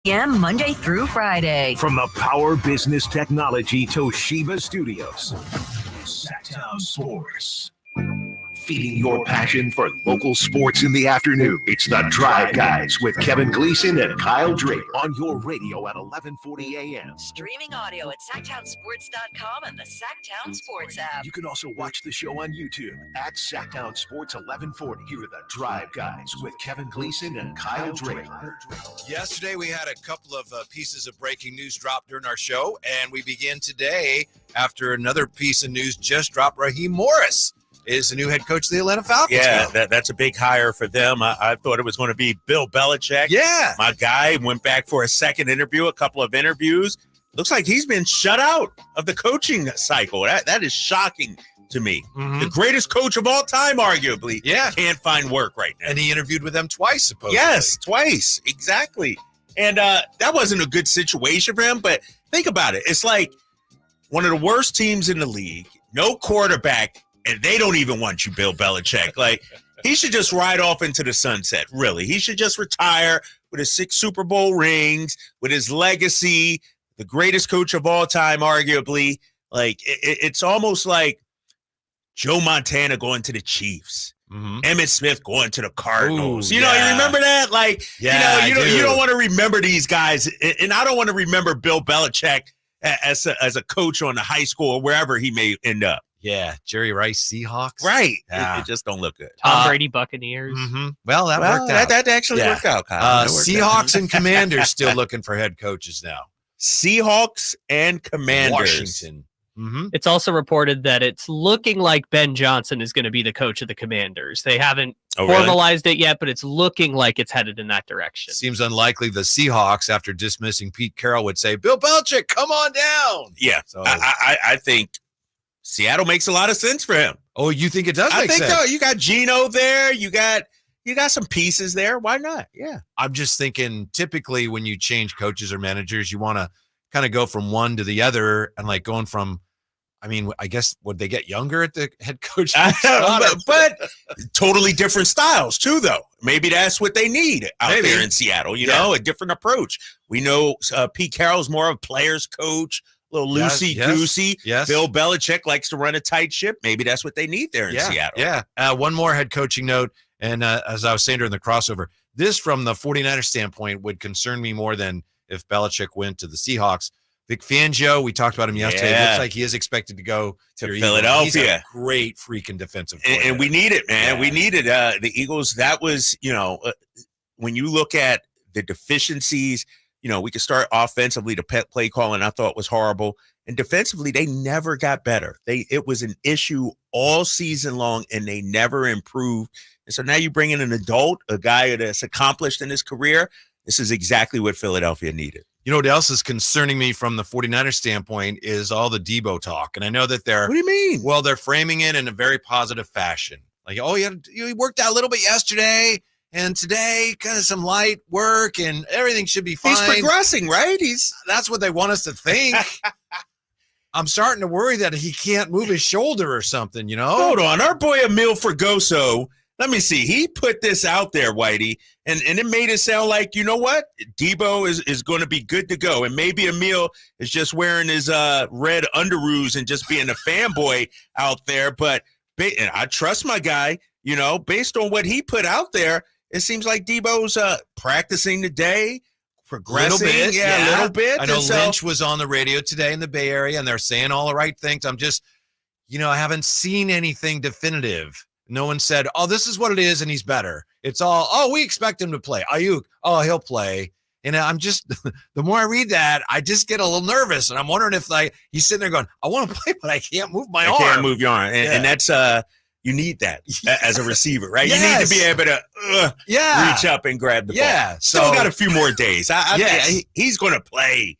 p.m. Monday through Friday. From the Power Business Technology Toshiba Studios, Sactown Sports. Feeding your passion for local sports in the afternoon. It's the Drive Guys with Kevin Gleason and Kyle Drake on your radio at 11:40 a.m. Streaming audio at SactownSports.com and the Sactown Sports app. You can also watch the show on YouTube at Sactown Sports 1140. Here are the Drive Guys with Kevin Gleason and Kyle Drake. Yesterday, we had a couple of pieces of breaking news drop during our show, and we begin today after another piece of news just dropped. Raheem Morris is the new head coach of the Atlanta Falcons. Yeah, that's a big hire for them. I thought it was going to be Bill Belichick. Yeah. My guy went back for a second interview, a couple of interviews. Looks like he's been shut out of the coaching cycle. That is shocking to me. Mm-hmm. The greatest coach of all time, arguably, can't find work right now. And he interviewed with them twice, supposedly. Yes, twice. Exactly. And that wasn't a good situation for him, but think about it. It's like one of the worst teams in the league, no quarterback, and they don't even want you, Bill Belichick. Like, he should just ride off into the sunset, really. He should just retire with his 6 Super Bowl rings, with his legacy, the greatest coach of all time, arguably. Like, it's almost like Joe Montana going to the Chiefs. Mm-hmm. Emmitt Smith going to the Cardinals. Ooh, you remember that? Like, you don't want to remember these guys. And I don't want to remember Bill Belichick as a coach on the high school or wherever he may end up. Yeah, Jerry Rice, Seahawks. Right. Yeah. It just don't look good. Tom Brady, Buccaneers. Mm-hmm. Well, that worked out. That actually worked out, Kyle. Seahawks and Commanders still looking for head coaches now. Seahawks and Commanders. Washington. Mm-hmm. It's also reported that it's looking like Ben Johnson is going to be the coach of the Commanders. They haven't formalized it yet, but it's looking like it's headed in that direction. Seems unlikely the Seahawks, after dismissing Pete Carroll, would say, Bill Belichick, come on down. Yeah, so I think Seattle makes a lot of sense for him. Oh, you think it does make sense? I think so. You got Geno there. You got some pieces there. Why not? Yeah. I'm just thinking typically when you change coaches or managers, you want to kind of go from one to the other, and like going from, I guess, would they get younger at the head coach? but totally different styles too, though. Maybe that's what they need out there in Seattle, you know, a different approach. We know Pete Carroll's more of a player's coach, a little loosey-goosey. Yes. Bill Belichick likes to run a tight ship. Maybe that's what they need there in Seattle. Yeah. One more head coaching note, and as I was saying during the crossover, this from the 49ers standpoint would concern me more than if Belichick went to the Seahawks. Vic Fangio, we talked about him yesterday. It looks like he is expected to go to Philadelphia. He's a great freaking defensive player. And we need it, man. Yeah. We needed the Eagles. That was, when you look at the deficiencies, we could start offensively. The play calling I thought was horrible. And defensively, they never got better. It was an issue all season long, and they never improved. And so now you bring in an adult, a guy that's accomplished in his career. This is exactly what Philadelphia needed. You know what else is concerning me from the 49ers standpoint is all the Debo talk. And I know that What do you mean? Well, they're framing it in a very positive fashion. Like, oh, he worked out a little bit yesterday, and today kind of some light work, and everything should be fine. He's progressing, right? That's what they want us to think. I'm starting to worry that he can't move his shoulder or something, Hold on. Our boy Emil Fergoso, let me see. He put this out there, Whitey, and it made it sound like, you know what? Debo is going to be good to go. And maybe Emil is just wearing his red underoos and just being a fanboy out there. But and I trust my guy, based on what he put out there, it seems like Debo's practicing today, progressing. A little bit. I know Lynch was on the radio today in the Bay Area, and they're saying all the right things. I'm just, I haven't seen anything definitive. No one said, oh, this is what it is, and he's better. It's all, we expect him to play. Ayuk, he'll play. And I'm just, the more I read that, I just get a little nervous. And I'm wondering if he's sitting there going, I want to play, but I can't move my arm. I can't move your arm. And that's, you need that as a receiver, right? Yes. You need to be able to reach up and grab the ball. Yeah. Still got a few more days. He's going to play,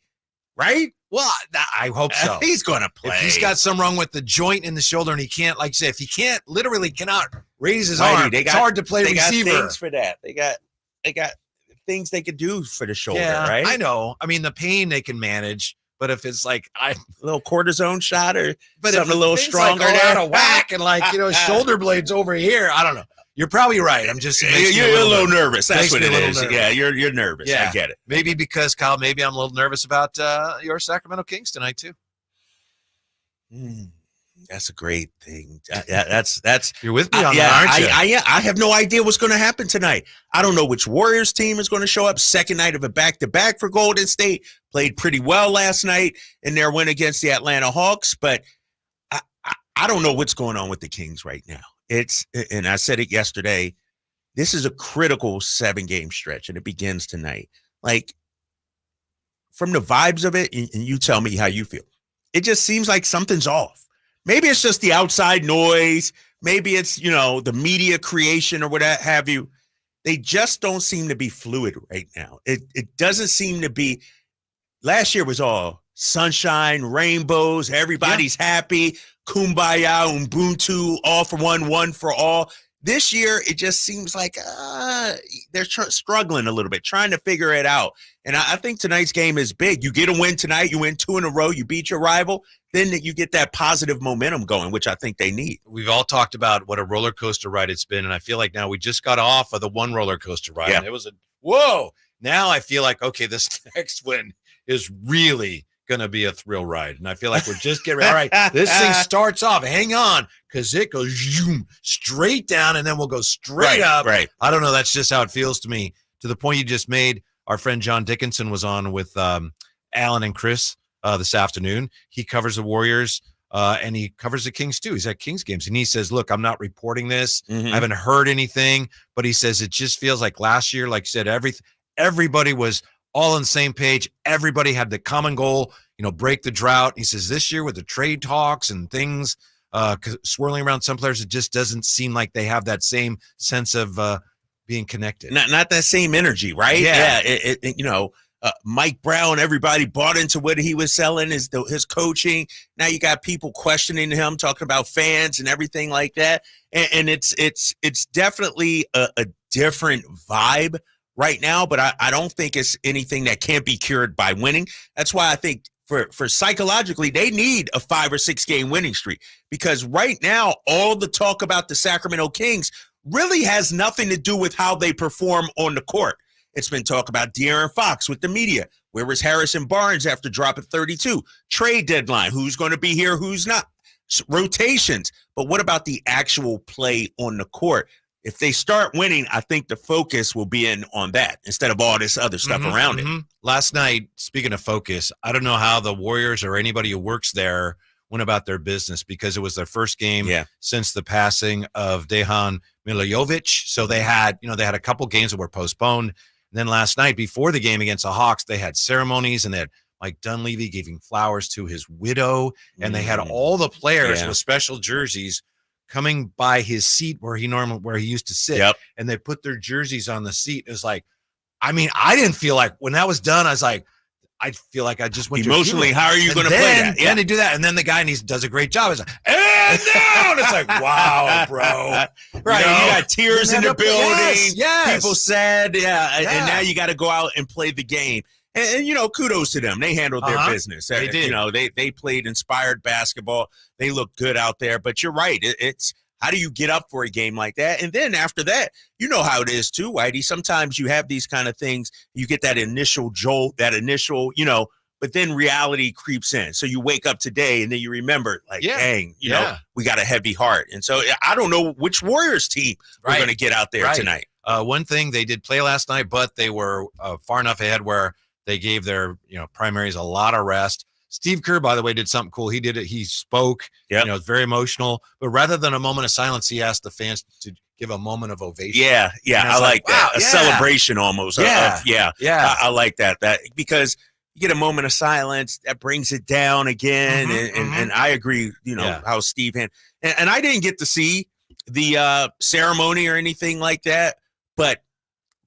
right? Well, I hope so. He's going to play. If he's got something wrong with the joint in the shoulder and he can't, like you say, if he literally cannot raise his arm, it's hard to play receiver. They got things for that. They got things they could do for the shoulder, right? I know. The pain they can manage, but if it's like a little cortisone shot or something a little stronger, out of whack and shoulder blades over here, I don't know. You're probably right. I'm just it you're a little nervous. That's makes what me it a little is. nervous. Yeah, you're nervous. Yeah. I get it. Maybe because, Kyle, maybe I'm a little nervous about your Sacramento Kings tonight, too. That's a great thing. That's You're with me on that, aren't you? I have no idea what's going to happen tonight. I don't know which Warriors team is going to show up. Second night of a back-to-back for Golden State. Played pretty well last night in their win against the Atlanta Hawks, but I don't know what's going on with the Kings right now. And I said it yesterday, this is a critical 7-game stretch, and it begins tonight. Like, from the vibes of it, and you tell me how you feel, it just seems like something's off. Maybe it's just the outside noise. Maybe it's, the media creation or what have you. They just don't seem to be fluid right now. It doesn't seem to be. Last year was all sunshine, rainbows, everybody's happy, kumbaya, ubuntu, all for one for all. This year, it just seems like they're struggling a little bit, trying to figure it out. And I think tonight's game is big. You get a win tonight, you win 2 in a row, you beat your rival, then you get that positive momentum going, which I think they need. We've all talked about what a roller coaster ride it's been, and I feel like now we just got off of the one roller coaster ride. Yeah. And it was whoa. Now I feel like, okay, this next win is really going to be a thrill ride. And I feel like we're just getting all right. This thing starts off. Hang on, because it goes zoom, straight down, and then we'll go straight up. Right. I don't know. That's just how it feels to me. To the point you just made, our friend John Dickinson was on with Alan and Chris this afternoon. He covers the Warriors and he covers the Kings too. He's at Kings games. And he says, look, I'm not reporting this. I haven't heard anything. But he says it just feels like last year, like you said, everybody was all on the same page. Everybody had the common goal, break the drought. He says this year with the trade talks and things swirling around some players, it just doesn't seem like they have that same sense of being connected. Not that same energy, right? Yeah. Mike Brown, everybody bought into what he was selling, his coaching. Now you got people questioning him, talking about fans and everything like that. And it's definitely a different vibe right now, but I don't think it's anything that can't be cured by winning. That's why I think for psychologically, they need a 5 or 6 game winning streak, because right now, all the talk about the Sacramento Kings really has nothing to do with how they perform on the court. It's been talk about De'Aaron Fox with the media. Where was Harrison Barnes after dropping 32? Trade deadline. Who's going to be here? Who's not? Rotations. But what about the actual play on the court? If they start winning, I think the focus will be on that instead of all this other stuff around it. Last night, speaking of focus, I don't know how the Warriors or anybody who works there went about their business, because it was their first game since the passing of Dejan Milojevic. So they had a couple games that were postponed. And then last night, before the game against the Hawks, they had ceremonies, and they had Mike Dunleavy giving flowers to his widow, and they had all the players with special jerseys coming by his seat where he used to sit, and they put their jerseys on the seat. It was like, I didn't feel like when that was done, I feel like I just went emotionally. How are you going to play that? Yeah, they do that, and then the guy does a great job. It's like, and down. It's like, wow, bro. Right, you got tears in the building. Yes. People sad. And now you got to go out and play the game. And kudos to them. They handled their business. They did. They played inspired basketball. They look good out there. But you're right. It's how do you get up for a game like that? And then after that, you know how it is too, Whitey. Sometimes you have these kind of things. You get that initial jolt, but then reality creeps in. So you wake up today and then you remember, like, dang, we got a heavy heart. And so I don't know which Warriors team we're going to get out there tonight. One thing, they did play last night, but they were far enough ahead where they gave their primaries a lot of rest. Steve Kerr, by the way, did something cool. He did it. He spoke. It's very emotional. But rather than a moment of silence, he asked the fans to give a moment of ovation. Yeah. I like that. A celebration almost. I like that. That because you get a moment of silence, that brings it down again. And I agree. How Steve and I didn't get to see the ceremony or anything like that. But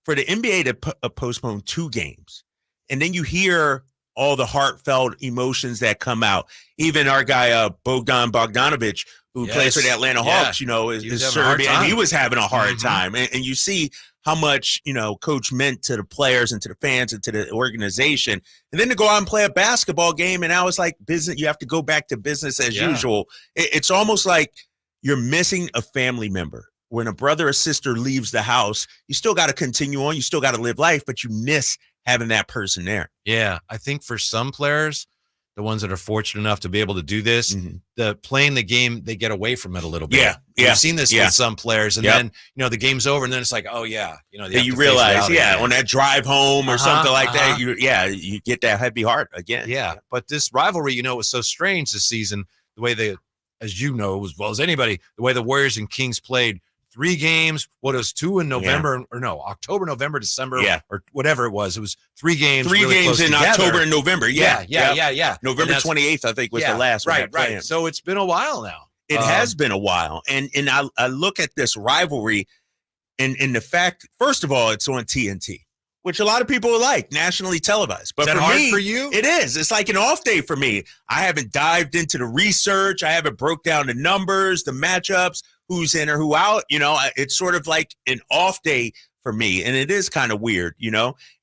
for the NBA to postpone 2 games, and then you hear all the heartfelt emotions that come out. Even our guy, Bogdan Bogdanovic, who plays for the Atlanta Hawks, is Serbian. He was having a hard time. And you see how much, Coach meant to the players and to the fans and to the organization. And then to go out and play a basketball game, and now it's like business. You have to go back to business as usual. It's almost like you're missing a family member when a brother or sister leaves the house, you still got to continue on. You still got to live life, but you miss having that person there. Yeah, I think for some players, the ones that are fortunate enough to be able to do this, the playing the game, they get away from it a little bit. Yeah. We've seen this with some players, and then the game's over, and then it's like, oh yeah, you realize, on that drive home or something like that, you get that heavy heart again. Yeah, but this rivalry, was so strange this season. The way as you know as well as anybody, the way the Warriors and Kings played 3 games. What, it was 2 in November or no, October, November, December, or whatever it was. It was 3 games. 3 really games in together. October and November. Yeah. November 28th, I think, was the last one. Right. So it's been a while now. It has been a while. And I look at this rivalry and the fact, first of all, it's on TNT, which a lot of people like, nationally televised. But is that for hard me, for you? It is. It's like an off day for me. I haven't dived into the research. I haven't broke down the numbers, the matchups, who's in or who out. It's sort of like an off day for me. And it is kind of weird,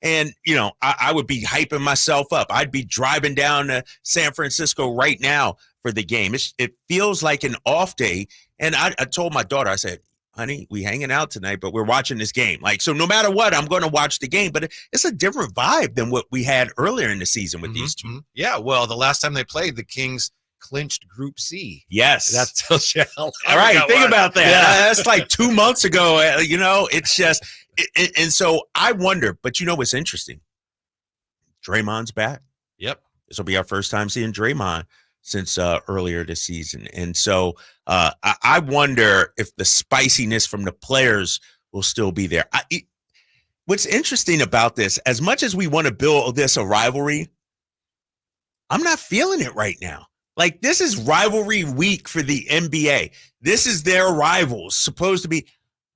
and, I would be hyping myself up. I'd be driving down to San Francisco right now for the game. It feels like an off day. And I told my daughter, I said, honey, we hanging out tonight, but we're watching this game. So no matter what, I'm going to watch the game, but it's a different vibe than what we had earlier in the season with these two. Yeah. Well, the last time they played, the Kings clinched Group C. Yes. That tells you how long. All right. Think about that. Yeah. That's like 2 months ago. It's just, and so I wonder, but what's interesting? Draymond's back. Yep. This will be our first time seeing Draymond since earlier this season. And so I wonder if the spiciness from the players will still be there. What's interesting about this, as much as we want to build this a rivalry, I'm not feeling it right now. Like, this is rivalry week for the NBA. This is their rivals, supposed to be.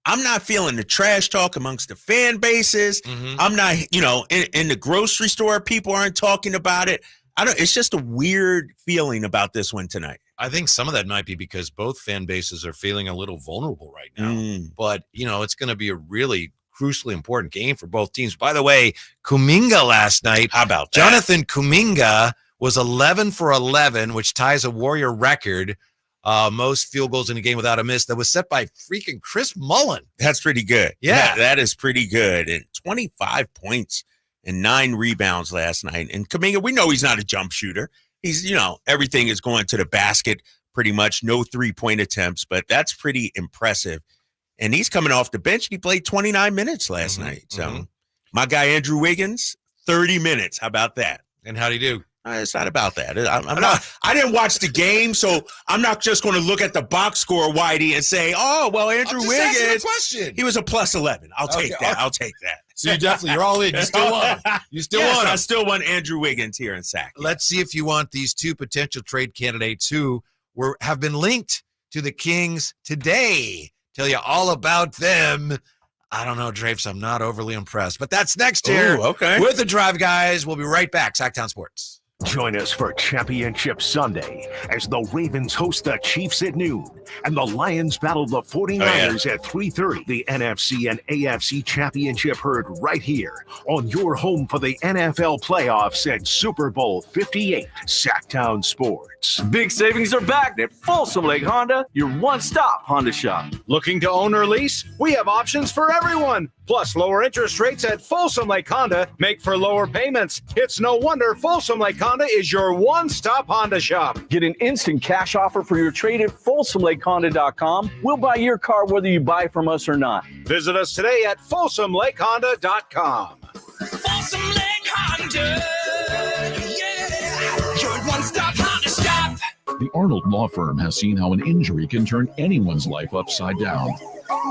I'm not feeling the trash talk amongst the fan bases. I'm not, in the grocery store, people aren't talking about it. It's just a weird feeling about this one tonight. I think some of that might be because both fan bases are feeling a little vulnerable right now. But, it's going to be a really crucially important game for both teams. By the way, Kuminga last night. How about that? Jonathan Kuminga was 11 for 11, which ties a Warrior record, most field goals in a game without a miss, that was set by freaking Chris Mullin. That's pretty good. Yeah. That is pretty good. And 25 points and 9 rebounds last night. And Kuminga, we know he's not a jump shooter. He's, everything is going to the basket pretty much. No 3-point attempts, but that's pretty impressive. And he's coming off the bench. He played 29 minutes last night. So my guy, Andrew Wiggins, 30 minutes. How about that? And how'd he do? It's not about that. I didn't watch the game, so I'm not just going to look at the box score, Whitey, and say, oh, well, Andrew Wiggins, he was a plus 11. I'll take that. I'll take that. So you're all in. You still want him. You still want him. I still want Andrew Wiggins here in Sac. Let's see if you want these 2 potential trade candidates who have been linked to the Kings today. Tell you all about them. I don't know, Drapes. I'm not overly impressed, but that's next here. With the Drive Guys. We'll be right back. Sactown Sports. Join us for Championship Sunday as the Ravens host the Chiefs at noon and the Lions battle the 49ers at 3:30. The NFC and AFC Championship heard right here on your home for the NFL playoffs at Super Bowl 58, Sactown Sports. Big savings are back at Folsom Lake Honda, your one-stop Honda shop. Looking to own or lease? We have options for everyone. Plus, lower interest rates at Folsom Lake Honda make for lower payments. It's no wonder Folsom Lake Honda is your one-stop Honda shop. Get an instant cash offer for your trade at FolsomLakeHonda.com. We'll buy your car whether you buy from us or not. Visit us today at FolsomLakeHonda.com. Folsom Lake Honda, yeah, your one-stop Honda shop. The Arnold Law Firm has seen how an injury can turn anyone's life upside down.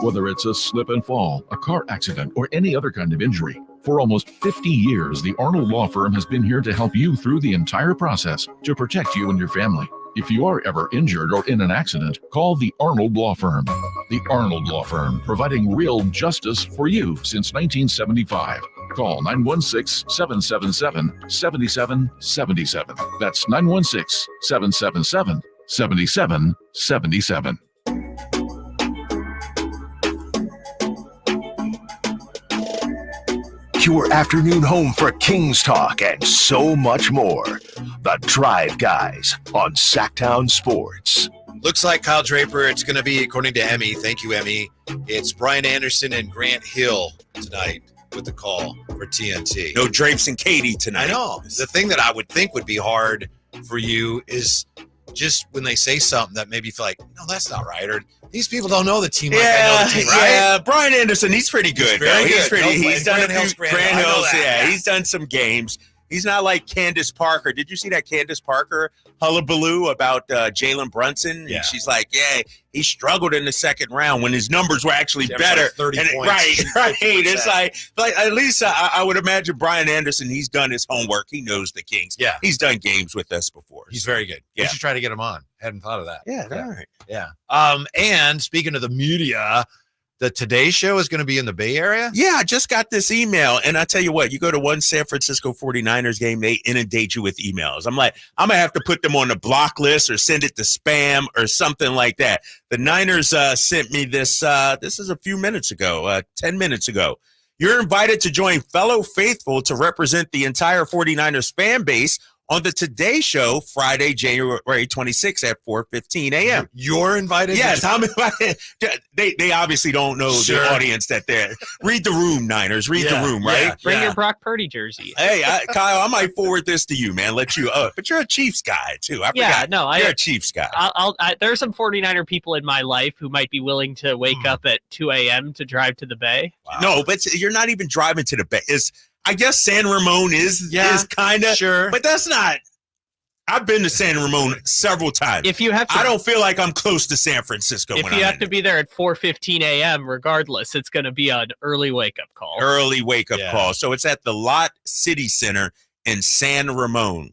Whether it's a slip and fall, a car accident, or any other kind of injury. For almost 50 years, the Arnold Law Firm has been here to help you through the entire process to protect you and your family. If you are ever injured or in an accident, call the Arnold Law Firm. The Arnold Law Firm, providing real justice for you since 1975. Call 916-777-7777. That's 916-777-7777. Your afternoon home for Kings talk and so much more. The Drive Guys on Sactown Sports. Looks like Kyle Draper, it's going to be, according to Emmy, thank you, Emmy, it's Brian Anderson and Grant Hill tonight with the call for TNT. No Drapes and Katie tonight. I know. The thing that I would think would be hard for you is just when they say something that maybe you feel like, no, that's not right, or these people don't know the team like I know the team, right? Yeah, Brian Anderson, he's pretty good. He's done Grant Hill's Grant Hills, he's done some games. He's not like Candace Parker. Did you see that Candace Parker hullabaloo about Jalen Brunson? Yeah. And she's like, yeah, he struggled in the second round when his numbers were actually better. Like 30 points. Right. It's like at least I would imagine Brian Anderson, he's done his homework. He knows the Kings. Yeah. He's done games with us before. He's very good. Yeah. We should try to get him on. Hadn't thought of that. Yeah, all right. Yeah. And speaking of the media, the Today Show is going to be in the Bay Area? Yeah, I just got this email, and I tell you what, you go to one San Francisco 49ers game, they inundate you with emails. I'm like, I'm going to have to put them on the block list or send it to spam or something like that. The Niners sent me this. This is a few minutes ago, 10 minutes ago. You're invited to join fellow faithful to represent the entire 49ers fan base on the Today Show Friday, January 26th at 4:15 a.m. You're invited? Yes, I'm invited. They obviously don't know the audience that they're. Read the room, Niners. Read the room, right? Yeah. Bring your Brock Purdy jersey. Hey, Kyle, I might forward this to you, man. Let you. But you're a Chiefs guy too. I forgot. You're a Chiefs guy. There are some 49er people in my life who might be willing to wake up at 2 a.m. to drive to the Bay. Wow. No, but you're not even driving to the Bay. I guess San Ramon is kind of sure, but that's not. I've been to San Ramon several times. If you have to, I don't feel like I'm close to San Francisco. If you have to be there at 4:15 a.m., regardless, it's going to be an early wake up call. Early wake up call. So it's at the Lot City Center in San Ramon.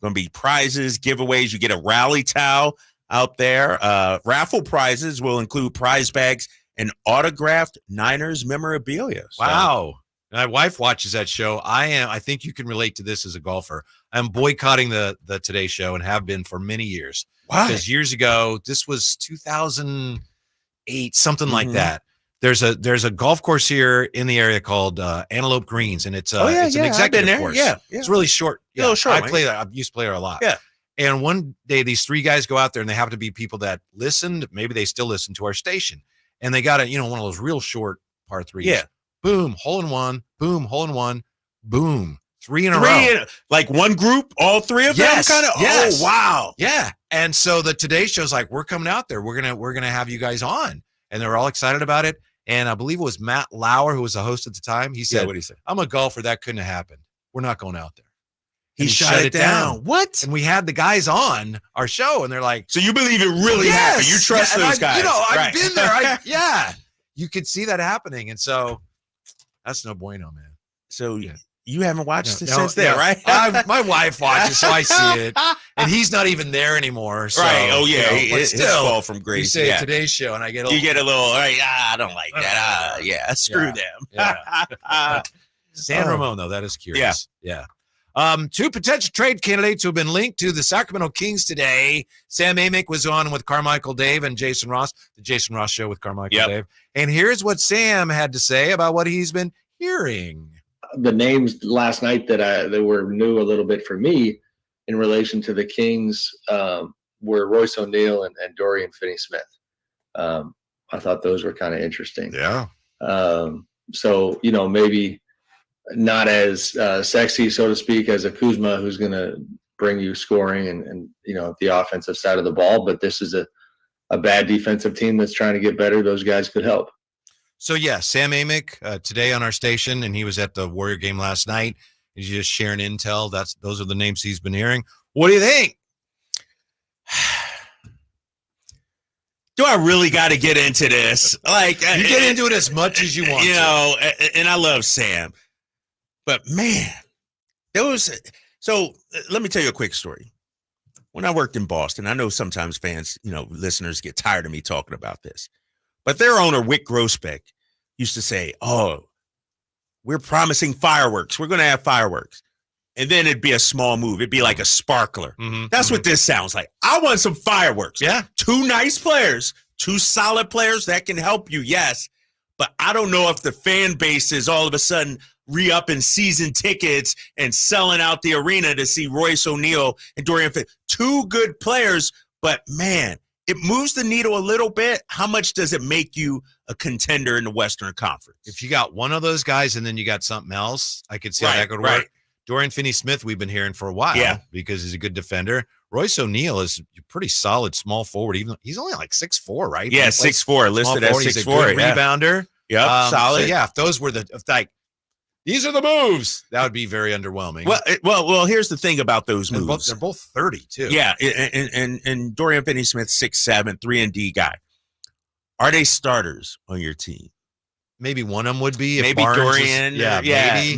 Going to be prizes, giveaways. You get a rally towel out there. Raffle prizes will include prize bags and autographed Niners memorabilia. So, wow. My wife watches that show. I think you can relate to this as a golfer. I'm boycotting the Today Show and have been for many years. Why? Because years ago, this was 2008, something like that. There's a golf course here in the area called Antelope Greens, and it's an executive course. Yeah, it's really short. Yeah, little short. I play that. I used to play there a lot. Yeah. And one day, these three guys go out there, and they happen to be people that listened. Maybe they still listen to our station, and they got one of those real short par threes. Yeah. Boom, hole in one. Boom, hole in one. Boom, three in a row. Like one group, all three of them. Kind of. Yes. Oh wow. Yeah. And so the Today Show's like, we're coming out there. We're gonna have you guys on, and they were all excited about it. And I believe it was Matt Lauer, who was the host at the time. He said, what did he say? I'm a golfer. That couldn't have happened. We're not going out there. He shut it down. What? And we had the guys on our show, and they're like, so you believe it really happened? You trust those guys? I've been there. You could see that happening. And so that's no bueno, man. So you haven't watched it since then, right? My wife watches, so I see it. And he's not even there anymore. So, right. Oh, yeah. But It's still, fall from grace. You say Today's Show, and I get a little. You get a little, I don't like that. Screw them. Yeah. San Ramon, though, that is curious. Yeah. Two potential trade candidates who have been linked to the Sacramento Kings today. Sam Amick was on with Carmichael Dave and Jason Ross, the Jason Ross Show with Carmichael Dave. And here's what Sam had to say about what he's been hearing. The names last night that were new a little bit for me in relation to the Kings were Royce O'Neal and Dorian Finney-Smith. I thought those were kind of interesting. Yeah. So, maybe not as sexy, so to speak, as a Kuzma who's going to bring you scoring and the offensive side of the ball. But this is a bad defensive team that's trying to get better. Those guys could help. So, Sam Amick today on our station, and he was at the Warrior game last night. He's just sharing intel. Those are the names he's been hearing. What do you think? Do I really got to get into this? Like, you get into it as much as you want. And I love Sam. But man, so let me tell you a quick story. When I worked in Boston, I know sometimes fans, listeners get tired of me talking about this, but their owner, Wick Grosbeck, used to say, "Oh, we're promising fireworks. We're going to have fireworks." And then it'd be a small move. It'd be like a sparkler. That's what this sounds like. I want some fireworks. Yeah. 2 nice players, 2 solid players that can help you. Yes. But I don't know if the fan base is all of a sudden re-upping season tickets and selling out the arena to see Royce O'Neal and Dorian Finney. Two good players, but man, it moves the needle a little bit. How much does it make you a contender in the Western Conference? If you got one of those guys and then you got something else, I could see how that could work. Dorian Finney-Smith, we've been hearing for a while because he's a good defender. Royce O'Neal is a pretty solid small forward. Even he's only like 6'4", right? Yeah, 6'4", listed as 6'4". He's a good rebounder. Yep, solid. So yeah, if those were these are the moves, that would be very underwhelming. Well. Here's the thing about those moves. They're both 30 too. Yeah, and Dorian Finney-Smith, 6'7", 3-and-D guy. Are they starters on your team? Maybe one of them would be. If maybe Barnes Dorian.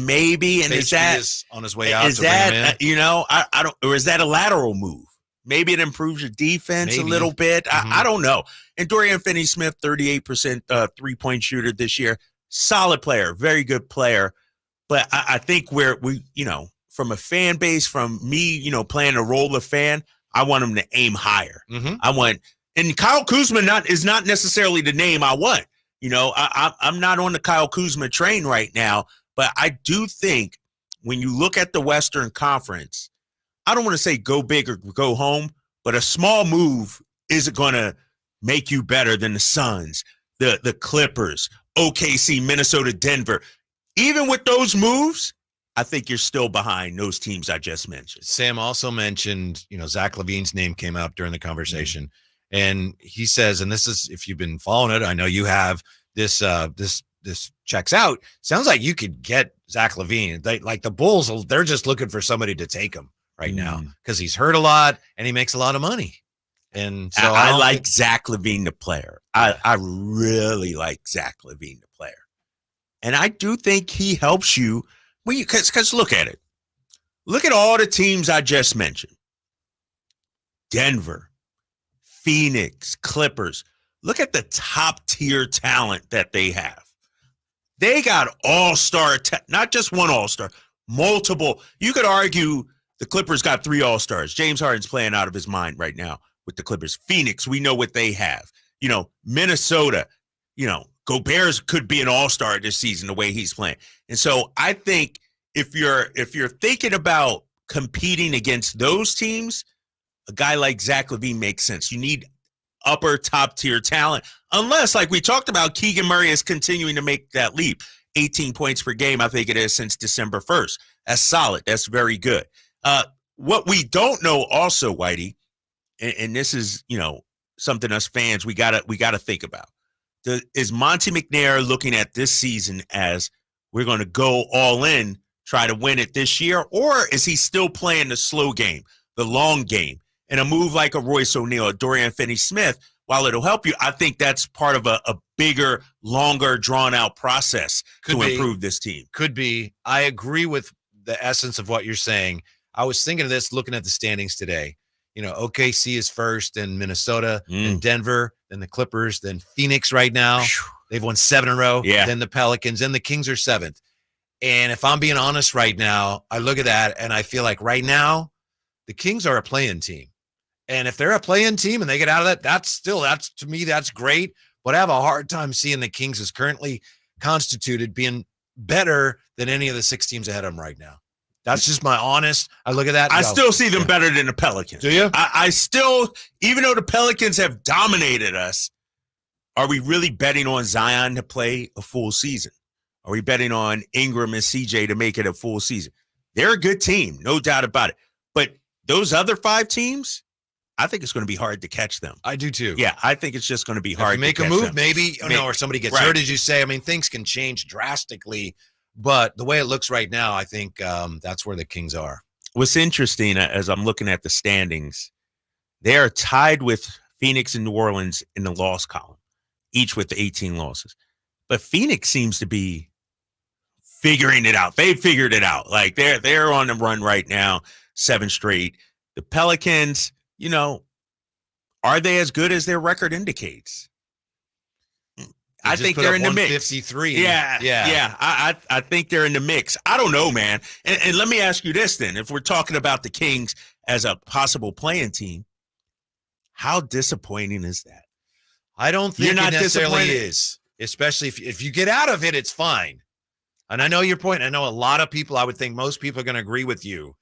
Maybe. And is that on his way out? Is that I don't, or is that a lateral move? Maybe it improves your defense a little bit. I don't know. And Dorian Finney-Smith, 38% 3-point shooter this year. Solid player, very good player. But I think we from a fan base, from me, playing a role of fan, I want him to aim higher. And Kyle Kuzma is not necessarily the name I want. I'm not on the Kyle Kuzma train right now, but I do think when you look at the Western Conference, I don't want to say go big or go home, but a small move isn't going to make you better than the Suns, the Clippers, OKC, Minnesota, Denver. Even with those moves, I think you're still behind those teams I just mentioned. Sam also mentioned, Zach LaVine's name came up during the conversation. And he says, and this is, if you've been following it, I know you have, this checks out. Sounds like you could get Zach LaVine. Like the Bulls, they're just looking for somebody to take him right now because he's hurt a lot and he makes a lot of money. And so I like Zach LaVine, the player. I really like Zach LaVine, the player. And I do think he helps you because look at it. Look at all the teams I just mentioned. Denver, Phoenix, Clippers. Look at the top tier talent that they have. They got all-star, not just one all-star, multiple. You could argue the Clippers got 3 all-stars. James Harden's playing out of his mind right now with the Clippers. Phoenix, we know what they have. Minnesota, Gobert could be an all-star this season the way he's playing. And so I think if you're thinking about competing against those teams, a guy like Zach LaVine makes sense. You need upper top tier talent, unless, like we talked about, Keegan Murray is continuing to make that leap. 18 points per game, I think it is, since December 1st. That's solid. That's very good. What we don't know also, Whitey, and this is, something us fans, we gotta think about. Is Monty McNair looking at this season as we're going to go all in, try to win it this year, or is he still playing the slow game, the long game? And a move like a Royce O'Neal, a Dorian Finney-Smith, while it'll help you, I think that's part of a bigger, longer, drawn-out process to improve this team. Could be. I agree with the essence of what you're saying. I was thinking of this looking at the standings today. OKC is first, and Minnesota, and Denver, then the Clippers, then Phoenix right now. They've won 7 in a row. Yeah. Then the Pelicans, and the Kings are 7th. And if I'm being honest right now, I look at that, and I feel like right now the Kings are a play-in team. And if they're a play-in team and they get out of that, that's to me, that's great. But I have a hard time seeing the Kings as currently constituted being better than any of the 6 teams ahead of them right now. That's just my honest. I look at that. I still see them better than the Pelicans. Do you? I still, even though the Pelicans have dominated us, are we really betting on Zion to play a full season? Are we betting on Ingram and CJ to make it a full season? They're a good team, no doubt about it. But those other 5 teams, I think it's going to be hard to catch them. I do too. Yeah, I think it's just going to be hard to make catch a move, them. maybe, or somebody gets hurt, as you say. I mean, things can change drastically, but the way it looks right now, I think that's where the Kings are. What's interesting, as I'm looking at the standings, they are tied with Phoenix and New Orleans in the loss column, each with 18 losses. But Phoenix seems to be figuring it out. They figured it out. Like they're on the run right now, 7 straight. The Pelicans, are they as good as their record indicates? I think they're in the mix. 53. Yeah. I think they're in the mix. I don't know, man. And let me ask you this then. If we're talking about the Kings as a possible playing team, how disappointing is that? I don't think it necessarily is. Especially if you get out of it, it's fine. And I know your point. I know a lot of people, I would think most people are going to agree with you.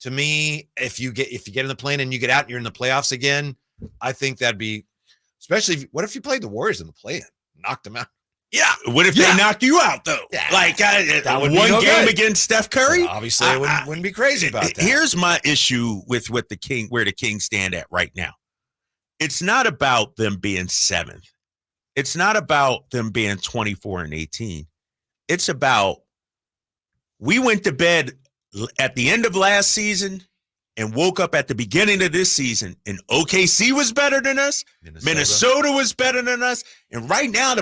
To me, if you get in the plane and you get out and you're in the playoffs again, I think that'd be, especially what if you played the Warriors in the play-in, knocked them out? Yeah. What if they knocked you out though? Yeah. Like That would be one no game good. against Steph Curry? Well, obviously, I wouldn't be crazy about that. Here's my issue with where the Kings stand at right now. It's not about them being 7th. It's not about them being 24-18. It's about we went to bed at the end of last season and woke up at the beginning of this season, and OKC was better than us. Minnesota was better than us. And right now,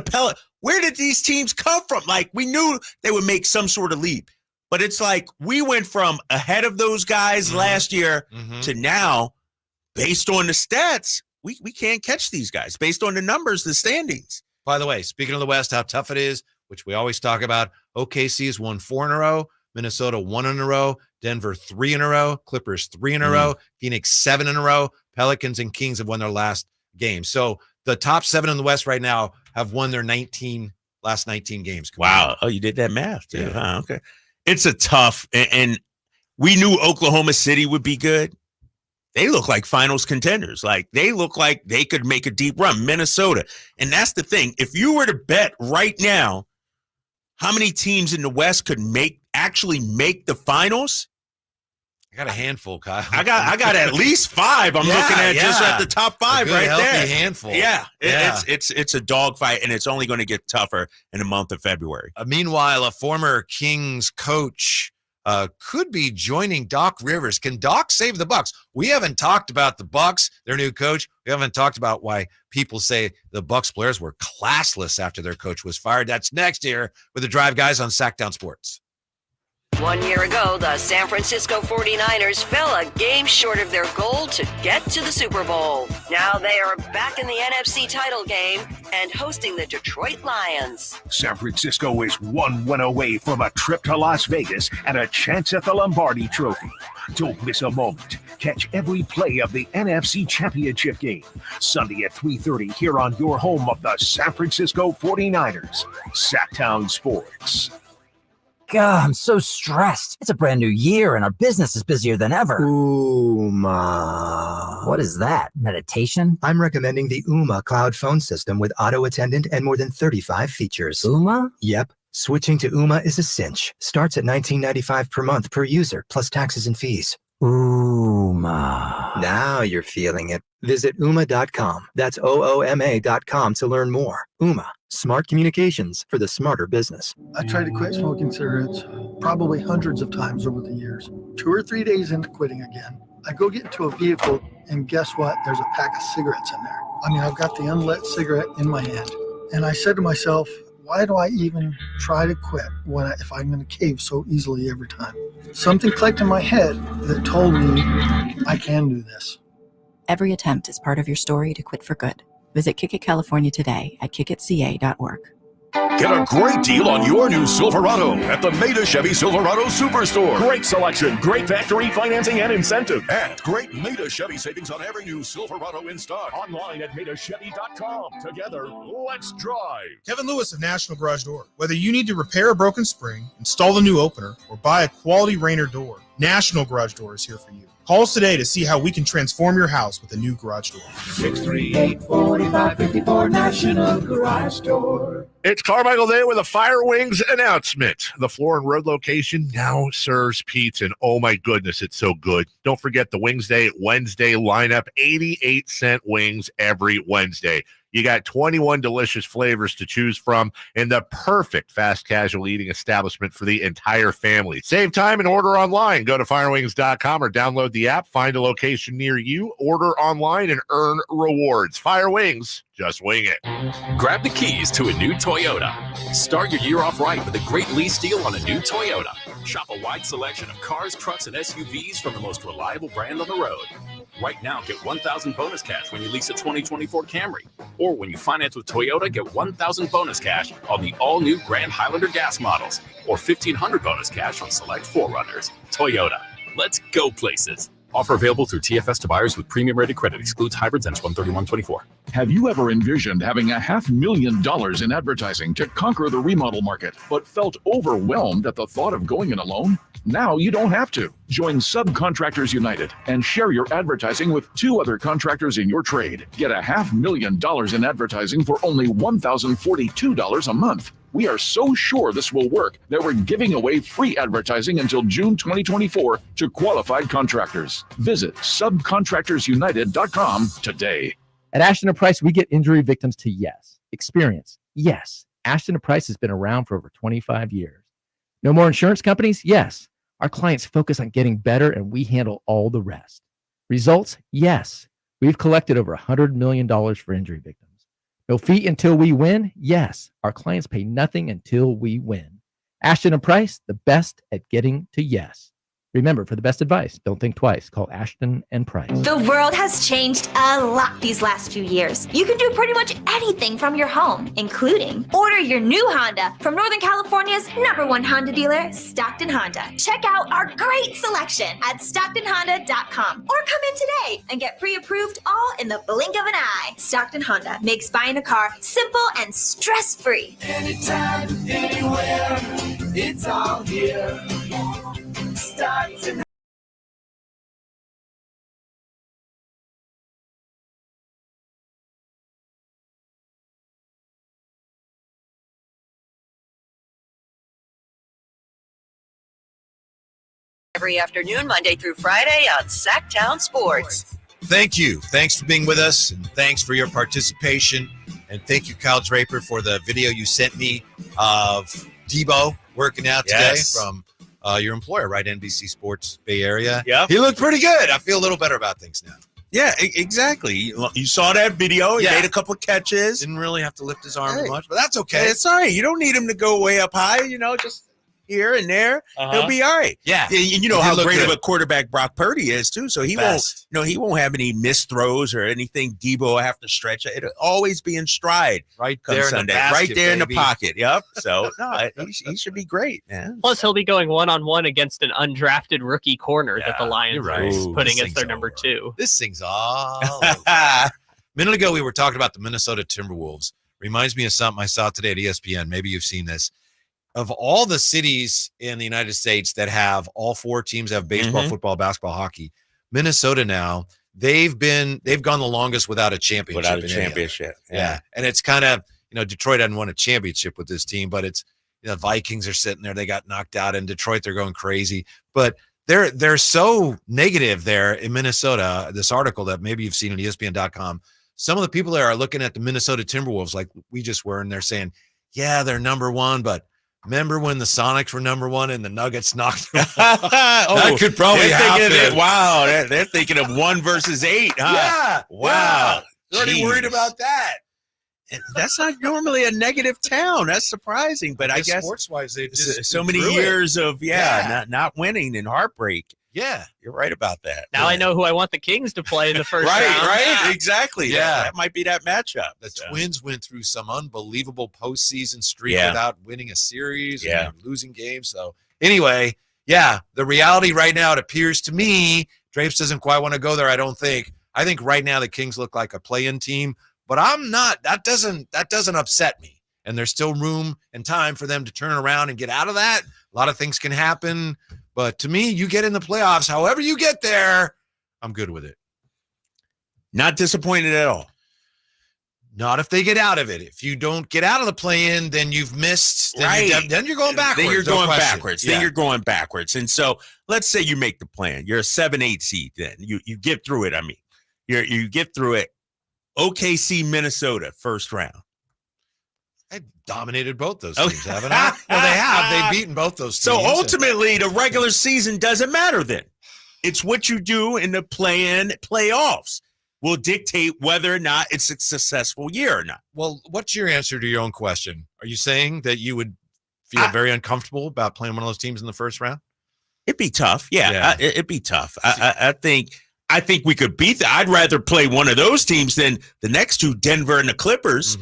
where did these teams come from? Like, we knew they would make some sort of leap. But it's like we went from ahead of those guys last year to now, based on the stats, we can't catch these guys. Based on the numbers, the standings. By the way, speaking of the West, how tough it is, which we always talk about, OKC has won 4 in a row, Minnesota 1 in a row, Denver 3 in a row, Clippers 3 in a row, Phoenix 7 in a row, Pelicans and Kings have won their last game. So the top 7 in the West right now have won their last 19 games. Wow. Oh, you did that math too. Yeah. Okay. It's a tough, and we knew Oklahoma City would be good. They look like finals contenders. Like, they look like they could make a deep run. Minnesota. And that's the thing. If you were to bet right now how many teams in the West could actually make the finals, I got a handful, Kyle. I got at least 5. I'm looking at just at the top 5 right there. Handful. Yeah. It's a dogfight, and it's only going to get tougher in the month of February. Meanwhile, a former Kings coach could be joining Doc Rivers. Can Doc save the Bucks? We haven't talked about the Bucks, their new coach. We haven't talked about why people say the Bucks players were classless after their coach was fired. That's next year with the Drive Guys on Sactown Sports. 1 year ago, the San Francisco 49ers fell a game short of their goal to get to the Super Bowl. Now they are back in the NFC title game and hosting the Detroit Lions. San Francisco is 1 win away from a trip to Las Vegas and a chance at the Lombardi Trophy. Don't miss a moment. Catch every play of the NFC Championship game. Sunday at 3:30 here on your home of the San Francisco 49ers. Sactown Sports. God, I'm so stressed. It's a brand new year and our business is busier than ever. Ooma. What is that? Meditation? I'm recommending the Ooma cloud phone system with auto attendant and more than 35 features. Ooma? Yep. Switching to Ooma is a cinch. Starts at $19.95 per month per user, plus taxes and fees. Ooma. Now you're feeling it. Visit Ooma.com. That's OOMA.com to learn more. Ooma. Smart communications for the smarter business. I tried to quit smoking cigarettes probably hundreds of times over the years. 2 or 3 days into quitting again, I go get into a vehicle and guess what? There's a pack of cigarettes in there. I mean, I've got the unlit cigarette in my hand. And I said to myself, why do I even try to quit if I'm going to cave so easily every time? Something clicked in my head that told me I can do this. Every attempt is part of your story to quit for good. Visit Kick It California today at kickitca.org. Get a great deal on your new Silverado at the Maida Chevy Silverado Superstore. Great selection, great factory financing and incentive, and great Maida Chevy savings on every new Silverado in stock. Online at MaidaChevy.com. Together, let's drive. Kevin Lewis of National Garage Door. Whether you need to repair a broken spring, install a new opener, or buy a quality Rainer door, National Garage Door is here for you. Call us today to see how we can transform your house with a new garage door. 638-4554 National Garage Door. It's Carmichael Day with a Fire Wings announcement. The Floor and Road location now serves pizza, and oh my goodness, it's so good. Don't forget the Wings Day Wednesday lineup, 88-cent wings every Wednesday. You got 21 delicious flavors to choose from and the perfect fast casual eating establishment for the entire family. Save time and order online. Go to firewings.com or download the app, find a location near you, order online, and earn rewards. Fire Wings, just wing it. Grab the keys to a new Toyota. Start your year off right with a great lease deal on a new Toyota. Shop a wide selection of cars, trucks, and SUVs from the most reliable brand on the road. Right now, get $1,000 bonus cash when you lease a 2024 Camry. Or when you finance with Toyota, get $1,000 bonus cash on the all-new Grand Highlander gas models. Or $1,500 bonus cash on select 4Runners. Toyota. Let's go places. Offer available through TFS to buyers with premium rated credit. Excludes hybrids and 13124. Have you ever envisioned having $500,000 in advertising to conquer the remodel market, but felt overwhelmed at the thought of going it alone? Now you don't have to. Join Subcontractors United and share your advertising with 2 other contractors in your trade. Get $500,000 in advertising for only $1,042 a month. We are so sure this will work that we're giving away free advertising until June 2024 to qualified contractors. Visit subcontractorsunited.com today. At Ashton & Price, we get injury victims to yes. Experience, yes. Ashton & Price has been around for over 25 years. No more insurance companies? Yes. Our clients focus on getting better, and we handle all the rest. Results? Yes. We've collected over $100 million for injury victims. No fee until we win? Yes. Our clients pay nothing until we win. Ashton & Price, the best at getting to yes. Remember, for the best advice, don't think twice. Call Ashton & Price. The world has changed a lot these last few years. You can do pretty much anything from your home, including order your new Honda from Northern California's #1 Honda dealer, Stockton Honda. Check out our great selection at StocktonHonda.com or come in today and get pre-approved all in the blink of an eye. Stockton Honda makes buying a car simple and stress-free. Anytime, anywhere, it's all here. Stockton. Every afternoon, Monday through Friday on Sactown Sports. Thank you. Thanks for being with us, and thanks for your participation. And thank you, Kyle Draper, for the video you sent me of Debo working out today from your employer, right? NBC Sports Bay Area. Yeah. He looked pretty good. I feel a little better about things now. Yeah, exactly. You saw that video. He made a couple catches. Didn't really have to lift his arm much, but that's okay. Hey, it's all right. You don't need him to go way up high, just here and there. He'll be all right. Yeah. You know how great of a quarterback Brock Purdy is too. So he won't have any missed throws or anything Debo will have to stretch. It'll always be in stride. Right come there Sunday. in the basket, right there in the baby. pocket. Yep. So no, he should be great, man. Plus, he'll be going one-on-one against an undrafted rookie corner that the Lions are putting as their number 2. This thing's all over. A minute ago, we were talking about the Minnesota Timberwolves. Reminds me of something I saw today at ESPN. Maybe you've seen this. Of all the cities in the United States that have all 4 teams have baseball, football, basketball, hockey, Minnesota now, they've gone the longest without a championship. Yeah. And it's kind of, Detroit hadn't won a championship with this team, but it's, Vikings are sitting there. They got knocked out in Detroit. They're going crazy, but they're so negative there in Minnesota. This article that maybe you've seen on ESPN.com, some of the people there are looking at the Minnesota Timberwolves like we just were, and they're saying, yeah, they're number 1, but remember when the Sonics were number 1 and the Nuggets knocked them out? That could probably happen. Wow, they're thinking of 1 versus 8, huh? Yeah. Wow. They're already worried about that. That's not normally a negative town. That's surprising, but I guess sports-wise, they just so many years of not winning and heartbreak. Yeah, you're right about that. Now I know who I want the Kings to play in the first round. Right, exactly. Yeah, that might be that matchup. The Twins went through some unbelievable postseason streak without winning a series and losing games. So anyway, the reality right now, it appears to me, Drapes doesn't quite want to go there, I don't think. I think right now the Kings look like a play-in team, but I'm not. That doesn't upset me. And there's still room and time for them to turn around and get out of that. A lot of things can happen. But to me, you get in the playoffs, however you get there, I'm good with it. Not disappointed at all. Not if they get out of it. If you don't get out of the play-in, then you've missed. Then you're going backwards. Then you're going backwards. Then you're going backwards. And so let's say you make the plan. You're a 7-8 seed then. You get through it. I mean, you get through it. OKC, Minnesota, first round. I dominated both those teams, haven't I? Well, they have. They've beaten both those teams. So ultimately, the regular season doesn't matter then. It's what you do in the play-in playoffs will dictate whether or not it's a successful year or not. Well, what's your answer to your own question? Are you saying that you would feel very uncomfortable about playing one of those teams in the first round? It'd be tough. Yeah. It'd be tough. I think we could beat that. I'd rather play one of those teams than the next two, Denver and the Clippers,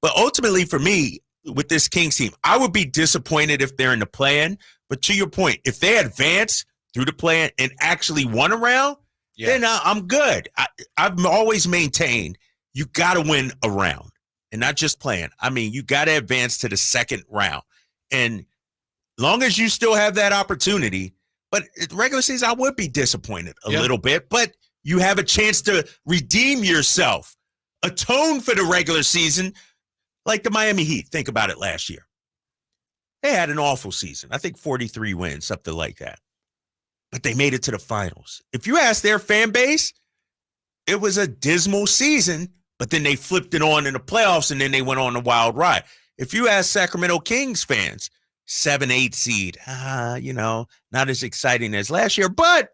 But ultimately for me, with this Kings team, I would be disappointed if they're in the play-in. But to your point, if they advance through the play-in and actually won a round, then I'm good. I've always maintained you got to win a round and not just playing. I mean, you got to advance to the second round. And long as you still have that opportunity, but regular season, I would be disappointed a little bit, but you have a chance to redeem yourself, atone for the regular season, like the Miami Heat. Think about it last year. They had an awful season. I think 43 wins, something like that. But they made it to the finals. If you ask their fan base, it was a dismal season, but then they flipped it on in the playoffs, and then they went on a wild ride. If you ask Sacramento Kings fans, 7-8 seed, not as exciting as last year, but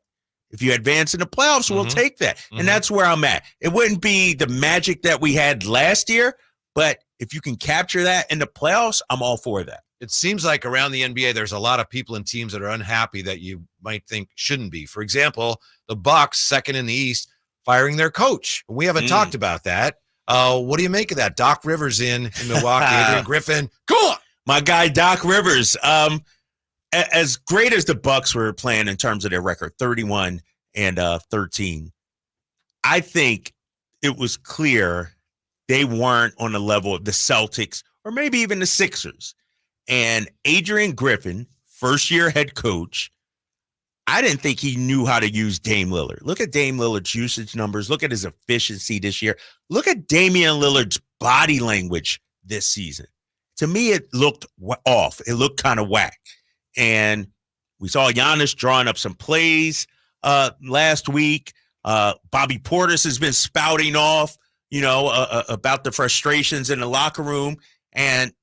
if you advance in the playoffs, we'll take that. And that's where I'm at. It wouldn't be the magic that we had last year, but if you can capture that in the playoffs, I'm all for that. It seems like around the NBA, there's a lot of people and teams that are unhappy that you might think shouldn't be. For example, the Bucks, second in the East, firing their coach. We haven't talked about that. What do you make of that? Doc Rivers in Milwaukee, Adrian Griffin. Go on. My guy, Doc Rivers. As great as the Bucks were playing in terms of their record, 31 and 13, I think it was clear they weren't on the level of the Celtics or maybe even the Sixers. And Adrian Griffin, first-year head coach, I didn't think he knew how to use Dame Lillard. Look at Dame Lillard's usage numbers. Look at his efficiency this year. Look at Damian Lillard's body language this season. To me, it looked off. It looked kind of whack. And we saw Giannis drawing up some plays last week. Bobby Portis has been spouting off, about the frustrations in the locker room. And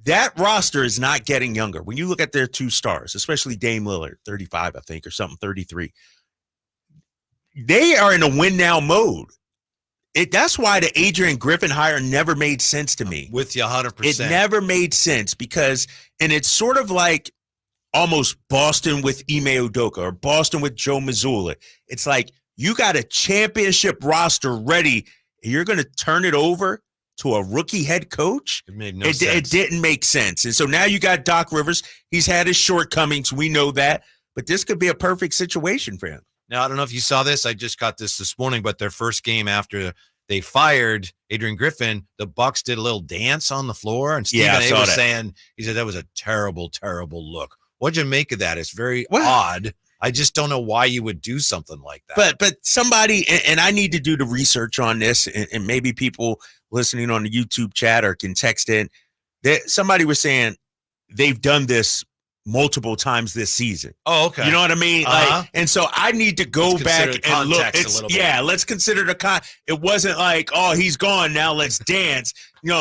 that roster is not getting younger. When you look at their two stars, especially Dame Lillard, 35, I think, or something, 33, they are in a win-now mode. That's why the Adrian Griffin hire never made sense to me. With you 100%. It never made sense because, and it's sort of like almost Boston with Ime Udoka or Boston with Joe Mazzulla. It's like you got a championship roster ready, and you're going to turn it over to a rookie head coach? It made no sense. It didn't make sense. And so now you got Doc Rivers. He's had his shortcomings. We know that. But this could be a perfect situation for him. Now, I don't know if you saw this. I just got this morning, but their first game after they fired Adrian Griffin, the Bucks did a little dance on the floor. And Stephen A was saying, he said that was a terrible, terrible look. What'd you make of that? It's very odd. I just don't know why you would do something like that. But somebody, and I need to do the research on this, and maybe people listening on the YouTube chat or can text in, that somebody was saying they've done this multiple times this season. Oh, okay. You know what I mean? Like, and so I need to go back and look. Let's consider the it wasn't like, oh, he's gone, now let's dance.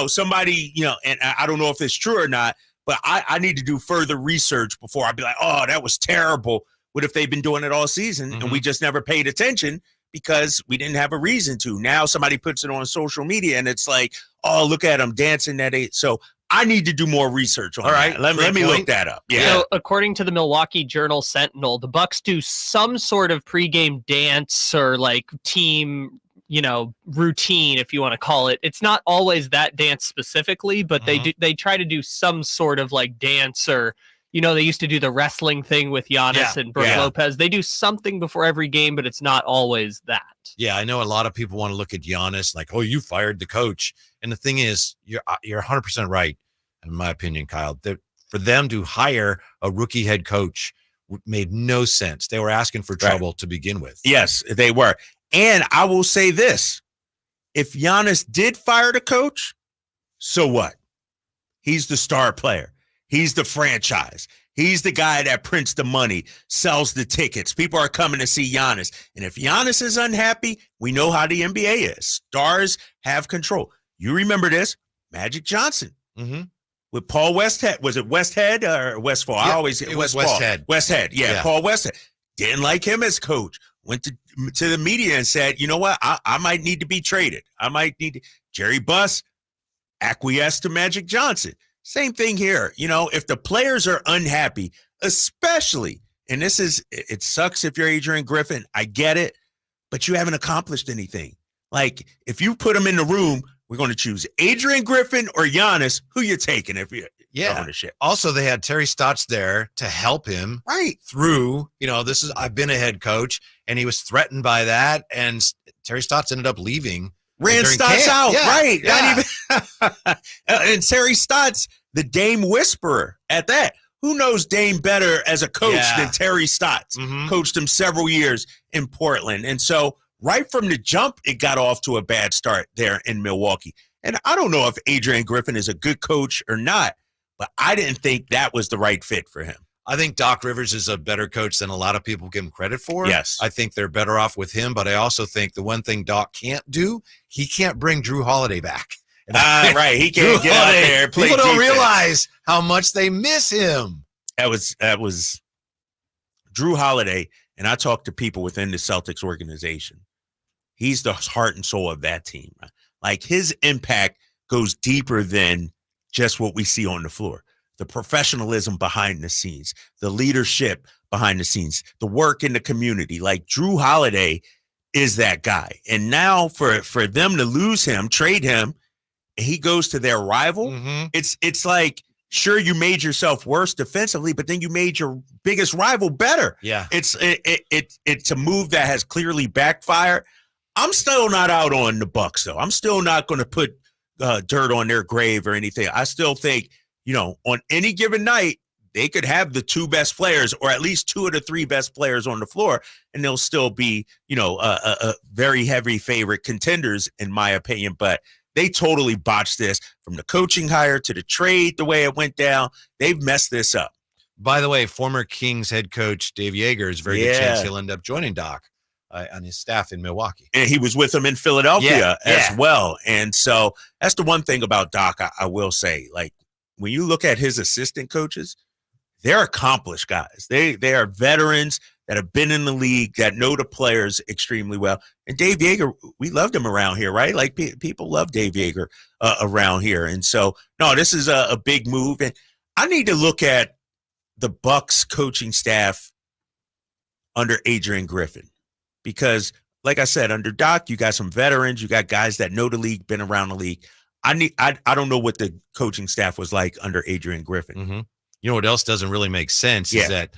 Somebody, and I don't know if it's true or not, but I need to do further research before I be like, oh, that was terrible. What if they've been doing it all season and we just never paid attention because we didn't have a reason to? Now somebody puts it on social media and it's like, oh, look at them dancing that eight. So I need to do more research on that. Let me look that up. Yeah. So according to the Milwaukee Journal Sentinel, the Bucks do some sort of pregame dance or like team, routine, if you want to call it. It's not always that dance specifically, but they try to do some sort of like dance or, they used to do the wrestling thing with Giannis and Brook Lopez. They do something before every game, but it's not always that. Yeah, I know a lot of people want to look at Giannis like, oh, you fired the coach. And the thing is, you're 100% right, in my opinion, Kyle. That for them to hire a rookie head coach made no sense. They were asking for trouble to begin with. Yes, they were. And I will say this. If Giannis did fire the coach, so what? He's the star player. He's the franchise. He's the guy that prints the money, sells the tickets. People are coming to see Giannis. And if Giannis is unhappy, we know how the NBA is. Stars have control. You remember this? Magic Johnson with Paul Westhead. Was it Westhead or Westfall? Yeah, it was Westhead. Westhead, yeah, Paul Westhead. Didn't like him as coach. Went to the media and said, you know what? I might need to be traded. I might need to. Jerry Buss acquiesced to Magic Johnson. Same thing here. If the players are unhappy, especially, and it sucks if you're Adrian Griffin. I get it, but you haven't accomplished anything. Like, if you put them in the room, we're going to choose Adrian Griffin or Giannis. Who you taking if you're ownership? Also, they had Terry Stotts there to help him through, I've been a head coach, and he was threatened by that. And Terry Stotts ended up leaving ran During Stotts camp. out, Yeah, right? yeah. Not even. And Terry Stotts, the Dame whisperer at that. Who knows Dame better as a coach than Terry Stotts? Coached him several years in Portland. And so right from the jump, it got off to a bad start there in Milwaukee. And I don't know if Adrian Griffin is a good coach or not, but I didn't think that was the right fit for him. I think Doc Rivers is a better coach than a lot of people give him credit for. Yes. I think they're better off with him, but I also think the one thing Doc can't do, he can't bring Drew Holiday back. Right. He can't get out there and play People don't defense. realize how much they miss him. That was Drew Holiday, and I talked to people within the Celtics organization. He's the heart and soul of that team. Like, his impact goes deeper than just what we see on the floor. The professionalism behind the scenes, the leadership behind the scenes, the work in the community. Like, Drew Holiday is that guy. And now for them to lose him, trade him, and he goes to their rival, it's like, sure, you made yourself worse defensively, but then you made your biggest rival better. Yeah. It's a move that has clearly backfired. I'm still not out on the Bucks, though. I'm still not going to put dirt on their grave or anything. I still think, on any given night, they could have the two best players, or at least two of the three best players on the floor, and they'll still be, a very heavy favorite contenders, in my opinion. But they totally botched this, from the coaching hire to the trade, the way it went down. They've messed this up. By the way, former Kings head coach Dave Yeager is a very good chance he'll end up joining Doc on his staff in Milwaukee. And he was with him in Philadelphia as well. And so that's the one thing about Doc, I will say. Like, when you look at his assistant coaches, they're accomplished guys. They are veterans that have been in the league, that know the players extremely well. And Dave Yeager, we loved him around here, right? Like, people love Dave Yeager around here. And so, no, this is a big move. And I need to look at the Bucks coaching staff under Adrian Griffin, because, like I said, under Doc, you got some veterans, you got guys that know the league, been around the league. I don't know what the coaching staff was like under Adrian Griffin. You know what else doesn't really make sense is that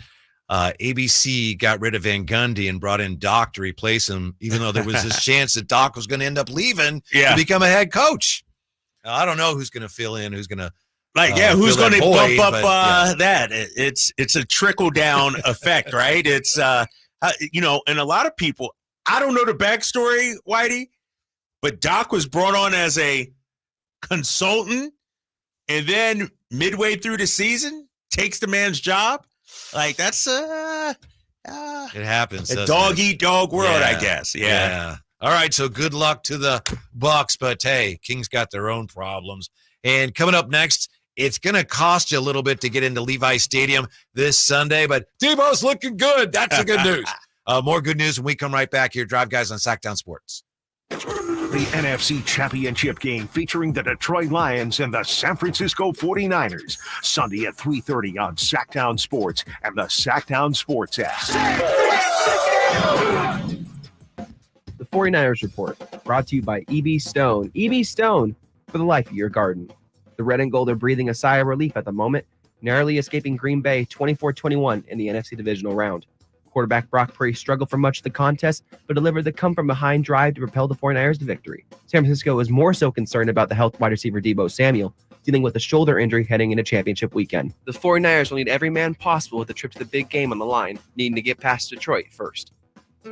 ABC got rid of Van Gundy and brought in Doc to replace him, even though there was this chance that Doc was going to end up leaving to become a head coach. Now, I don't know who's going to fill in, who's going to who's going to bump up that? It's a trickle down effect, right? It's and a lot of people, I don't know the backstory, Whitey, but Doc was brought on as a consultant, and then midway through the season takes the man's job. Like, that's it happens. A dog eat dog world, I guess. Yeah. All right, so good luck to the Bucks, but hey, Kings got their own problems. And coming up next, it's going to cost you a little bit to get into Levi Stadium this Sunday, but Debo's looking good. That's the good news. More good news when we come right back here. Drive Guys on Sactown Sports. The NFC Championship game featuring the Detroit Lions and the San Francisco 49ers. Sunday at 3:30 on Sactown Sports and the Sactown Sports app. The 49ers Report, brought to you by EB Stone. EB Stone, for the life of your garden. The red and gold are breathing a sigh of relief at the moment, narrowly escaping Green Bay 24-21 in the NFC Divisional Round. Quarterback Brock Purdy struggled for much of the contest, but delivered the come-from-behind drive to propel the 49ers to victory. San Francisco was more so concerned about the health wide receiver Deebo Samuel, dealing with a shoulder injury heading into championship weekend. The 49ers will need every man possible with the trip to the big game on the line, needing to get past Detroit first.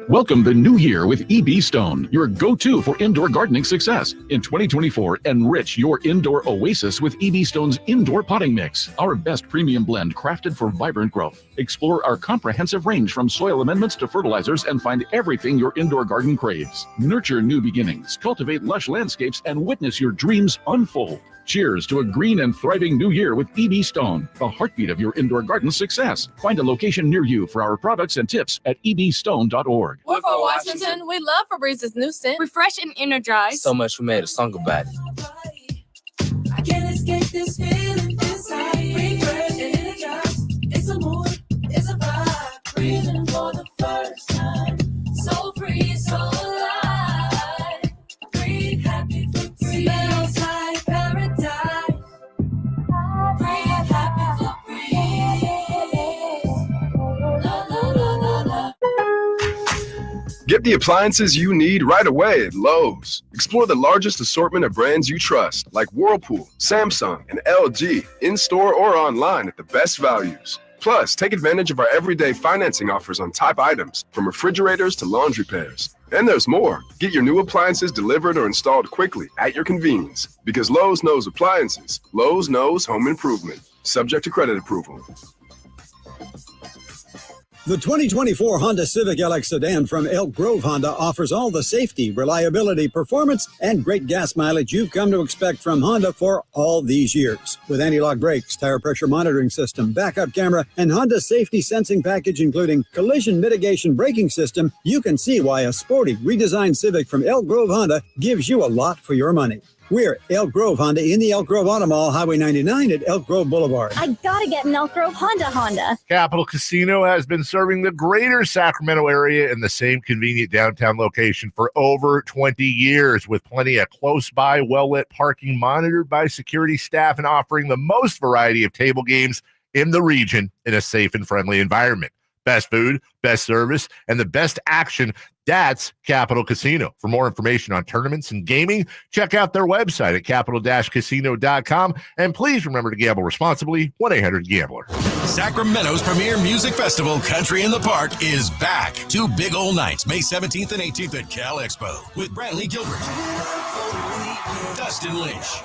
Welcome the new year with EB Stone, your go-to for indoor gardening success. In 2024, enrich your indoor oasis with EB Stone's Indoor Potting Mix, our best premium blend crafted for vibrant growth. Explore our comprehensive range from soil amendments to fertilizers and find everything your indoor garden craves. Nurture new beginnings, cultivate lush landscapes, and witness your dreams unfold. Cheers to a green and thriving new year with EB Stone, the heartbeat of your indoor garden success. Find a location near you for our products and tips at ebstone.org. We're from Washington. We love Febrez's new scent. Refresh and energize. So much we made a song about it. I can't escape this feeling inside. Refresh and energize. It's a mood, it's a vibe. Breathing for the first time. So free, so alive. Breathe happy for free. Smells like paradise. Breathe happy for free. La, la, la, la, la. Get the appliances you need right away at Lowe's. Explore the largest assortment of brands you trust, like Whirlpool, Samsung, and LG, in-store or online at the best values. Plus, take advantage of our everyday financing offers on top items, from refrigerators to laundry pairs. And there's more. Get your new appliances delivered or installed quickly at your convenience. Because Lowe's knows appliances. Lowe's knows home improvement. Subject to credit approval. The 2024 Honda Civic LX sedan from Elk Grove Honda offers all the safety, reliability, performance, and great gas mileage you've come to expect from Honda for all these years. With anti-lock brakes, tire pressure monitoring system, backup camera, and Honda safety sensing package including collision mitigation braking system, you can see why a sporty, redesigned Civic from Elk Grove Honda gives you a lot for your money. We're Elk Grove Honda in the Elk Grove Auto Mall, Highway 99 at Elk Grove Boulevard. I gotta get an Elk Grove Honda. Capital Casino has been serving the greater Sacramento area in the same convenient downtown location for over 20 years, with plenty of close-by, well-lit parking monitored by security staff and offering the most variety of table games in the region in a safe and friendly environment. Best food, best service, and the best action. That's Capital Casino. For more information on tournaments and gaming, check out their website at capital-casino.com. And please remember to gamble responsibly. 1-800-GAMBLER. Sacramento's premier music festival, Country in the Park, is back. 2 big old nights, May 17th and 18th at Cal Expo, with Brantley Gilbert, Dustin Lynch,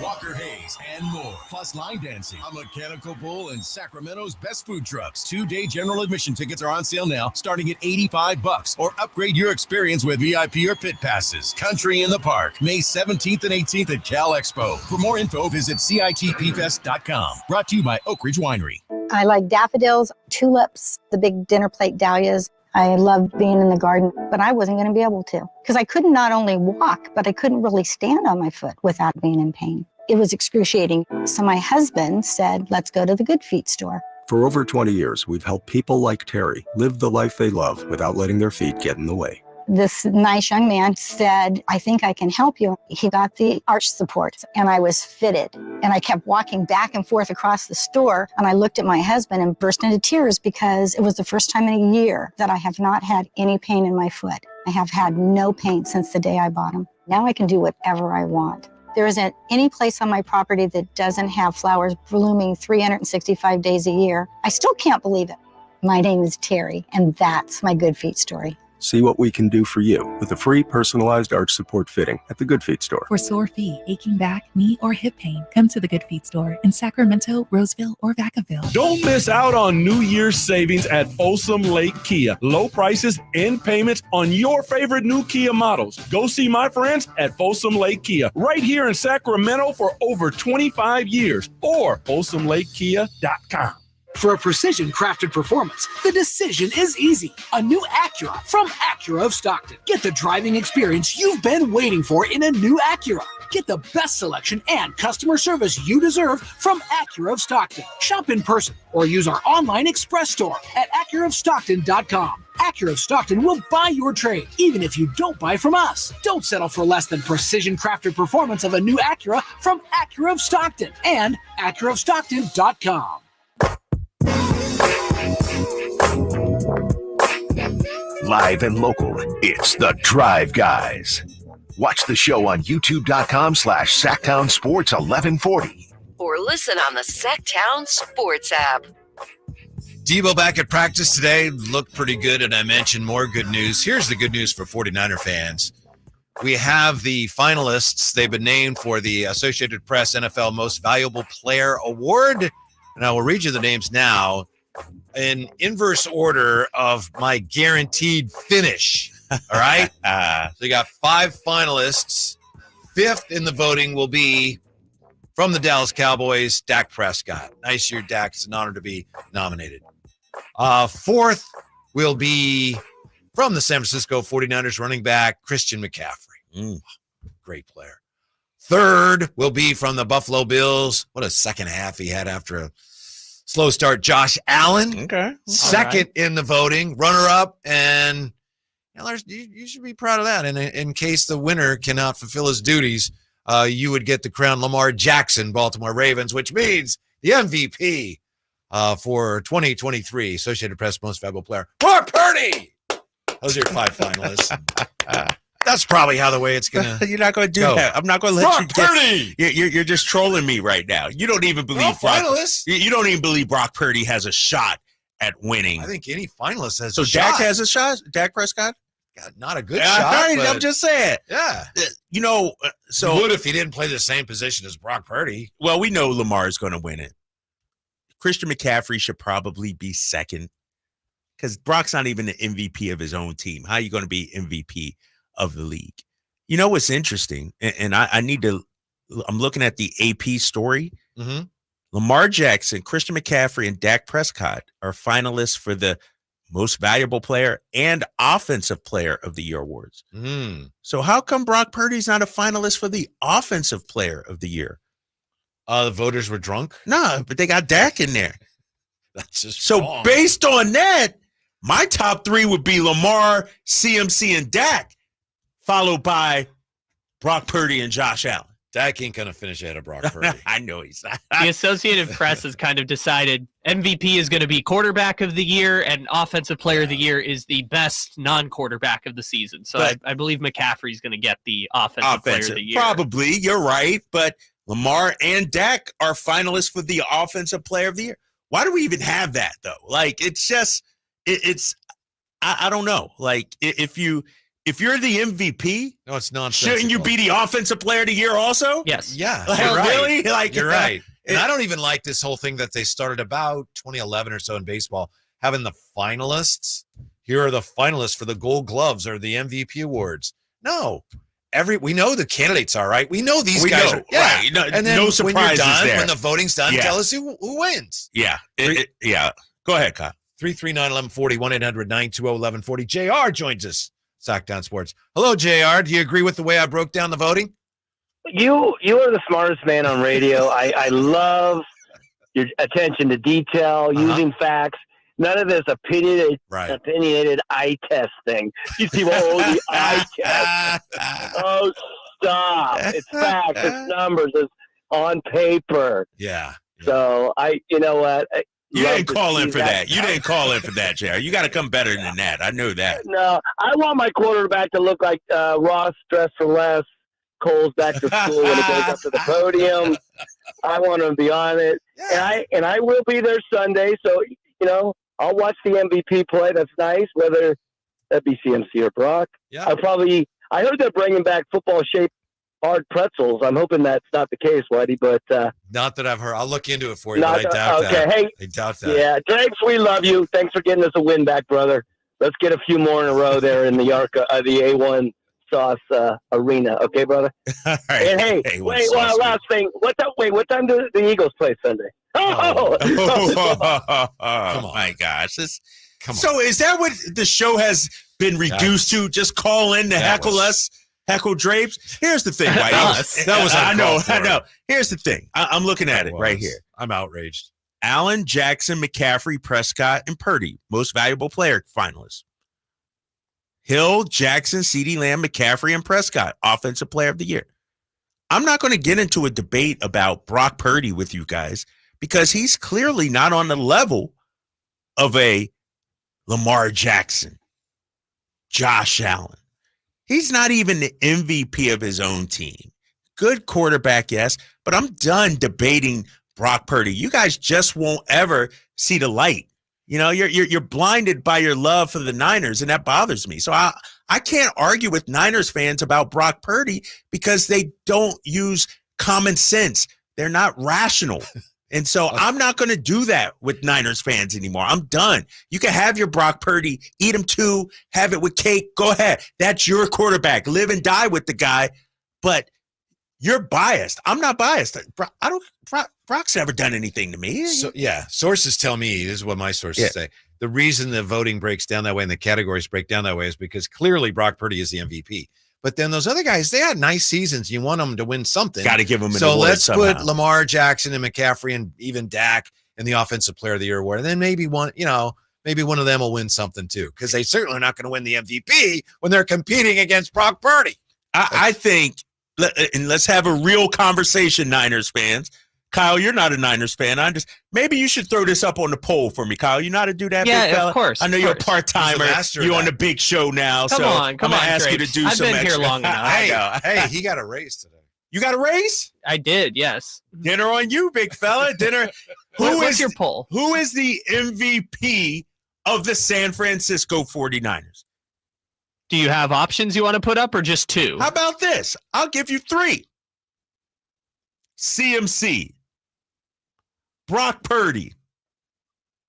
Walker Hayes, and more. Plus line dancing, a mechanical bull, and Sacramento's best food trucks. 2-day general admission tickets are on sale now, starting at $85, or upgrade your experience with VIP or pit passes. Country in the Park, May 17th and 18th at Cal Expo. For more info, visit CITPfest.com. Brought to you by Oak Ridge Winery. I like daffodils, tulips, the big dinner plate dahlias. I loved being in the garden, but I wasn't going to be able to because I couldn't not only walk, but I couldn't really stand on my foot without being in pain. It was excruciating. So my husband said, let's go to the Good Feet store. For over 20 years, we've helped people like Terry live the life they love without letting their feet get in the way. This nice young man said, I think I can help you. He got the arch support and I was fitted. And I kept walking back and forth across the store. And I looked at my husband and burst into tears because it was the first time in a year that I have not had any pain in my foot. I have had no pain since the day I bought them. Now I can do whatever I want. There isn't any place on my property that doesn't have flowers blooming 365 days a year. I still can't believe it. My name is Terry, and that's my Good Feet story. See what we can do for you with a free personalized arch support fitting at the Good Feet store. For sore feet, aching back, knee, or hip pain, come to the Good Feet store in Sacramento, Roseville, or Vacaville. Don't miss out on New Year's savings at Folsom Lake Kia. Low prices and payments on your favorite new Kia models. Go see my friends at Folsom Lake Kia, right here in Sacramento for over 25 years, or FolsomLakeKia.com. For a precision-crafted performance, the decision is easy. A new Acura from Acura of Stockton. Get the driving experience you've been waiting for in a new Acura. Get the best selection and customer service you deserve from Acura of Stockton. Shop in person or use our online express store at AcuraofStockton.com. Acura of Stockton will buy your trade, even if you don't buy from us. Don't settle for less than precision-crafted performance of a new Acura from Acura of Stockton and AcuraofStockton.com. Live and local, it's The Drive Guys. Watch the show on youtube.com/Sactown Sports 1140. Or listen on the Sactown Sports app. Debo back at practice today looked pretty good, and I mentioned more good news. Here's the good news for 49er fans. We have the finalists. They've been named for the Associated Press NFL Most Valuable Player Award, and I will read you the names now in inverse order of my guaranteed finish. All right? So you got 5 finalists. 5th in the voting will be from the Dallas Cowboys, Dak Prescott. Nice year, Dak. It's an honor to be nominated. 4th will be from the San Francisco 49ers running back, Christian McCaffrey. Great player. 3rd will be from the Buffalo Bills. What a second half he had after a slow start, Josh Allen. Okay. 2nd in the voting, runner-up, and you should be proud of that. And in case the winner cannot fulfill his duties, you would get the crown Lamar Jackson, Baltimore Ravens, which means the MVP for 2023 Associated Press Most Valuable Player, Brock Purdy. Those are your 5 finalists. That's probably how the way it's gonna. You're not going to do that. I'm not going to let you get. You're just trolling me right now. You don't even believe finalists. You don't even believe Brock Purdy has a shot at winning. I think any finalist has. So a Dak shot. has a shot. Dak Prescott. Not a good shot. I'm just saying. Yeah. So he would if he didn't play the same position as Brock Purdy. Well, we know Lamar is going to win it. Christian McCaffrey should probably be second because Brock's not even the MVP of his own team. How are you going to be MVP of the league? You know what's interesting, and I need to. I'm looking at the AP story. Mm-hmm. Lamar Jackson, Christian McCaffrey, and Dak Prescott are finalists for the Most Valuable Player and Offensive Player of the Year awards. So how come Brock Purdy's not a finalist for the Offensive Player of the Year? The voters were drunk? No, but they got Dak in there. That's just so wrong. Based on that, my top 3 would be Lamar, CMC, and Dak, followed by Brock Purdy and Josh Allen. Dak ain't going to finish ahead of Brock Purdy. I know he's not. The Associated Press has kind of decided MVP is going to be quarterback of the year and offensive player of the year is the best non-quarterback of the season. So I believe McCaffrey's going to get the offensive player of the year. Probably, you're right. But Lamar and Dak are finalists for the offensive player of the year. Why do we even have that, though? Like, it's just, I don't know. Like, if you're the MVP, no, it's nonsensical. Shouldn't you be the offensive player of the year also? Yes. Yeah. Like, You're right. really? Like, you're right. And I don't even like this whole thing that they started about 2011 or so in baseball, having the finalists. Here are the finalists for the Gold Gloves or the MVP awards. No. We know the candidates are right. We know these guys are right. No, and then no when you're surprises done, there. when the voting's done, tell us who wins. Yeah. Yeah. Go ahead, Kyle. 339-1140, 1-800-920-1140. JR joins us. Sactown Sports. Hello, JR. Do you agree with the way I broke down the voting? You are the smartest man on radio. I love your attention to detail, using facts. None of this opinionated eye test thing. You see, the eye test. Oh, stop. It's facts. It's numbers. It's on paper. Yeah. So, you know what? You didn't call in for that. You didn't call in for that, JR. You got to come better than that. I know that. No, I want my quarterback to look like Ross dressed for less. Cole's back to school when he goes up to the podium. I want him to be on it. Yeah. And I will be there Sunday. So, I'll watch the MVP play. That's nice, whether that be CMC or Brock. Yeah. I heard they're bringing back football-shaped hard pretzels. I'm hoping that's not the case, Whitey, but not that I've heard. I'll look into it for you, but I doubt that. Okay, hey, I doubt that. Yeah, Drapes, we love you. Thanks for getting us a win back, brother. Let's get a few more in a row there in the the A1 Sauce Arena. Okay, brother? All right. And hey, wait, last thing. What time do the Eagles play Sunday? Oh my gosh. So is that what the show has been reduced to? Just call in to heckle us? Heckle Drapes. Here's the thing, Whitey. That was I know. Here's the thing. I'm looking at it right here. I'm outraged. Allen, Jackson, McCaffrey, Prescott, and Purdy, most valuable player finalists. Hill, Jackson, CeeDee Lamb, McCaffrey, and Prescott, offensive player of the year. I'm not going to get into a debate about Brock Purdy with you guys because he's clearly not on the level of a Lamar Jackson, Josh Allen. He's not even the MVP of his own team. Good quarterback, yes, but I'm done debating Brock Purdy. You guys just won't ever see the light. You're blinded by your love for the Niners, and that bothers me. So I can't argue with Niners fans about Brock Purdy because they don't use common sense. They're not rational. And so I'm not going to do that with Niners fans anymore. I'm done. You can have your Brock Purdy, eat him too, have it with cake. Go ahead. That's your quarterback. Live and die with the guy. But you're biased. I'm not biased. Brock's never done anything to me. So, sources tell me, this is what my sources say, the reason the voting breaks down that way and the categories break down that way is because clearly Brock Purdy is the MVP. But then those other guys, they had nice seasons. You want them to win something. Got to give them an award. So let's somehow. put Lamar Jackson and McCaffrey and even Dak in the Offensive Player of the Year award. And then maybe one of them will win something too, because they certainly are not going to win the MVP when they're competing against Brock Purdy. I think, and let's have a real conversation, Niners fans. Kyle, you're not a Niners fan. Maybe you should throw this up on the poll for me, Kyle. You know how to do that, big fella? Yeah, of course. I know you're a part-timer. You're on the big show now, Come so on, I'm going to ask you to do I've some been extra. here long enough. I know. Hey, he got a raise today. You got a raise? I did, yes. Dinner on you, big fella. Dinner. What's your poll? Who is the MVP of the San Francisco 49ers? Do you have options you want to put up or just two? How about this? I'll give you three. CMC, Brock Purdy,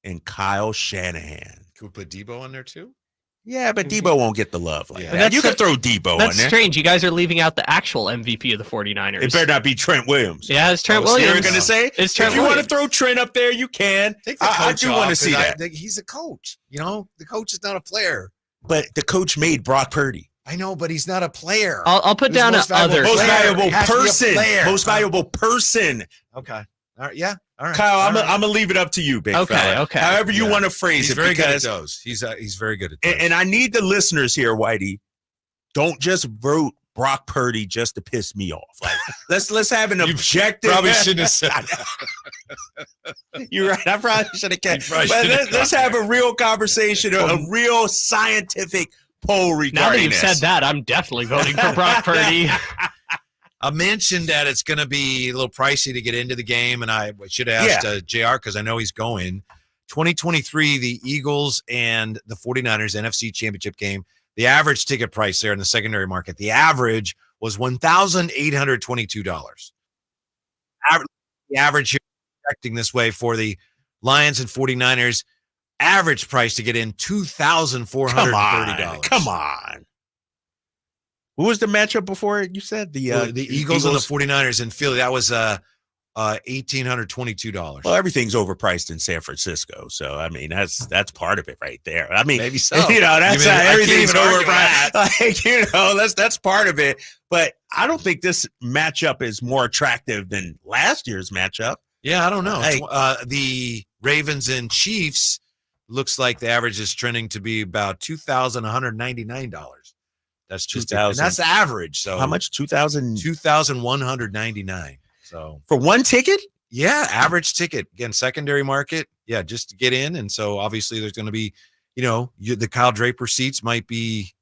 and Kyle Shanahan. Could we put Debo on there too? Yeah, but Debo won't get the love like Yeah. that. That's You can throw Debo on there. That's strange. You guys are leaving out the actual MVP of the 49ers. It better not be Trent Williams. Yeah, it's Trent You Williams. were going to say? It's Trent If you want to Williams. throw Trent up there, you can. Take the I coach do want to off, see 'cause that. he's a coach. You know, the coach is not a player. But the coach made Brock Purdy. I know, but he's not a player. I'll put Who's down most other. Most valuable Has to be a person. player. Most valuable person. Okay. All right. Yeah. All right. Kyle, I'm All right. going to leave it up to you, big Okay, fella. okay. However you Yeah. want to phrase He's it. very good at because, those. He's very good at those. and I need the listeners here, Whitey. Don't just vote Brock Purdy just to piss me off. Like, let's have an objective. probably shouldn't have said You're right. I probably should have kept. probably But shouldn't have let's have a real conversation, a real scientific poll regarding Now that you've this. said that, I'm definitely voting for Brock Purdy. I mentioned that it's going to be a little pricey to get into the game, and I should have asked JR because I know he's going. 2023, the Eagles and the 49ers NFC Championship game, the average ticket price there in the secondary market, the average was $1,822. The average here, projecting this way for the Lions and 49ers, average price to get in $2,430. Come on. Who was the matchup before you said? The Eagles and the 49ers in Philly. That was $1,822. Well, everything's overpriced in San Francisco, so I mean that's part of it right there. I mean, Maybe so. You know, that's I can't everything's even argue overpriced. that. Like, you know, that's part of it. But I don't think this matchup is more attractive than last year's matchup. Yeah, I don't know. Hey. The Ravens and Chiefs looks like the average is trending to be about $2,199. That's just and that's the average. So how much? 2,000? $2,199. So for one ticket? Yeah, average ticket. Again, secondary market. Yeah, just to get in. And so obviously there's going to be, the Kyle Draper seats might be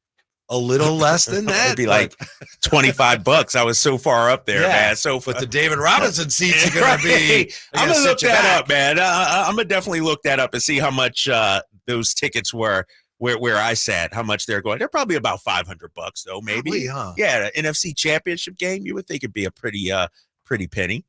a little less than that. It'd be like $25. I was so far up there, man. So but the David Robinson seats are going to be. I'm gonna look that up, man. I'm gonna definitely look that up and see how much those tickets were. Where I sat, how much they're going. They're probably about $500 though, maybe. Probably, huh? Yeah, the NFC Championship game. You would think it'd be a pretty penny.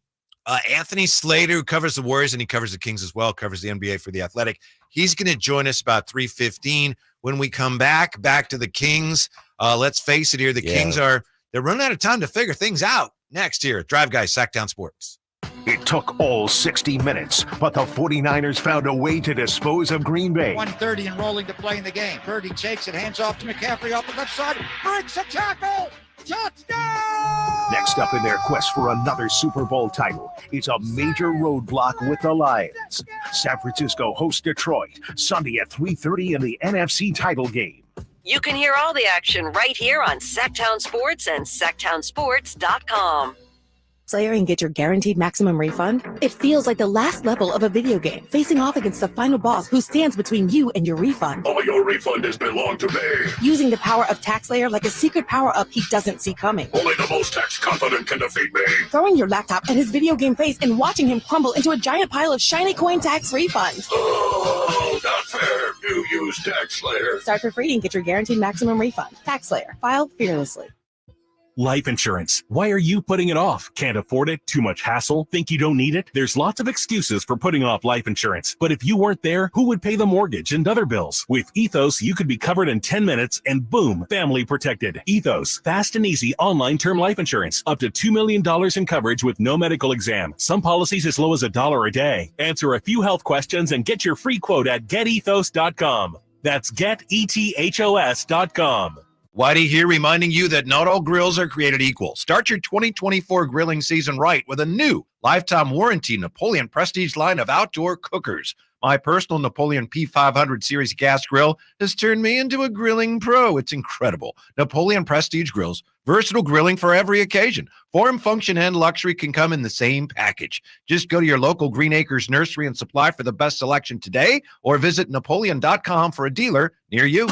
Anthony Slater, who covers the Warriors and he covers the Kings as well, covers the NBA for The Athletic. He's going to join us about 3:15. When we come back to the Kings. Let's face it here, the Kings they're running out of time to figure things out. Next here, Drive Guys, Sactown Sports. It took all 60 minutes, but the 49ers found a way to dispose of Green Bay. 1:30 and rolling to play in the game. Purdy takes it, hands off to McCaffrey off the left side, breaks a tackle, touchdown! Next up in their quest for another Super Bowl title, it's a major roadblock with the Lions. San Francisco hosts Detroit, Sunday at 3:30 in the NFC title game. You can hear all the action right here on Sactown Sports and SactownSports.com. Slayer and get your guaranteed maximum refund? It feels like the last level of a video game, facing off against the final boss who stands between you and your refund. All your refund has belonged to me. Using the power of TaxSlayer like a secret power-up he doesn't see coming. Only the most tax-confident can defeat me. Throwing your laptop at his video game face and watching him crumble into a giant pile of shiny coin tax refunds. Oh, not fair. You use TaxSlayer. Start for free and get your guaranteed maximum refund. TaxSlayer. File fearlessly. Life insurance. Why are you putting it off? Can't afford it? Too much hassle? Think you don't need it? There's lots of excuses for putting off life insurance. But if you weren't there, who would pay the mortgage and other bills? With Ethos, you could be covered in 10 minutes and boom, family protected. Ethos, fast and easy online term life insurance. Up to $2 million in coverage with no medical exam. Some policies as low as $1 a day. Answer a few health questions and get your free quote at getethos.com. That's getethos.com. Whitey here reminding you that not all grills are created equal. Start your 2024 grilling season right with a new lifetime warranty Napoleon Prestige line of outdoor cookers. My personal Napoleon P500 series gas grill has turned me into a grilling pro. It's incredible. Napoleon Prestige grills, versatile grilling for every occasion. Form, function, and luxury can come in the same package. Just go to your local Green Acres Nursery and Supply for the best selection today, or visit Napoleon.com for a dealer near you.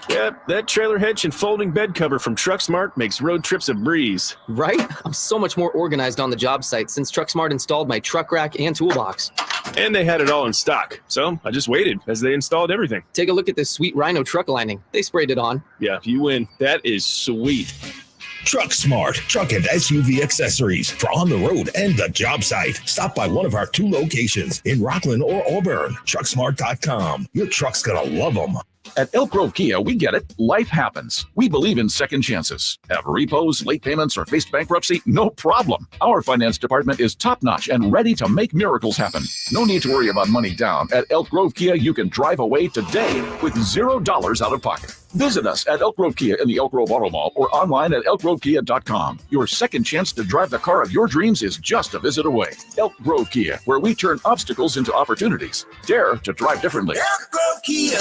Yep, that trailer hitch and folding bed cover from TruckSmart makes road trips a breeze. Right? I'm so much more organized on the job site since TruckSmart installed my truck rack and toolbox. And they had it all in stock, so I just waited as they installed everything. Take a look at this sweet Rhino truck lining. They sprayed it on. Yeah, you win. That is sweet. Truck Smart, truck and SUV accessories for on the road and the job site. Stop by one of our 2 locations in Rockland or Auburn. TruckSmart.com. Your truck's gonna love them. At Elk Grove Kia, we get it. Life happens. We believe in second chances. Have repos, late payments, or faced bankruptcy? No problem. Our finance department is top-notch and ready to make miracles happen. No need to worry about money down. At Elk Grove Kia, you can drive away today with $0 out of pocket. Visit us at Elk Grove Kia in the Elk Grove Auto Mall or online at elkgrovekia.com. Your second chance to drive the car of your dreams is just a visit away. Elk Grove Kia, where we turn obstacles into opportunities. Dare to drive differently. Elk Grove Kia.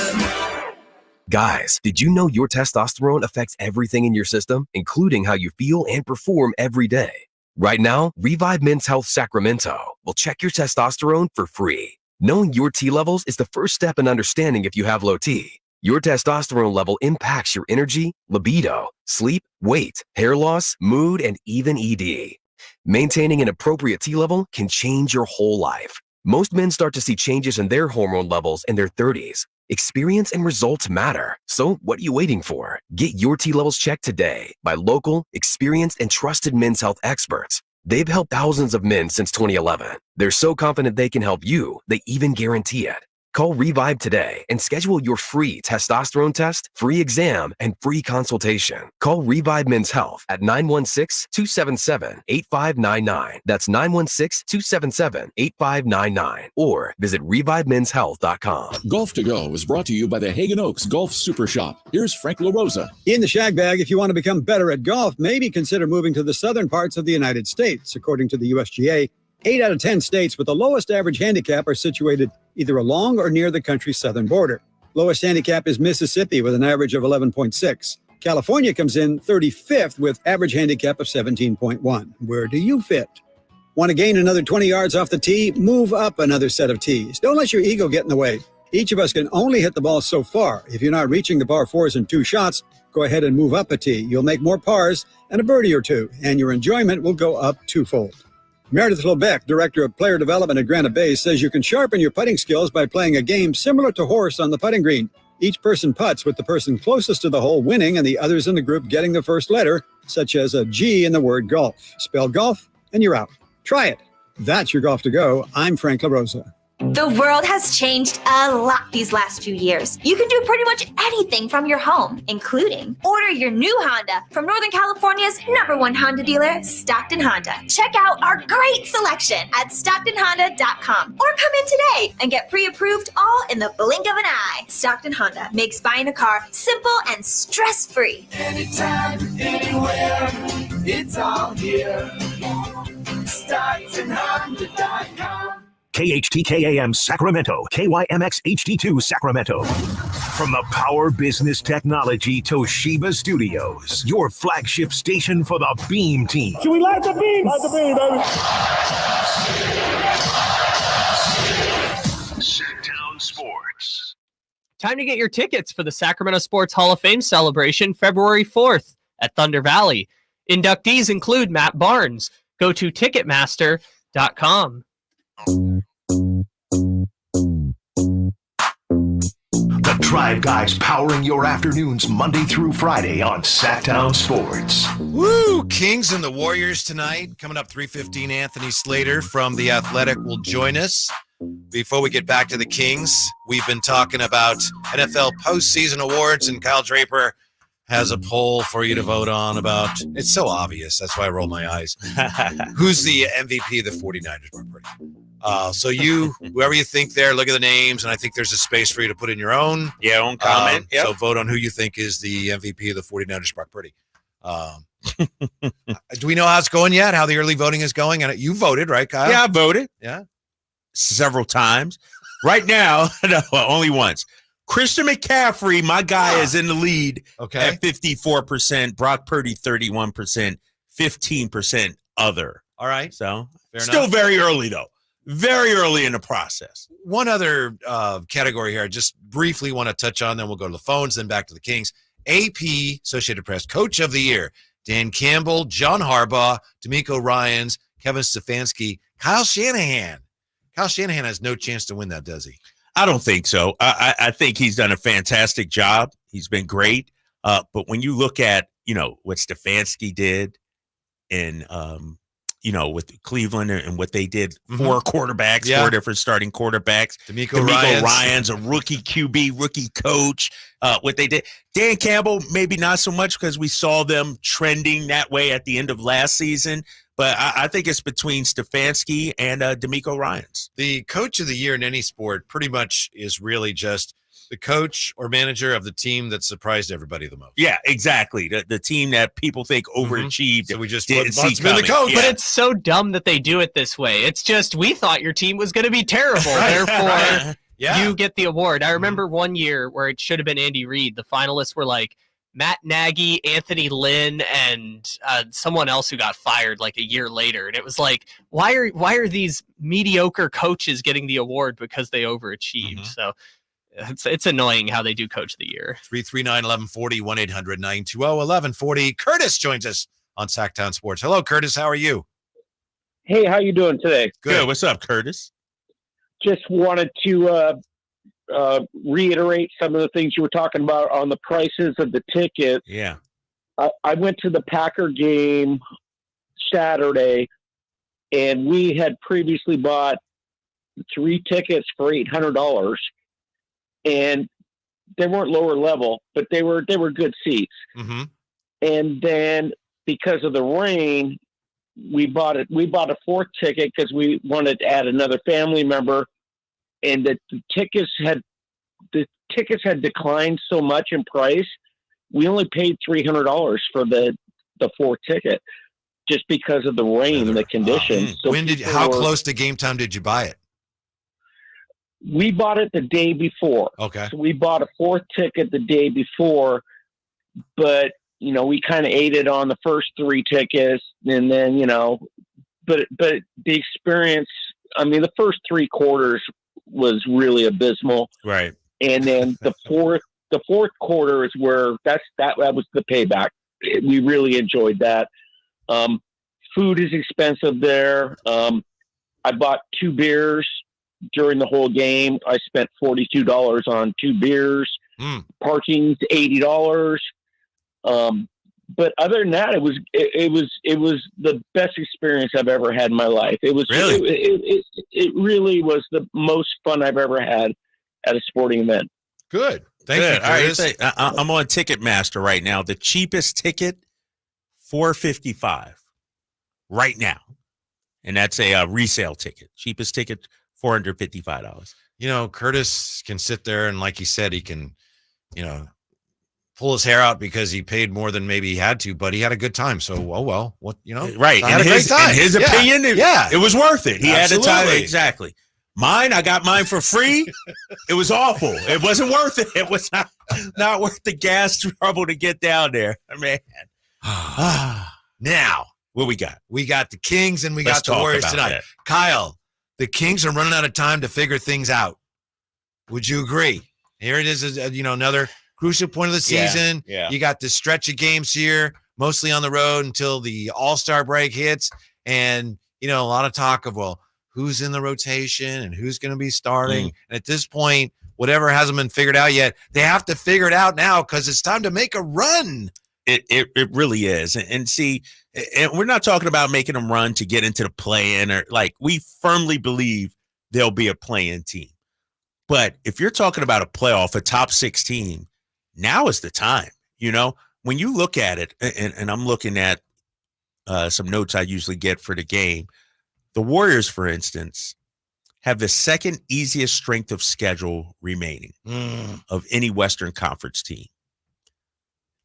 Guys, did you know your testosterone affects everything in your system, including how you feel and perform every day? Right now, Revive Men's Health Sacramento will check your testosterone for free. Knowing your T levels is the first step in understanding if you have low T. Your testosterone level impacts your energy, libido, sleep, weight, hair loss, mood, and even ED. Maintaining an appropriate T level can change your whole life. Most men start to see changes in their hormone levels in their 30s. Experience and results matter. So what are you waiting for? Get your T levels checked today by local, experienced, and trusted men's health experts. They've helped thousands of men since 2011. They're so confident they can help you, they even guarantee it. Call Revive today and schedule your free testosterone test, free exam, and free consultation. Call Revive Men's Health at 916-277-8599. That's 916-277-8599. Or visit ReviveMen'sHealth.com. Golf to Go is brought to you by the Hagen Oaks Golf Super Shop. Here's Frank LaRosa. In the shag bag, if you want to become better at golf, maybe consider moving to the southern parts of the United States. According to the USGA, 8 out of 10 states with the lowest average handicap are situated either along or near the country's southern border. Lowest handicap is Mississippi with an average of 11.6. California comes in 35th with average handicap of 17.1. Where do you fit? Want to gain another 20 yards off the tee? Move up another set of tees. Don't let your ego get in the way. Each of us can only hit the ball so far. If you're not reaching the par fours in 2 shots, go ahead and move up a tee. You'll make more pars and a birdie or 2, and your enjoyment will go up twofold. Meredith Lebeck, Director of Player Development at Granite Bay, says you can sharpen your putting skills by playing a game similar to horse on the putting green. Each person putts with the person closest to the hole winning and the others in the group getting the first letter, such as a G in the word golf. Spell golf and you're out. Try it. That's your Golf to Go. I'm Frank LaRosa. The world has changed a lot these last few years. You can do pretty much anything from your home, including order your new Honda from Northern California's #1 Honda dealer, Stockton Honda. Check out our great selection at StocktonHonda.com or come in today and get pre-approved all in the blink of an eye. Stockton Honda makes buying a car simple and stress-free. Anytime, anywhere, it's all here. StocktonHonda.com. KHTKAM Sacramento, KYMX HD2 Sacramento. From the Power Business Technology Toshiba Studios, your flagship station for the Beam Team. Should we light the beam? Light the beam, baby. Sactown Sports. Time to get your tickets for the Sacramento Sports Hall of Fame celebration February 4th at Thunder Valley. Inductees include Matt Barnes. Go to Ticketmaster.com. The Drive Guys powering your afternoons Monday through Friday on Sactown Sports. Woo! Kings and the Warriors tonight. Coming up 3:15, Anthony Slater from The Athletic will join us. Before we get back to the Kings, we've been talking about NFL postseason awards, and Kyle Draper has a poll for you to vote on about. It's so obvious. That's why I roll my eyes. Who's the MVP of the 49ers? So you, whoever you think there, look at the names, and I think there's a space for you to put in your own. Yeah, own comment. Yep. So vote on who you think is the MVP of the 49ers, Brock Purdy. Do we know how it's going yet? How the early voting is going? And you voted, right, Kyle? Yeah, I voted. Yeah. Several times. Right now, no, only once. Christian McCaffrey, my guy, is in the lead at 54%. Brock Purdy, 31%, 15% other. All right. So Fair still enough. very early, though. Very early in the process. One other category here I just briefly want to touch on, then we'll go to the phones, then back to the Kings. AP, Associated Press, Coach of the Year. Dan Campbell, John Harbaugh, D'Amico Ryans, Kevin Stefanski, Kyle Shanahan. Kyle Shanahan has no chance to win that, does he? I don't think so. I think he's done a fantastic job. He's been great. But when you look at, what Stefanski did and, with Cleveland and what they did, four quarterbacks, four different starting quarterbacks. D'Amico Ryans, a rookie QB, rookie coach, what they did. Dan Campbell, maybe not so much because we saw them trending that way at the end of last season. But I think it's between Stefanski and D'Amico Ryans. The coach of the year in any sport pretty much is really just the coach or manager of the team that surprised everybody the most. Yeah, exactly. The team that people think overachieved. So we just didn't see been the coming. coach. But it's so dumb that they do it this way. It's just, we thought your team was going to be terrible. Therefore, you get the award. I remember one year where it should have been Andy Reid. The finalists were like Matt Nagy, Anthony Lynn, and someone else who got fired like a year later. And it was like, why are these mediocre coaches getting the award because they overachieved? So it's annoying how they do Coach of the Year. 339-1140, 1-800-920-1140. Curtis joins us on Sactown Sports. Hello, Curtis. How are you? Hey, how you doing today? Good. What's up, Curtis? Just wanted to reiterate some of the things you were talking about on the prices of the tickets. Yeah. I went to the Packer game Saturday, and we had previously bought 3 tickets for $800, and they weren't lower level, but they were good seats. Mm-hmm. And then because of the rain, we bought a 4th ticket because we wanted to add another family member, and the tickets had declined so much in price. We only paid $300 for the 4th ticket just because of the rain and the conditions. So how close to game time did you buy it? We bought it the day before. Okay. So we bought a 4th ticket the day before, but we kind of ate it on the first 3 tickets, and then but the experience. I mean, the first 3 quarters was really abysmal, right? And then the fourth quarter is where that was the payback. We really enjoyed that. Food is expensive there. I bought 2 beers during the whole game. I spent $42 on 2 beers. Parking's $80. But other than that, it was the best experience I've ever had in my life. It was really, it really was the most fun I've ever had at a sporting event. Good. Thank you. All right, I'm on Ticketmaster right now. The cheapest ticket, $455 right now, and that's a resale ticket. Cheapest ticket, $455. Curtis can sit there and, like he said, he can, pull his hair out because he paid more than maybe he had to, but he had a good time. So, what, right. In his opinion, it was worth it. He had a time. Exactly. Mine, I got mine for free. It was awful. It wasn't worth it. It was not worth the gas trouble to get down there. Man. Now, what we got? We got the Kings and we Let's got the talk Warriors about tonight. that. Kyle, the Kings are running out of time to figure things out. Would you agree? Here it is, another crucial point of the season. Yeah. You got this stretch of games here, mostly on the road until the All-Star break hits. And, a lot of talk of, who's in the rotation and who's going to be starting. And at this point, whatever hasn't been figured out yet, they have to figure it out now because it's time to make a run. It really is. And see, and we're not talking about making them run to get into the play-in or we firmly believe there'll be a play-in team. But if you're talking about a playoff, a top 6 team, now is the time. When you look at it, and I'm looking at some notes I usually get for the game, the Warriors, for instance, have the 2nd easiest strength of schedule remaining of any Western Conference team.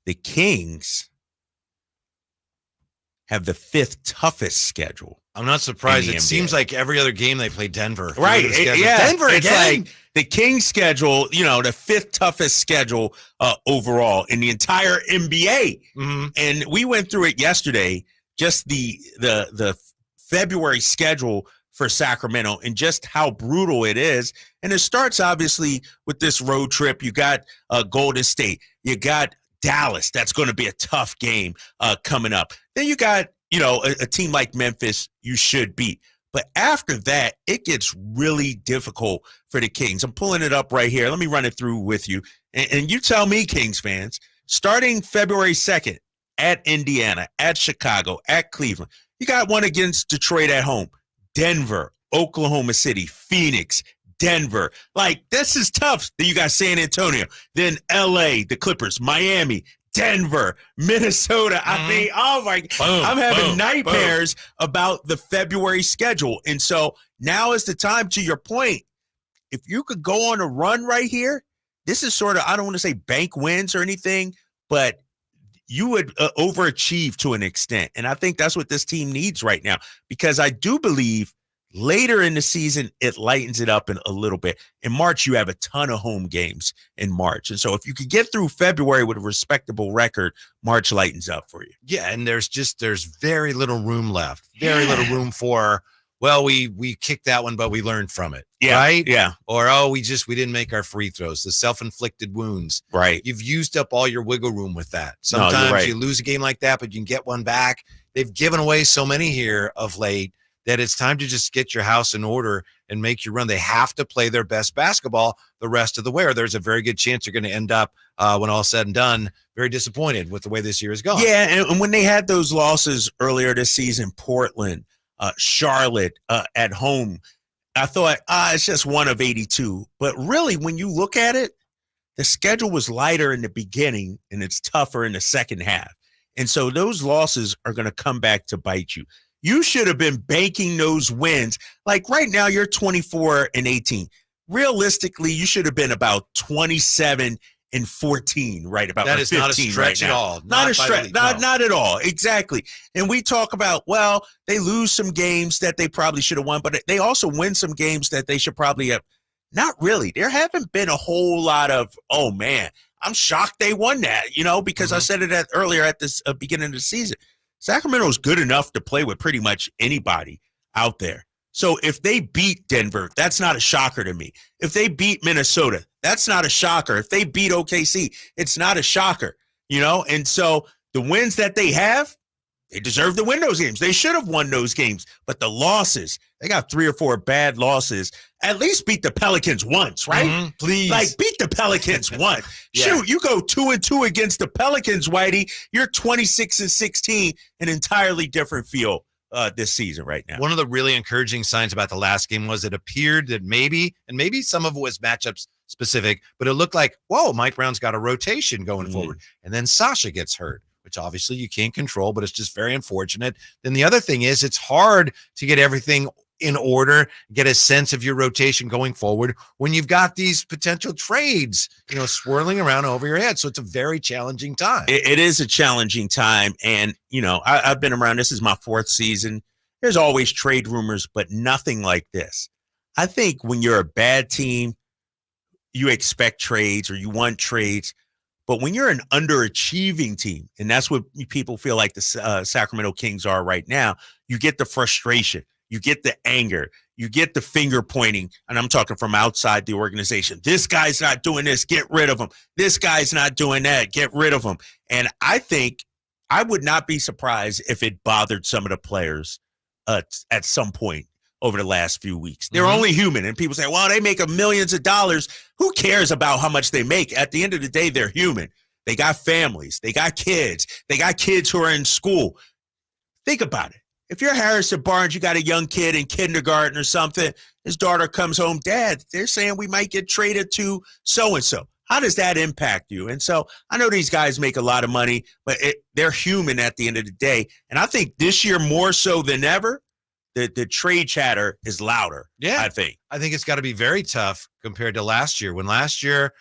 The Kings have the 5th toughest schedule. I'm not surprised. in the It NBA. seems like every other game they play Denver. Right. Denver it's again. like the Kings schedule, the 5th toughest schedule overall in the entire NBA. Mm-hmm. And we went through it yesterday, just the February schedule for Sacramento and just how brutal it is. And it starts obviously with this road trip. You got Golden State. You got Dallas. That's going to be a tough game coming up. Then you got, a team like Memphis you should beat. But after that, it gets really difficult for the Kings. I'm pulling it up right here. Let me run it through with you. And you tell me, Kings fans, starting February 2nd at Indiana, at Chicago, at Cleveland. You got one against Detroit at home, Denver, Oklahoma City, Phoenix, Denver. Like, this is tough. Then you got San Antonio, then LA, the Clippers, Miami, Denver, Minnesota. I mean, oh my, I'm having nightmares about the February schedule. And so now is the time, to your point, if you could go on a run right here, this is sort of, I don't want to say bank wins or anything, but you would overachieve to an extent. And I think that's what this team needs right now, because I do believe later in the season, it lightens it up a little bit. In March, you have a ton of home games in March. And so if you could get through February with a respectable record, March lightens up for you. Yeah, and there's very little room left. Very little room for, well, we kicked that one, but we learned from it. Yeah, right? yeah. Or, we didn't make our free throws. The self-inflicted wounds. Right. You've used up all your wiggle room with that. No, you're Sometimes right. you lose a game like that, but you can get one back. They've given away so many here of late that it's time to just get your house in order and make your run. They have to play their best basketball the rest of the way, or there's a very good chance you're going to end up, when all said and done, very disappointed with the way this year is going. Yeah, and when they had those losses earlier this season, Portland, Charlotte at home, I thought, it's just one of 82. But really, when you look at it, the schedule was lighter in the beginning, and it's tougher in the second half. And so those losses are going to come back to bite you. You should have been banking those wins. Like right now, you're 24-18. Realistically, you should have been about 27-14, right? About that is 15 not a stretch right at now. all. Not a stretch. Not at all. Exactly. And we talk about, well, they lose some games that they probably should have won, but they also win some games that they should probably have. Not really. There haven't been a whole lot of, oh man, I'm shocked they won that, because I said it earlier at this beginning of the season. Sacramento is good enough to play with pretty much anybody out there. So if they beat Denver, that's not a shocker to me. If they beat Minnesota, that's not a shocker. If they beat OKC, it's not a shocker, And so the wins that they have, they deserve to win those games. They should have won those games. But the losses, they got 3 or 4 bad losses. At least beat the Pelicans once, right? Mm-hmm. Please. Like, beat the Pelicans once. Yeah. Shoot, you go 2-2 against the Pelicans, Whitey. You're 26-16, an entirely different feel this season right now. One of the really encouraging signs about the last game was it appeared that maybe some of it was matchups specific, but it looked like, whoa, Mike Brown's got a rotation going forward. And then Sasha gets hurt, which obviously you can't control, but it's just very unfortunate. Then the other thing is it's hard to get everything in order, get a sense of your rotation going forward when you've got these potential trades, swirling around over your head. So it's a very challenging time. It is a challenging time. And, I've been around. This is my 4th season. There's always trade rumors, but nothing like this. I think when you're a bad team, you expect trades or you want trades. But when you're an underachieving team, and that's what people feel like the Sacramento Kings are right now, you get the frustration. You get the anger, you get the finger pointing, and I'm talking from outside the organization. This guy's not doing this, get rid of him. This guy's not doing that, get rid of him. And I think I would not be surprised if it bothered some of the players at some point over the last few weeks. They're only human, and people say, well, they make millions of dollars. Who cares about how much they make? At the end of the day, they're human. They got families. They got kids. They got kids who are in school. Think about it. If you're Harrison Barnes, you got a young kid in kindergarten or something, his daughter comes home, Dad, they're saying we might get traded to so-and-so. How does that impact you? And so I know these guys make a lot of money, but they're human at the end of the day. And I think this year more so than ever, the trade chatter is louder. Yeah. I think it's got to be very tough compared to last year. When last year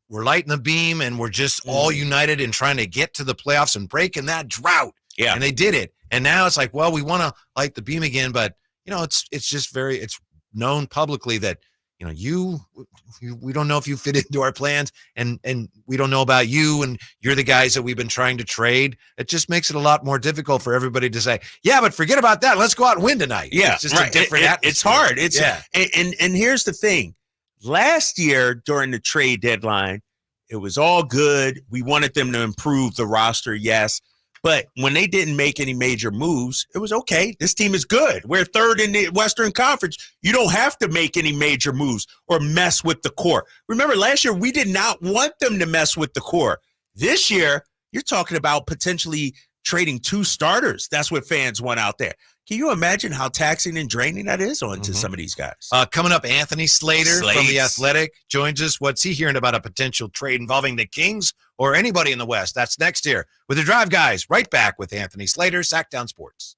we're lighting the beam and we're just all united in trying to get to the playoffs and breaking that drought. Yeah. And they did it. And now it's like, well, we want to light the beam again, but it's just it's known publicly that we don't know if you fit into our plans, and we don't know about you, and you're the guys that we've been trying to trade. It just makes it a lot more difficult for everybody to say, yeah, but forget about that. Let's go out and win tonight. Yeah, it's just a different atmosphere. It's hard. And here's the thing. Last year during the trade deadline, it was all good. We wanted them to improve the roster, yes. But when they didn't make any major moves, it was okay. This team is good. We're third in the Western Conference. You don't have to make any major moves or mess with the core. Remember, last year, we did not want them to mess with the core. This year, you're talking about potentially trading 2 starters. That's what fans want out there. Can you imagine how taxing and draining that is onto some of these guys? Coming up, Anthony Slater from The Athletic joins us. What's he hearing about a potential trade involving the Kings or anybody in the West? That's next here with the Drive Guys. Right back with Anthony Slater, Sactown Sports.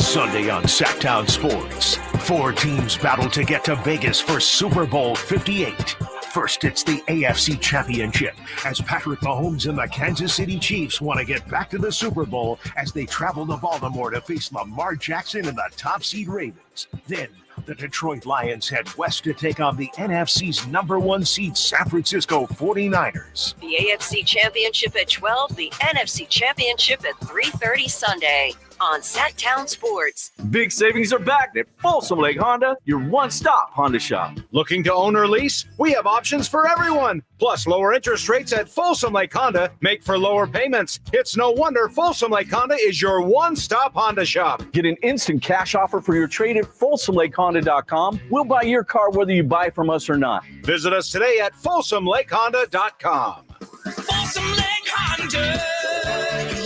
Sunday on Sactown Sports, 4 teams battle to get to Vegas for Super Bowl 58. First, it's the AFC Championship, as Patrick Mahomes and the Kansas City Chiefs want to get back to the Super Bowl as they travel to Baltimore to face Lamar Jackson and the top seed Ravens. Then, the Detroit Lions head west to take on the NFC's number 1 seed San Francisco 49ers. The AFC Championship at 12, the NFC Championship at 3:30 Sunday on Sactown Sports. Big savings are back at Folsom Lake Honda, your one-stop Honda shop. Looking to own or lease? We have options for everyone. Plus, lower interest rates at Folsom Lake Honda make for lower payments. It's no wonder Folsom Lake Honda is your one-stop Honda shop. Get an instant cash offer for your trade at FolsomLakeHonda.com. We'll buy your car whether you buy from us or not. Visit us today at FolsomLakeHonda.com. Folsom Lake Honda,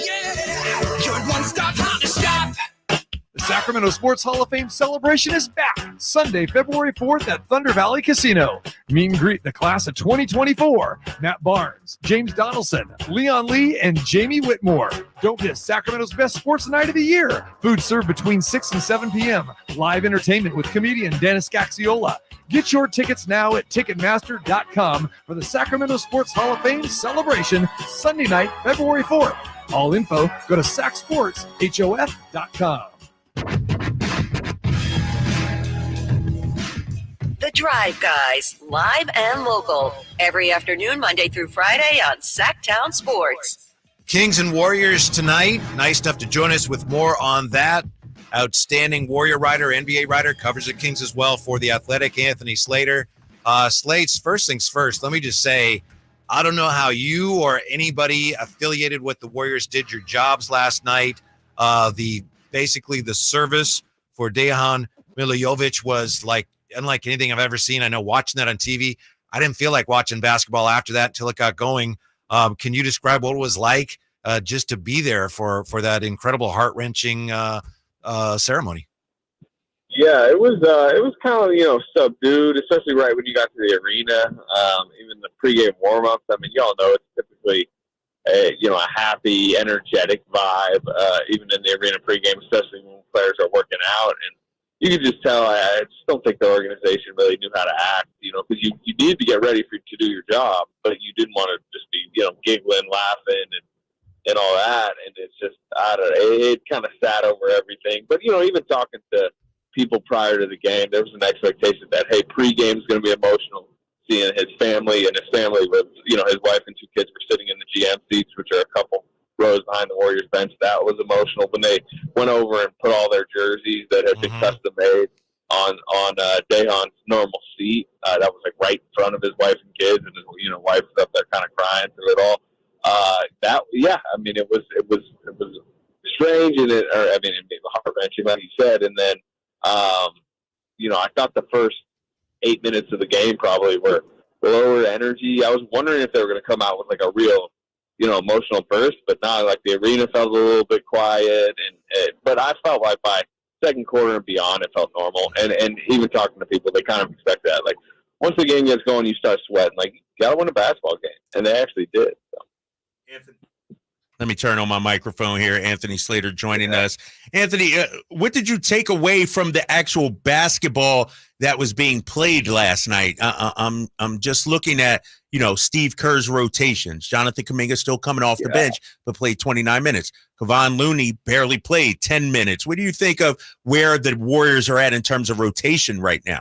yeah, your one-stop Honda shop. The Sacramento Sports Hall of Fame celebration is back Sunday, February 4th at Thunder Valley Casino. Meet and greet the class of 2024. Matt Barnes, James Donaldson, Leon Lee, and Jamie Whitmore. Don't miss Sacramento's best sports night of the year. Food served between 6 and 7 p.m. Live entertainment with comedian Dennis Gaxiola. Get your tickets now at Ticketmaster.com for the Sacramento Sports Hall of Fame celebration Sunday night, February 4th. All info, go to SacSportsHof.com. The Drive Guys, live and local, every afternoon, Monday through Friday on Sactown Sports. Kings and Warriors tonight. Nice enough to join us with more on that. Outstanding Warrior writer, NBA writer, covers the Kings as well for The Athletic, Anthony Slater. Slates, first things first, let me just say, I don't know how you or anybody affiliated with the Warriors did your jobs last night. Basically the service for Dejan Milijovic was unlike anything I've ever seen. I know watching that on TV, I didn't feel like watching basketball after that until it got going. Can you describe what it was like just to be there for that incredible heart-wrenching ceremony? Yeah, it was kind of, subdued, especially right when you got to the arena. Even the pregame warm-ups, I mean, y'all know it's typically a happy, energetic vibe, even in the arena pregame, especially when players are working out. And you could just tell, I just don't think the organization really knew how to act, because you needed to get ready to do your job, but you didn't want to just be, giggling, laughing, and all that. And it's just, I don't know, it kind of sat over everything. But, even talking to people prior to the game, there was an expectation that, hey, pregame is going to be emotional. Seeing his family, and his family was, his wife and 2 kids were sitting in the GM seats, which are a couple rows behind the Warriors bench. That was emotional. When they went over and put all their jerseys that had been custom made on Dejan's normal seat, that was right in front of his wife and kids, and his wife was up there kind of crying through it all. It was strange, and it made heart wrenching, like you said. And then, I thought the first 8 minutes of the game probably were lower energy. I was wondering if they were going to come out with a real, emotional burst, but not the arena felt a little bit quiet. But I felt like by second quarter and beyond, it felt normal. And even talking to people, they kind of expect that. Once the game gets going, you start sweating. You got to win a basketball game, and they actually did. So. Let me turn on my microphone here. Anthony Slater joining us. Anthony, what did you take away from the actual basketball that was being played last night? I'm just looking at, Steve Kerr's rotations. Jonathan Kuminga still coming off the bench, but played 29 minutes. Kevon Looney barely played 10 minutes. What do you think of where the Warriors are at in terms of rotation right now?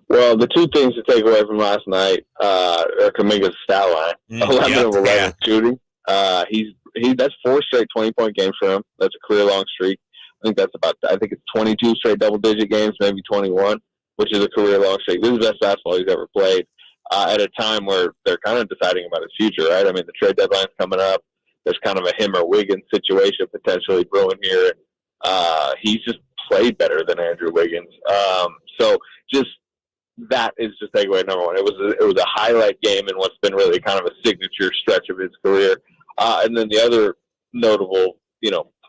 Well, the two things to take away from last night are Kuminga's stat line. 11 of 11 shooting. That's 4 straight 20-point games for him. That's a career-long streak. I think it's 22 straight double-digit games, maybe 21, which is a career-long streak. This is the best basketball he's ever played at a time where they're kind of deciding about his future, right? I mean, the trade deadline's coming up. There's kind of a him or Wiggins situation potentially brewing here. He's just played better than Andrew Wiggins. So just that is just takeaway number one. It was a highlight game in what's been really kind of a signature stretch of his career. And then the other notable,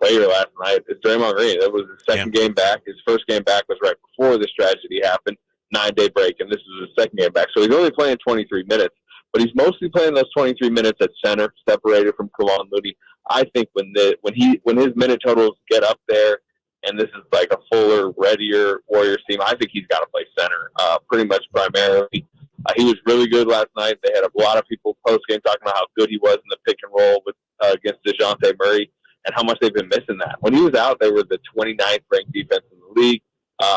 player last night is Draymond Green. That was his second game back. His first game back was right before this tragedy happened, 9-day break, and this is his second game back. So he's only playing 23 minutes, but he's mostly playing those 23 minutes at center, separated from Kevon Looney. I think when his minute totals get up there, and this is like a fuller, readier Warriors team, I think he's got to play center pretty much primarily. He was really good last night. They had a lot of people post-game talking about how good he was in the pick and roll with against DeJounte Murray and how much they've been missing that. When he was out, they were the 29th ranked defense in the league.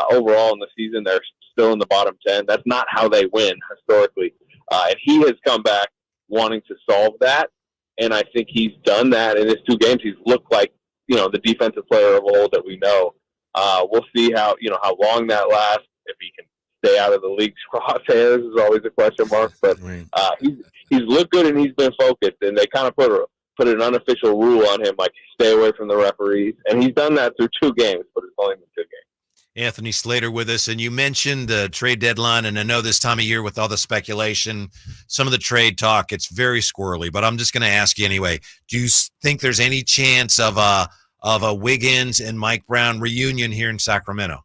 Overall in the season, they're still in the bottom 10. That's not how they win historically. And he has come back wanting to solve that, and I think he's done that in his 2 games. He's looked like, the defensive player of old that we know. We'll see how long that lasts. If he can stay out of the league's crosshairs is always a question mark. But he's looked good and he's been focused. And they kind of put an unofficial rule on him, like stay away from the referees. And he's done that through 2 games, but it's only been 2 games. Anthony Slater with us, and you mentioned the trade deadline, and I know this time of year with all the speculation, some of the trade talk, it's very squirrely, but I'm just going to ask you anyway. Do you think there's any chance of a Wiggins and Mike Brown reunion here in Sacramento?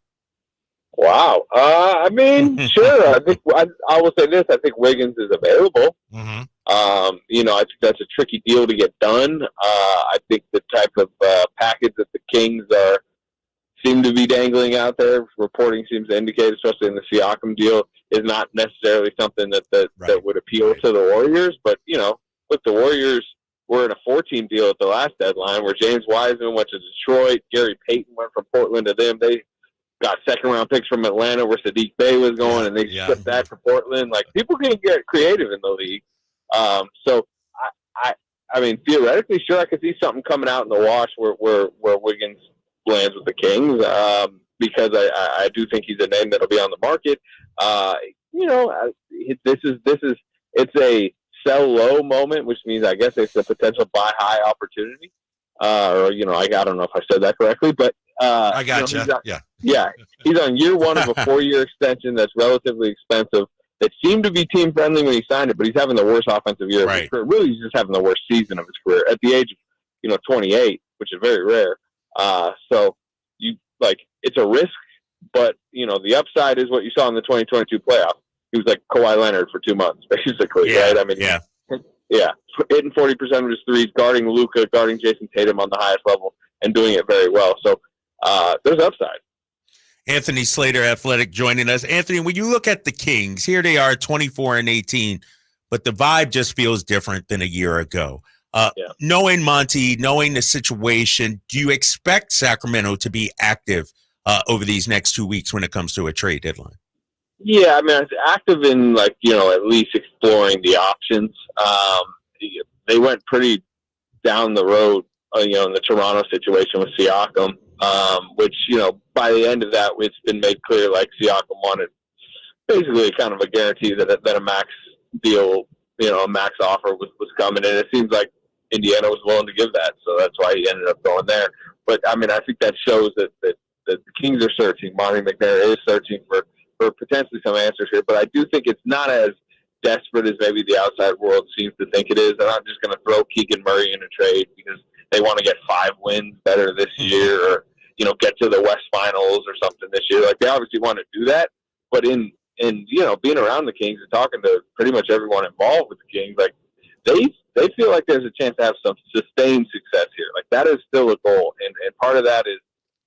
Wow. I mean, sure. I think I will say this. I think Wiggins is available. Mm-hmm. I think that's a tricky deal to get done. I think the type of package that the Kings seem to be dangling out there, reporting seems to indicate, especially in the Siakam deal, is not necessarily something that would appeal to the Warriors. But, look, the Warriors were in a 4-team deal at the last deadline where James Wiseman went to Detroit, Gary Payton went from Portland to them. They got second-round picks from Atlanta where Sadiq Bey was going, and they shipped that to Portland. Like, people can get creative in the league. So, I mean, theoretically, sure, I could see something coming out in the wash where Wiggins lands with the Kings, because I do think he's a name that'll be on the market. It's a sell low moment, which means I guess it's a potential buy high opportunity. I don't know if I said that correctly, but I got you. He's on year 1 of a 4-year extension that's relatively expensive. That seemed to be team friendly when he signed it, but he's having the worst offensive year of his career. Really, he's just having the worst season of his career at the age of 28, which is very rare. So it's a risk, but the upside is what you saw in the 2022 playoffs. He was like Kawhi Leonard for 2 months, basically, right? I mean, hitting 40% of his threes, guarding Luka, guarding Jason Tatum on the highest level, and doing it very well. So there's upside. Anthony Slater, Athletic, joining us. Anthony, when you look at the Kings, here they are 24-18, but the vibe just feels different than a year ago. Knowing Monty, knowing the situation, do you expect Sacramento to be active over these next 2 weeks when it comes to a trade deadline? Yeah, I mean, it's active in at least exploring the options. They went pretty down the road, in the Toronto situation with Siakam, which by the end of that, it's been made clear like Siakam wanted basically kind of a guarantee that a max deal, a max offer was coming, and it seems like Indiana was willing to give that, so that's why he ended up going there. But I mean, I think that shows that the Kings are searching. Monty McNair is searching for potentially some answers here, but I do think it's not as desperate as maybe the outside world seems to think it is. They're not just going to throw Keegan Murray in a trade because they want to get 5 wins better this year, or get to the West Finals or something this year. Like, they obviously want to do that, but in being around the Kings and talking to pretty much everyone involved with the Kings, like, they feel like there's a chance to have some sustained success here. Like that is still a goal, and part of that is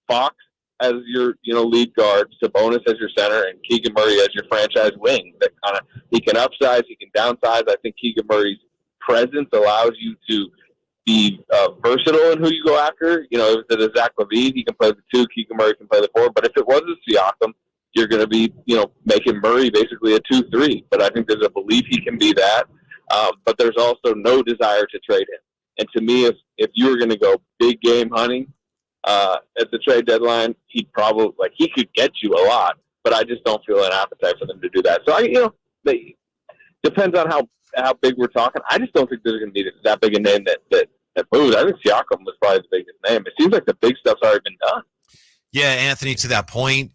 Fox as your lead guard, Sabonis as your center, and Keegan Murray as your franchise wing. That kind of he can upsize, he can downsize. I think Keegan Murray's presence allows you to be versatile in who you go after. If it is Zach LaVine, he can play the 2. Keegan Murray can play the 4. But if it was a Siakam, you're going to be making Murray basically a 2-3. But I think there's a belief he can be that. But there's also no desire to trade him. And to me, if you were going to go big game hunting at the trade deadline, he could get you a lot. But I just don't feel an appetite for them to do that. So depends on how big we're talking. I just don't think there's going to be that big a name that moves. I think Siakam was probably the biggest name. It seems like the big stuff's already been done. Yeah, Anthony, to that point,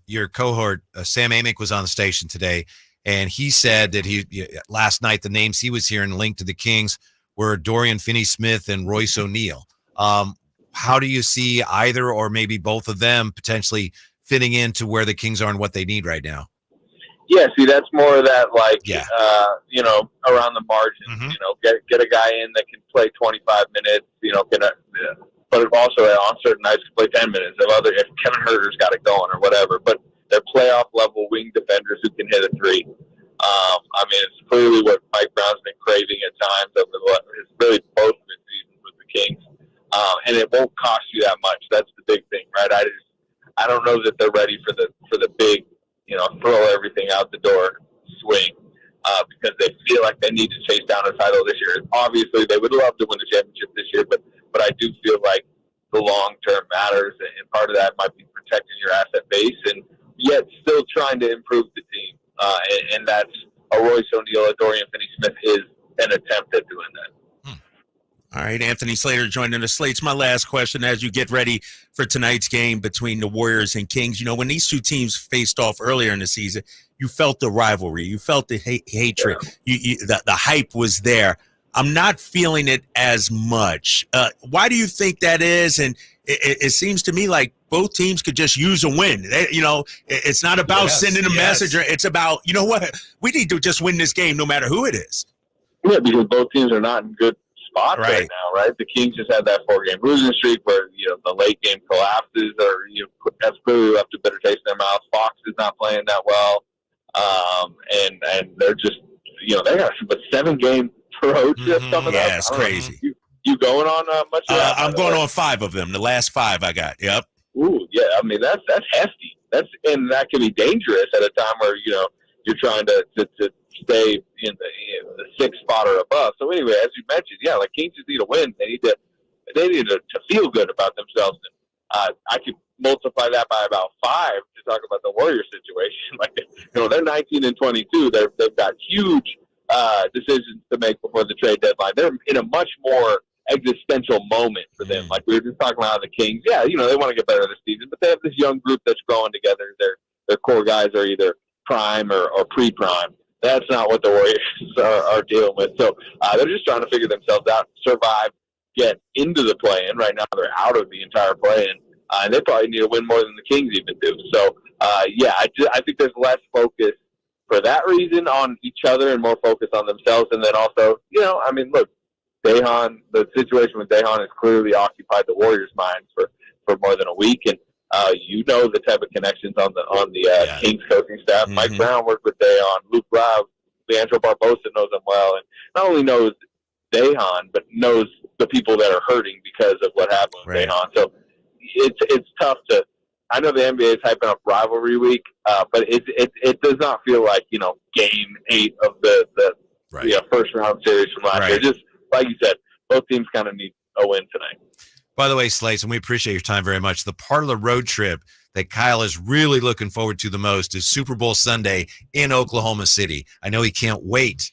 your cohort, Sam Amick, was on the station today, and he said that last night the names he was hearing linked to the Kings were Dorian Finney-Smith and Royce O'Neal. How do you see either or maybe both of them potentially fitting into where the Kings are and what they need right now? Yeah, see, that's more of that, around the margins. Mm-hmm. Get a guy in that can play 25 minutes, but also on certain nights can play 10 minutes. If Kevin Huerter's got it going or whatever, but they're playoff-level wing defenders who can hit a 3. It's clearly what Mike Brown's been craving at times over really both of his seasons with the Kings. And it won't cost you that much. That's the big thing, right? I don't know that they're ready for the big, throw everything out the door swing because they feel like they need to chase down a title this year. Obviously, they would love to win the championship this year, but I do feel like the long term matters, and part of that might be protecting your asset base and yet still trying to improve the team. And that's a Royce O'Neal, a Dorian Finney-Smith is an attempt at doing that. All right, Anthony Slater joining us. Slate's my last question as you get ready for tonight's game between the Warriors and Kings. When these two teams faced off earlier in the season, you felt the rivalry. You felt the hatred. The hype was there. I'm not feeling it as much. Why do you think that is? And it seems to me like both teams could just use a win. It's not about sending a message. It's about, we need to just win this game no matter who it is. Yeah, because both teams are not in good spot right now, right? The Kings just had that 4-game losing streak where the late game collapses, or has clearly left a bitter taste in their mouth. Fox is not playing that well, and they're just they got a 7-game road trip coming up. Yeah, it's crazy. You going on much of that? I'm going on 5 of them. The last 5 I got. Yep. Ooh, yeah. That's hefty. And that can be dangerous at a time where you're trying to stay in the 6th spot or above. So anyway, as you mentioned, Kings just need a win. They need to feel good about themselves. And I could multiply that by about 5 to talk about the Warriors situation. They're 19-22. They've got huge decisions to make before the trade deadline. They're in a much more existential moment for them. Like we were just talking about the Kings. Yeah, they want to get better this season, but they have this young group that's growing together. Their core guys are either prime or pre-prime. That's not what the Warriors are dealing with. So they're just trying to figure themselves out, survive, get into the play-in. Right now they're out of the entire play-in, and they probably need to win more than the Kings even do. So, I think there's less focus for that reason on each other and more focus on themselves. And then also, look, Dejan, the situation with Dejan has clearly occupied the Warriors' minds for more than a week. And the type of connections on the Kings coaching staff. Mm-hmm. Mike Brown worked with Dejan. Luke Rao, Leandro Barbosa knows him well, and not only knows Dejan, but knows the people that are hurting because of what happened with Dejan. So it's tough to. I know the NBA is hyping up rivalry week, but it does not feel like game 8 of the first round series from last year. Just like you said, both teams kind of need a win tonight. By the way, Slates, and we appreciate your time very much. The part of the road trip that Kyle is really looking forward to the most is Super Bowl Sunday in Oklahoma City. I know he can't wait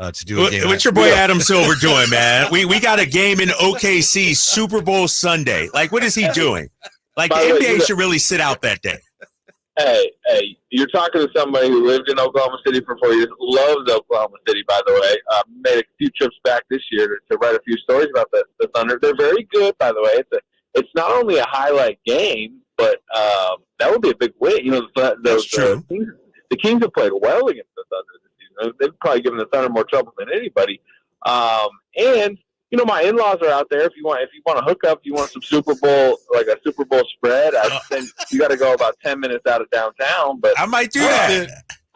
to do a game. What's your boy Adam Silver doing, man? We got a game in OKC Super Bowl Sunday. Like, what is he doing? Like, the NBA should really sit out that day. Hey, you're talking to somebody who lived in Oklahoma City for 4 years, loves Oklahoma City, by the way. Made a few trips back this year to write a few stories about the Thunder. They're very good, by the way. It's not only a highlight game, but that would be a big win. That's true. The Kings have played well against the Thunder this season. They've probably given the Thunder more trouble than anybody. And my in-laws are out there. If you want to hook up, you want some Super Bowl, like a Super Bowl spread, then you got to go about 10 minutes out of downtown. But I might do that.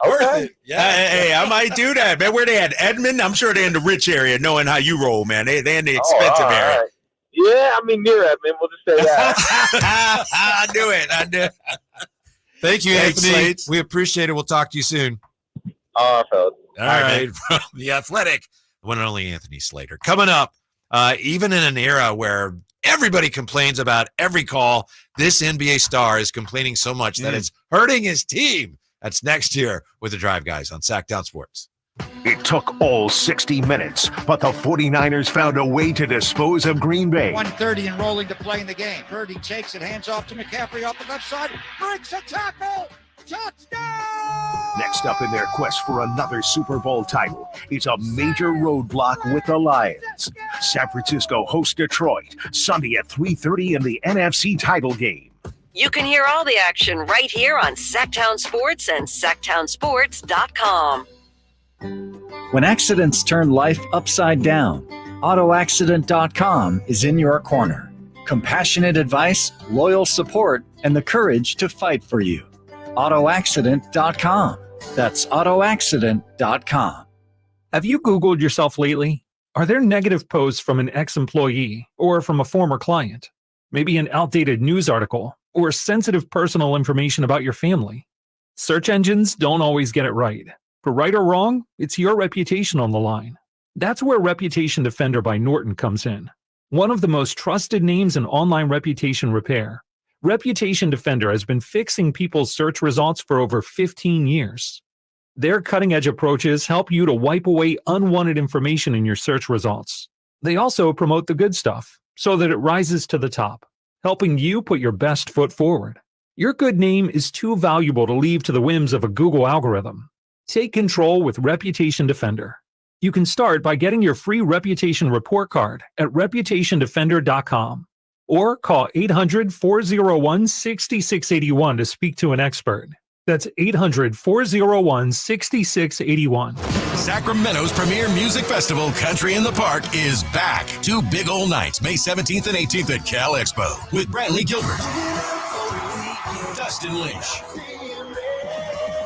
Okay. Yeah. Hey, I might do that, man. Where they at? Edmond? I'm sure they're in the rich area, knowing how you roll, man. They in the expensive area. Right. Yeah, I mean, near Edmond. We'll just say that. I knew it. Thank you, Thanks, Anthony. Slates. We appreciate it. We'll talk to you soon. All right. From the Athletic, the one and only Anthony Slater. Coming up, even in an era where everybody complains about every call, this NBA star is complaining so much that it's hurting his team. That's next year with the Drive Guys on Sactown Sports. It took all 60 minutes, but the 49ers found a way to dispose of Green Bay. 1:30 and rolling to play in the game. Purdy takes it, hands off to McCaffrey off the left side, breaks a tackle, touchdown! Next up in their quest for another Super Bowl title is a major roadblock with the Lions. San Francisco hosts Detroit Sunday at 3:30 in the NFC title game. You can hear all the action right here on Sactown Sports and SactownSports.com. When accidents turn life upside down, AutoAccident.com is in your corner. Compassionate advice, loyal support, and the courage to fight for you. AutoAccident.com. That's AutoAccident.com. Have you Googled yourself lately? Are there negative posts from an ex-employee or from a former client? Maybe an outdated news article or sensitive personal information about your family? Search engines don't always get it right. For right or wrong, it's your reputation on the line. That's where Reputation Defender by Norton comes in. One of the most trusted names in online reputation repair, Reputation Defender has been fixing people's search results for over 15 years. Their cutting-edge approaches help you to wipe away unwanted information in your search results. They also promote the good stuff so that it rises to the top, helping you put your best foot forward. Your good name is too valuable to leave to the whims of a Google algorithm. Take control with Reputation Defender. You can start by getting your free reputation report card at reputationdefender.com or call 800-401-6681 to speak to an expert. That's 800-401-6681. Sacramento's premier music festival, Country in the Park, is back. 2 big old nights, May 17th and 18th at Cal Expo with Brantley Gilbert, Dustin Lynch,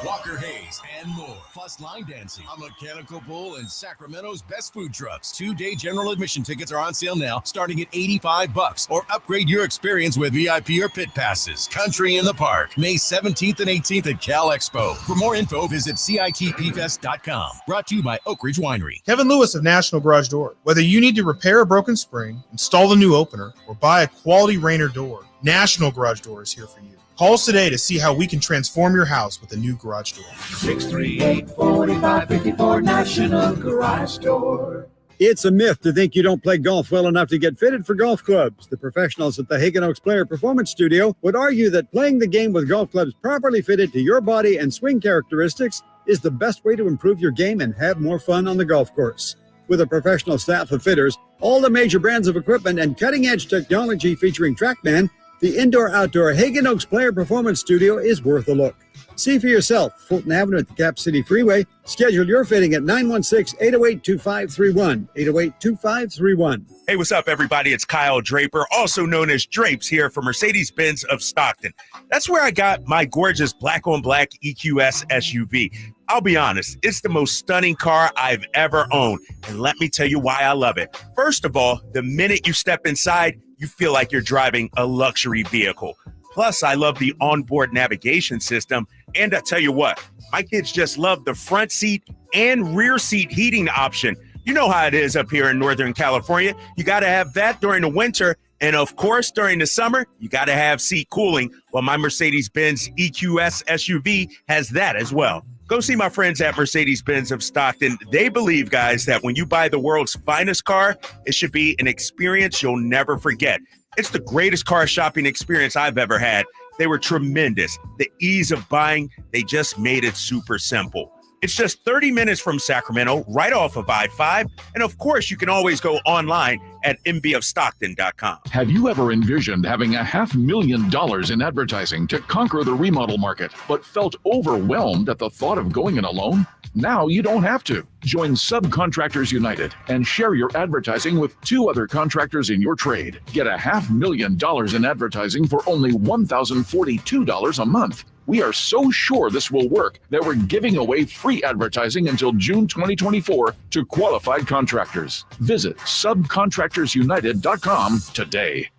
Walker Hayes, and more. Plus line dancing, a mechanical bull, and Sacramento's best food trucks. 2-day general admission tickets are on sale now, starting at $85, or upgrade your experience with VIP or pit passes. Country in the Park, May 17th and 18th at Cal Expo. For more info, visit CITPfest.com. Brought to you by Oak Ridge Winery. Kevin Lewis of National Garage Door. Whether you need to repair a broken spring, install a new opener, or buy a quality Rainer door, National Garage Door is here for you. Call us today to see how we can transform your house with a new garage door. 638-4554 National Garage Door. It's a myth to think you don't play golf well enough to get fitted for golf clubs. The professionals at the Hagen Oaks Player Performance Studio would argue that playing the game with golf clubs properly fitted to your body and swing characteristics is the best way to improve your game and have more fun on the golf course. With a professional staff of fitters, all the major brands of equipment, and cutting-edge technology featuring TrackMan, the indoor-outdoor Hagen Oaks Player Performance Studio is worth a look. See for yourself, Fulton Avenue at the Cap City Freeway. Schedule your fitting at 916-808-2531, 808-2531. Hey, what's up, everybody? It's Kyle Draper, also known as Drapes, here for Mercedes-Benz of Stockton. That's where I got my gorgeous black-on-black EQS SUV. I'll be honest, it's the most stunning car I've ever owned, and let me tell you why I love it. First of all, the minute you step inside, you feel like you're driving a luxury vehicle. Plus, I love the onboard navigation system, and I tell you what, my kids just love the front seat and rear seat heating option. You know how it is up here in Northern California. You got to have that during the winter, and of course, during the summer, you got to have seat cooling. Well, my Mercedes-Benz EQS SUV has that as well. Go see my friends at Mercedes-Benz of Stockton. They believe, guys, that when you buy the world's finest car, it should be an experience you'll never forget. It's the greatest car shopping experience I've ever had. They were tremendous. The ease of buying, they just made it super simple. It's just 30 minutes from Sacramento, right off of I-5. And of course, you can always go online at mbofstockton.com. Have you ever envisioned having $500,000 in advertising to conquer the remodel market, but felt overwhelmed at the thought of going it alone? Now you don't have to. Join Subcontractors United and share your advertising with 2 other contractors in your trade. Get $500,000 in advertising for only $1,042 a month. We are so sure this will work that we're giving away free advertising until June 2024 to qualified contractors. Visit subcontractorsunited.com today.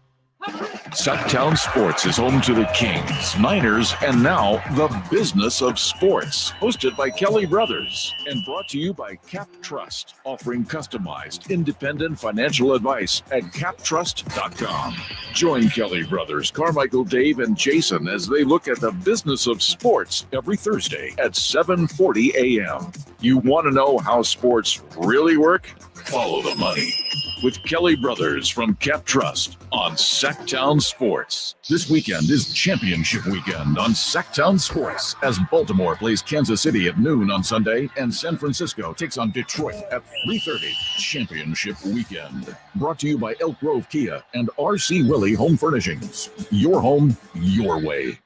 Sactown Sports is home to the Kings, Niners, and now the business of sports. Hosted by Kelly Brothers and brought to you by Cap Trust, offering customized, independent financial advice at captrust.com. Join Kelly Brothers, Carmichael, Dave, and Jason as they look at the business of sports every Thursday at 7:40 a.m. You want to know how sports really work? Follow the money with Kelly Brothers from Cap Trust on Sactown Sports. This weekend is championship weekend on Sactown Sports as Baltimore plays Kansas City at noon on Sunday and San Francisco takes on Detroit at 3:30. Championship weekend. Brought to you by Elk Grove Kia and RC Willey Home Furnishings. Your home, your way.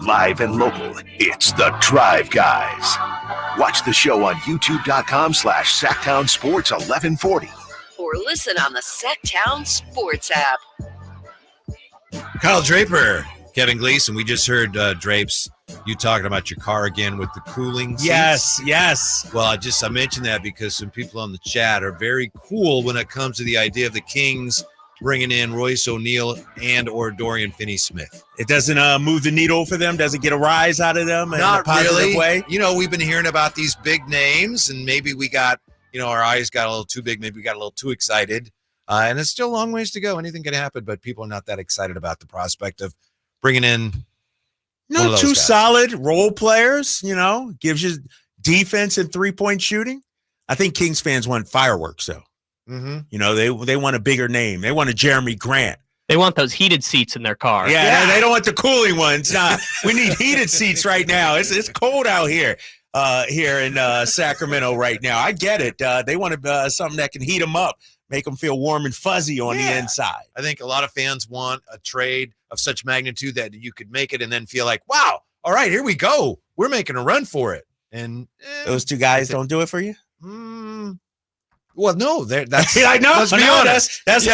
Live and local, it's the Drive Guys. Watch the show on youtube.com/Sactown Sports 1140. Or listen on the Sactown Sports app. Kyle Draper, Kevin Gleason. We just heard Drapes, you talking about your car again with the cooling seats. Yes. Well, I mentioned that because some people on the chat are very cool when it comes to the idea of the Kings bringing in Royce O'Neal and or Dorian Finney-Smith. It doesn't move the needle for them? Does it get a rise out of them in a positive really. way? You know, we've been hearing about these big names, and maybe we got, our eyes got a little too big. Maybe we got a little too excited. And it's still a long ways to go. Anything can happen, but people are not that excited about the prospect of bringing in two solid role players, gives you defense and three-point shooting. I think Kings fans want fireworks, though. Mm-hmm. They want a bigger name. They want a Jeremy Grant. They want those heated seats in their car. Yeah. They don't want the cooling ones. Nah, we need heated seats right now. It's cold out here in Sacramento right now. I get it. They want something that can heat them up, make them feel warm and fuzzy on the inside. I think a lot of fans want a trade of such magnitude that you could make it and then feel like, wow, all right, here we go. We're making a run for it. And those two guys don't do it for you? Well, no, that's I know. Let's be honest. That's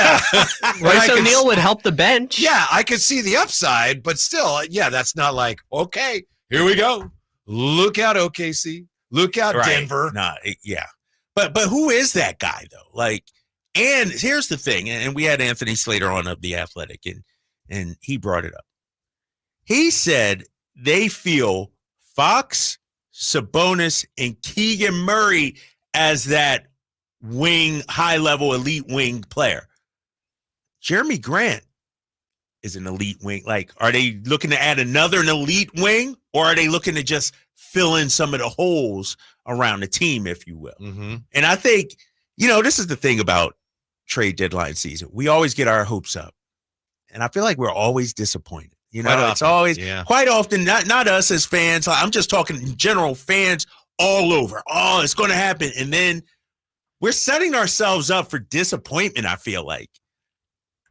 Royce O'Neal would help the bench. Yeah, I could see the upside, but still, that's not like, okay, here we go. Look out, OKC. Look out, Denver. But who is that guy though? And here's the thing, and we had Anthony Slater on of The Athletic, and he brought it up. He said they feel Fox, Sabonis, and Keegan Murray as that wing, high-level elite wing player. Jeremy Grant is an elite wing. Are they looking to add an elite wing, or are they looking to just fill in some of the holes around the team, if you will? Mm-hmm. And I think, this is the thing about trade deadline season. We always get our hopes up, and I feel like we're always disappointed. It's always quite often not us as fans. I'm just talking in general, fans all over. Oh, it's going to happen, and then we're setting ourselves up for disappointment, I feel like.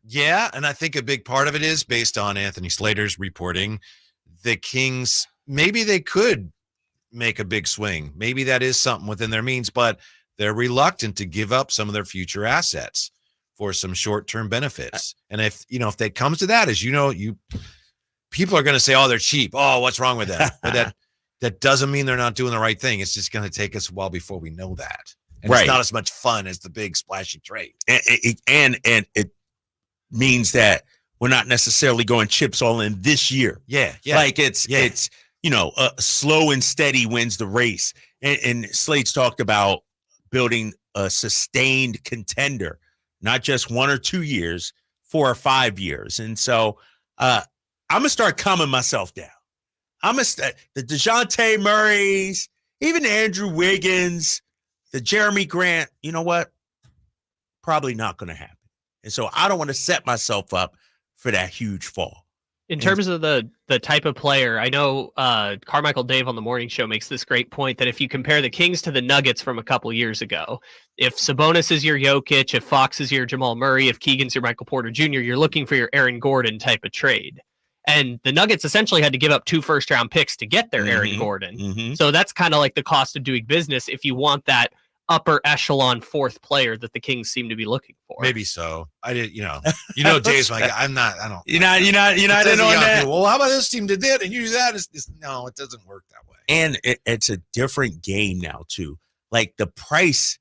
Yeah, and I think a big part of it is based on Anthony Slater's reporting. The Kings, maybe they could make a big swing. Maybe that is something within their means, but they're reluctant to give up some of their future assets for some short-term benefits. And if it comes to that, as people are going to say, oh, they're cheap. Oh, what's wrong with that? But that doesn't mean they're not doing the right thing. It's just going to take us a while before we know that. And it's not as much fun as the big splashy trade. And it means that we're not necessarily going chips all in this year. Yeah. It's slow and steady wins the race. And Slate's talked about building a sustained contender, not just 1 or 2 years, 4 or 5 years. And so I'm going to start calming myself down. The DeJounte Murrays, even the Andrew Wiggins, the Jeremy Grant, you know what? Probably not going to happen. And so I don't want to set myself up for that huge fall. In terms of the type of player, I know Carmichael Dave on the morning show makes this great point that if you compare the Kings to the Nuggets from a couple years ago, if Sabonis is your Jokic, if Fox is your Jamal Murray, if Keegan's your Michael Porter Jr., you're looking for your Aaron Gordon type of trade. And the Nuggets essentially had to give up 2 first-round picks to get their Aaron Gordon. So that's kind of like the cost of doing business if you want that upper echelon 4th player that the Kings seem to be looking for. Maybe so. I did, Dave's like, I don't. You're not in on that. Well, how about this team did that and you do that? No, it doesn't work that way. And it's a different game now too. Like the price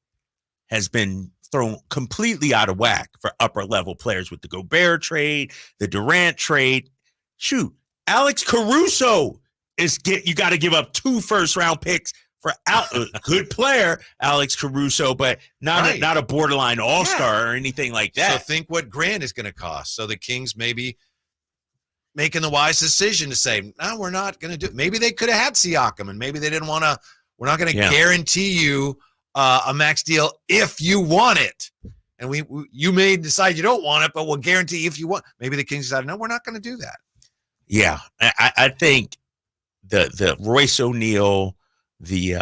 has been thrown completely out of whack for upper level players with the Gobert trade, the Durant trade. Shoot, Alex Caruso you got to give up 2 first-round picks for a good player, Alex Caruso, but not a borderline all-star or anything like that. So think what Grant is going to cost. So the Kings maybe making the wise decision to say, no, we're not going to do it. Maybe they could have had Siakam, and maybe they didn't want to. We're not going to guarantee you a max deal if you want it. And you may decide you don't want it, but we'll guarantee if you want. Maybe the Kings decided, no, we're not going to do that. Yeah, I think the Royce O'Neal, the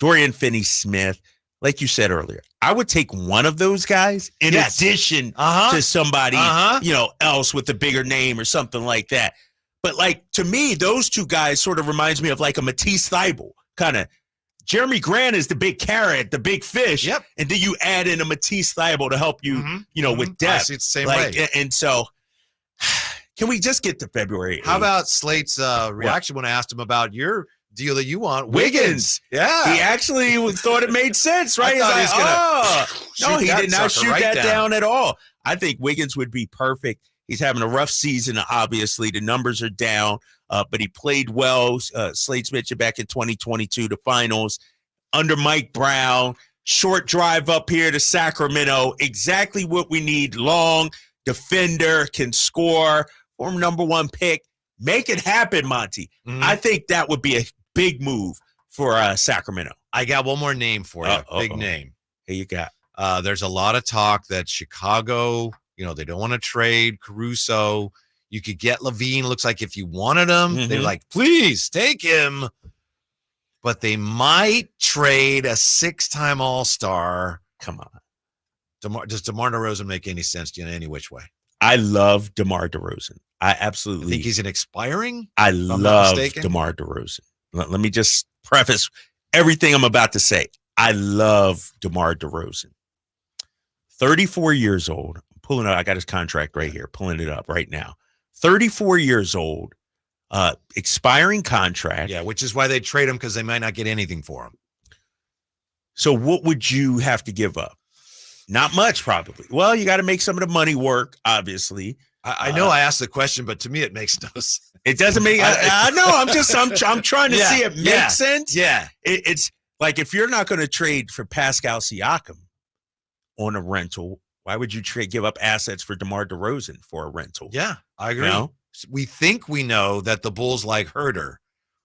Dorian Finney-Smith, like you said earlier, I would take one of those guys in addition to somebody else with a bigger name or something like that. But like to me, those 2 guys sort of reminds me of like a Matisse Thybulle kind of. Jeremy Grant is the big carrot, the big fish, and then you add in a Matisse Thybulle to help you, with depth. I see it's the same way. And so, can we just get to February 8th? How about Slate's reaction when I asked him about your deal that you want? Wiggins. Yeah. He actually thought it made sense, right? No, he did not shoot that down at all. I think Wiggins would be perfect. He's having a rough season, obviously. The numbers are down, but he played well. Slate's mentioned back in 2022, the finals, under Mike Brown. Short drive up here to Sacramento. Exactly what we need. Long defender, can score. Former number 1 pick. Make it happen, Monty. I think that would be a big move for Sacramento. I got one more name for you. Big name. Here you got. There's a lot of talk that Chicago, they don't want to trade Caruso. You could get Levine. Looks like if you wanted him, they're like, please take him. But they might trade a 6-time All-Star. Come on. Does DeMar DeRozan make any sense to you in any which way? I love DeMar DeRozan. I absolutely think he's an expiring. I love DeMar DeRozan. Let me just preface everything I'm about to say. I love DeMar DeRozan. 34 years old. I'm pulling it up. I got his contract right here. Pulling it up right now. 34 years old. Expiring contract. Yeah, which is why they trade him, because they might not get anything for him. So what would you have to give up? Not much, probably. Well, you got to make some of the money work, obviously. I know I asked the question, but to me, it makes no sense. It doesn't make. I know. I'm trying to see it make sense. Yeah. It's like if you're not going to trade for Pascal Siakam on a rental, why would you give up assets for DeMar DeRozan for a rental? Yeah, I agree. We think we know that the Bulls like Herter.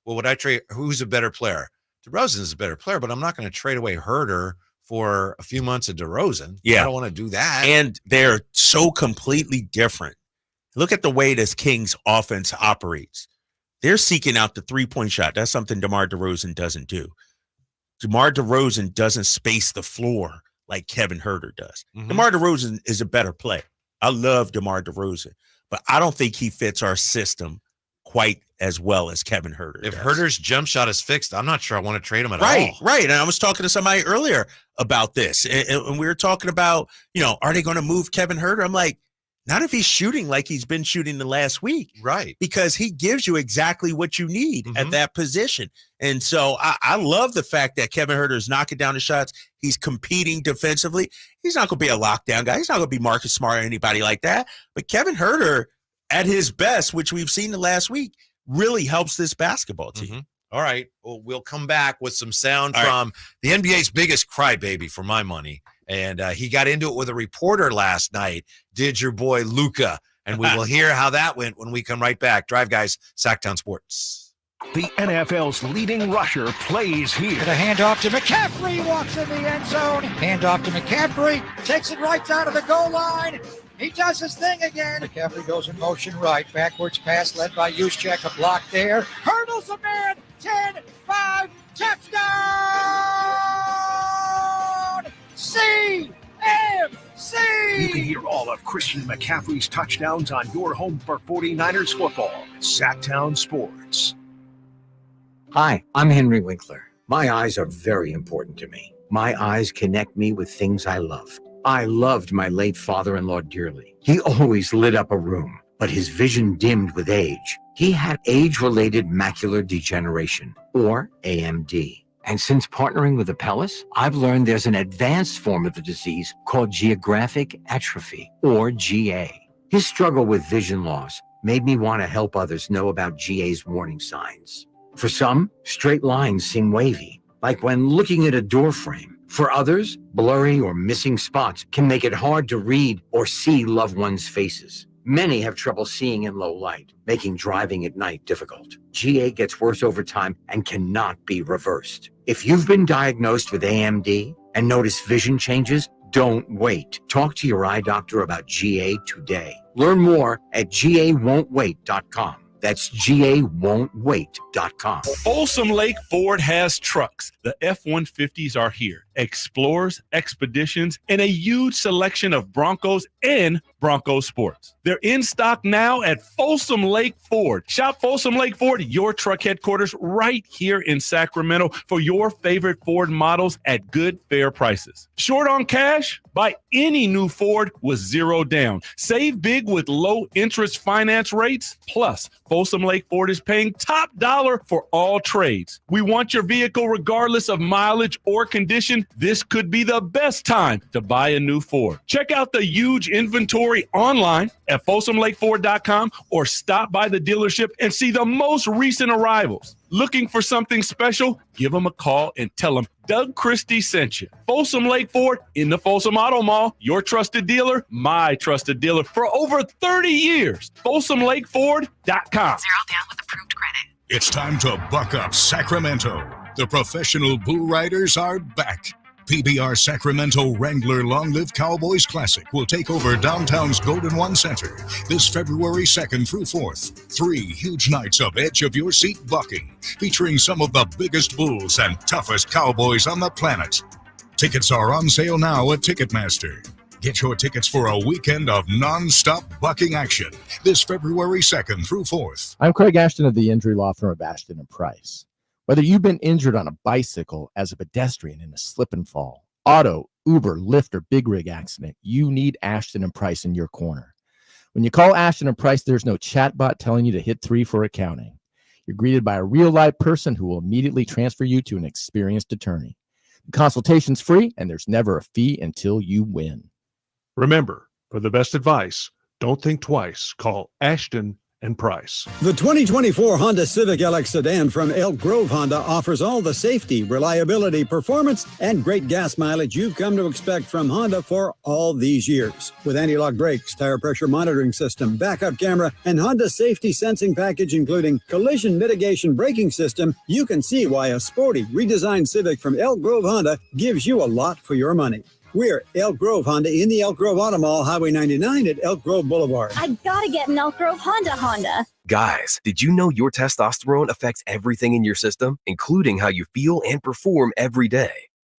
Well, would I trade? Who's a better player? DeRozan is a better player, but I'm not going to trade away Herter for a few months of DeRozan. Yeah. I don't want to do that. And they're so completely different. Look at the way this Kings offense operates. They're seeking out the 3-point shot. That's something DeMar DeRozan doesn't do. DeMar DeRozan doesn't space the floor like Kevin Huerter does. DeMar DeRozan is a better player. I love DeMar DeRozan, but I don't think he fits our system quite as well as Kevin Huerter. If Herter's jump shot is fixed, I'm not sure I want to trade him at all. Right. And I was talking to somebody earlier about this, and we were talking about, are they going to move Kevin Huerter? I'm like, not if he's shooting like he's been shooting the last week. Right. Because he gives you exactly what you need at that position. And so I love the fact that Kevin Huerter is knocking down the shots. He's competing defensively. He's not going to be a lockdown guy. He's not going to be Marcus Smart or anybody like that. But Kevin Huerter, at his best, which we've seen the last week, really helps this basketball team. All right. Well, we'll come back with some sound from the NBA's biggest crybaby for my money. And he got into it with a reporter last night. Did your boy Luka? And we will hear how that went when we come right back. Drive Guys, Sactown Sports. The NFL's leading rusher plays here. The handoff to McCaffrey, walks in the end zone. Handoff to McCaffrey, takes it right down to the goal line. He does his thing again. McCaffrey goes in motion right. Backwards pass led by Juszczyk. A block there. Hurdles a man. 10-5. Touchdown! CMC! You can hear all of Christian McCaffrey's touchdowns on your home for 49ers football. Sactown Sports. Hi, I'm Henry Winkler. My eyes are very important to me. My eyes connect me with things I love. I loved my late father-in-law dearly. He always lit up a room, but his vision dimmed with age. He had age-related macular degeneration, or AMD. And since partnering with Apellis, I've learned there's an advanced form of the disease called geographic atrophy, or GA. His struggle with vision loss made me want to help others know about GA's warning signs. For some, straight lines seem wavy, like when looking at a door frame. For others, blurry or missing spots can make it hard to read or see loved ones' faces. Many have trouble seeing in low light, making driving at night difficult. GA gets worse over time and cannot be reversed. If you've been diagnosed with AMD and notice vision changes, don't wait. Talk to your eye doctor about GA today. Learn more at GAWon'tWait.com. That's GAWon'tWait.com. Folsom Lake Ford has trucks. The F-150s are here. Explorers, Expeditions, and a huge selection of Broncos and Bronco Sports. They're in stock now at Folsom Lake Ford. Shop Folsom Lake Ford, your truck headquarters, right here in Sacramento for your favorite Ford models at good, fair prices. Short on cash? Buy any new Ford with zero down. Save big with low interest finance rates. Plus, Folsom Lake Ford is paying top dollar for all trades. We want your vehicle regardless of mileage or condition. This could be the best time to buy a new Ford. Check out the huge inventory online at FolsomLakeFord.com or stop by the dealership and see the most recent arrivals. Looking for something special? Give them a call and tell them Doug Christie sent you. Folsom Lake Ford in the Folsom Auto Mall, your trusted dealer, my trusted dealer for over 30 years. FolsomLakeFord.com. 0 down with approved credit. It's time to buck up Sacramento. The professional bull riders are back. PBR Sacramento Wrangler Long Live Cowboys Classic will take over downtown's Golden One Center this February 2nd through 4th. 3 huge nights of edge-of-your-seat bucking, featuring some of the biggest bulls and toughest cowboys on the planet. Tickets are on sale now at Ticketmaster. Get your tickets for a weekend of non-stop bucking action this February 2nd through 4th. I'm Craig Ashton of the injury law firm of Ashton & Price. Whether you've been injured on a bicycle, as a pedestrian in a slip and fall, auto, Uber, Lyft, or big rig accident, you need Ashton & Price in your corner. When you call Ashton & Price, there's no chatbot telling you to hit 3 for accounting. You're greeted by a real-life person who will immediately transfer you to an experienced attorney. The consultation's free, and there's never a fee until you win. Remember, for the best advice, don't think twice. Call Ashton and Price. The 2024 Honda Civic LX sedan from Elk Grove Honda offers all the safety, reliability, performance, and great gas mileage you've come to expect from Honda for all these years. With anti-lock brakes, tire pressure monitoring system, backup camera, and Honda safety sensing package including collision mitigation braking system, you can see why a sporty, redesigned Civic from Elk Grove Honda gives you a lot for your money. We're Elk Grove Honda in the Elk Grove Auto Mall, Highway 99 at Elk Grove Boulevard. I gotta get an Elk Grove Honda. Guys, did you know your testosterone affects everything in your system, including how you feel and perform every day?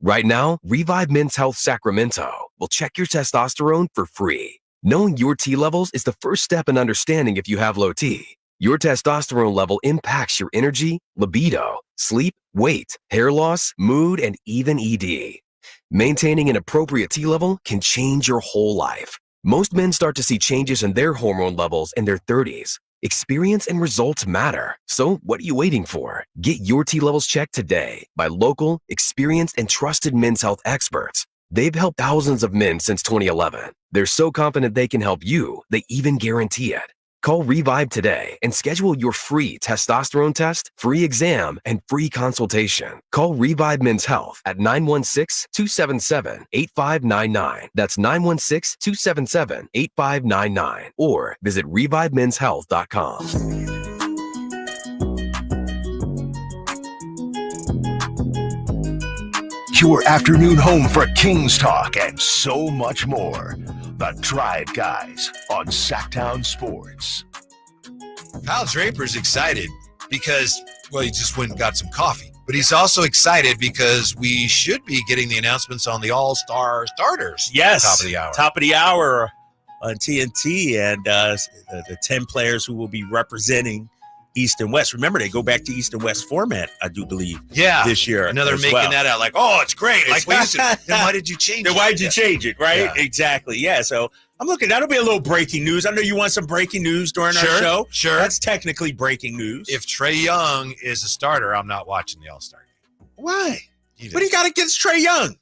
Right now, Revive Men's Health Sacramento will check your testosterone for free. Knowing your T levels is the first step in understanding if you have low T. Your testosterone level impacts your energy, libido, sleep, weight, hair loss, mood, and even ED. Maintaining an appropriate T level can change your whole life. Most men start to see changes in their hormone levels in their 30s. Experience and results matter. So what are you waiting for? Get your T levels checked today by local, experienced, and trusted men's health experts. They've helped thousands of men since 2011. They're so confident they can help you, they even guarantee it. Call Revive today and schedule your free testosterone test, free exam, and free consultation. Call Revive Men's Health at 916-277-8599. That's 916-277-8599. Or visit ReviveMen'sHealth.com. Your afternoon home for Kings talk and so much more. The Drive Guys on Sactown Sports. Kyle Draper's excited because, well, he just went and got some coffee. But he's also excited because we should be getting the announcements on the All-Star starters. Yes. Top of the hour. Top of the hour on TNT, and the 10 players who will be representing East and West. Remember, they go back to East and West format, I do believe. Yeah. This year. I know they're making that out like, oh, it's great. Like, wait a second. Then why did you change it? Then why did you change it, right? Yeah. Exactly. Yeah. So I'm looking, that'll be a little breaking news. I know you want some breaking news during our show. Sure. That's technically breaking news. If Trae Young is a starter, I'm not watching the All-Star game. Why? What do you got against Trae Young?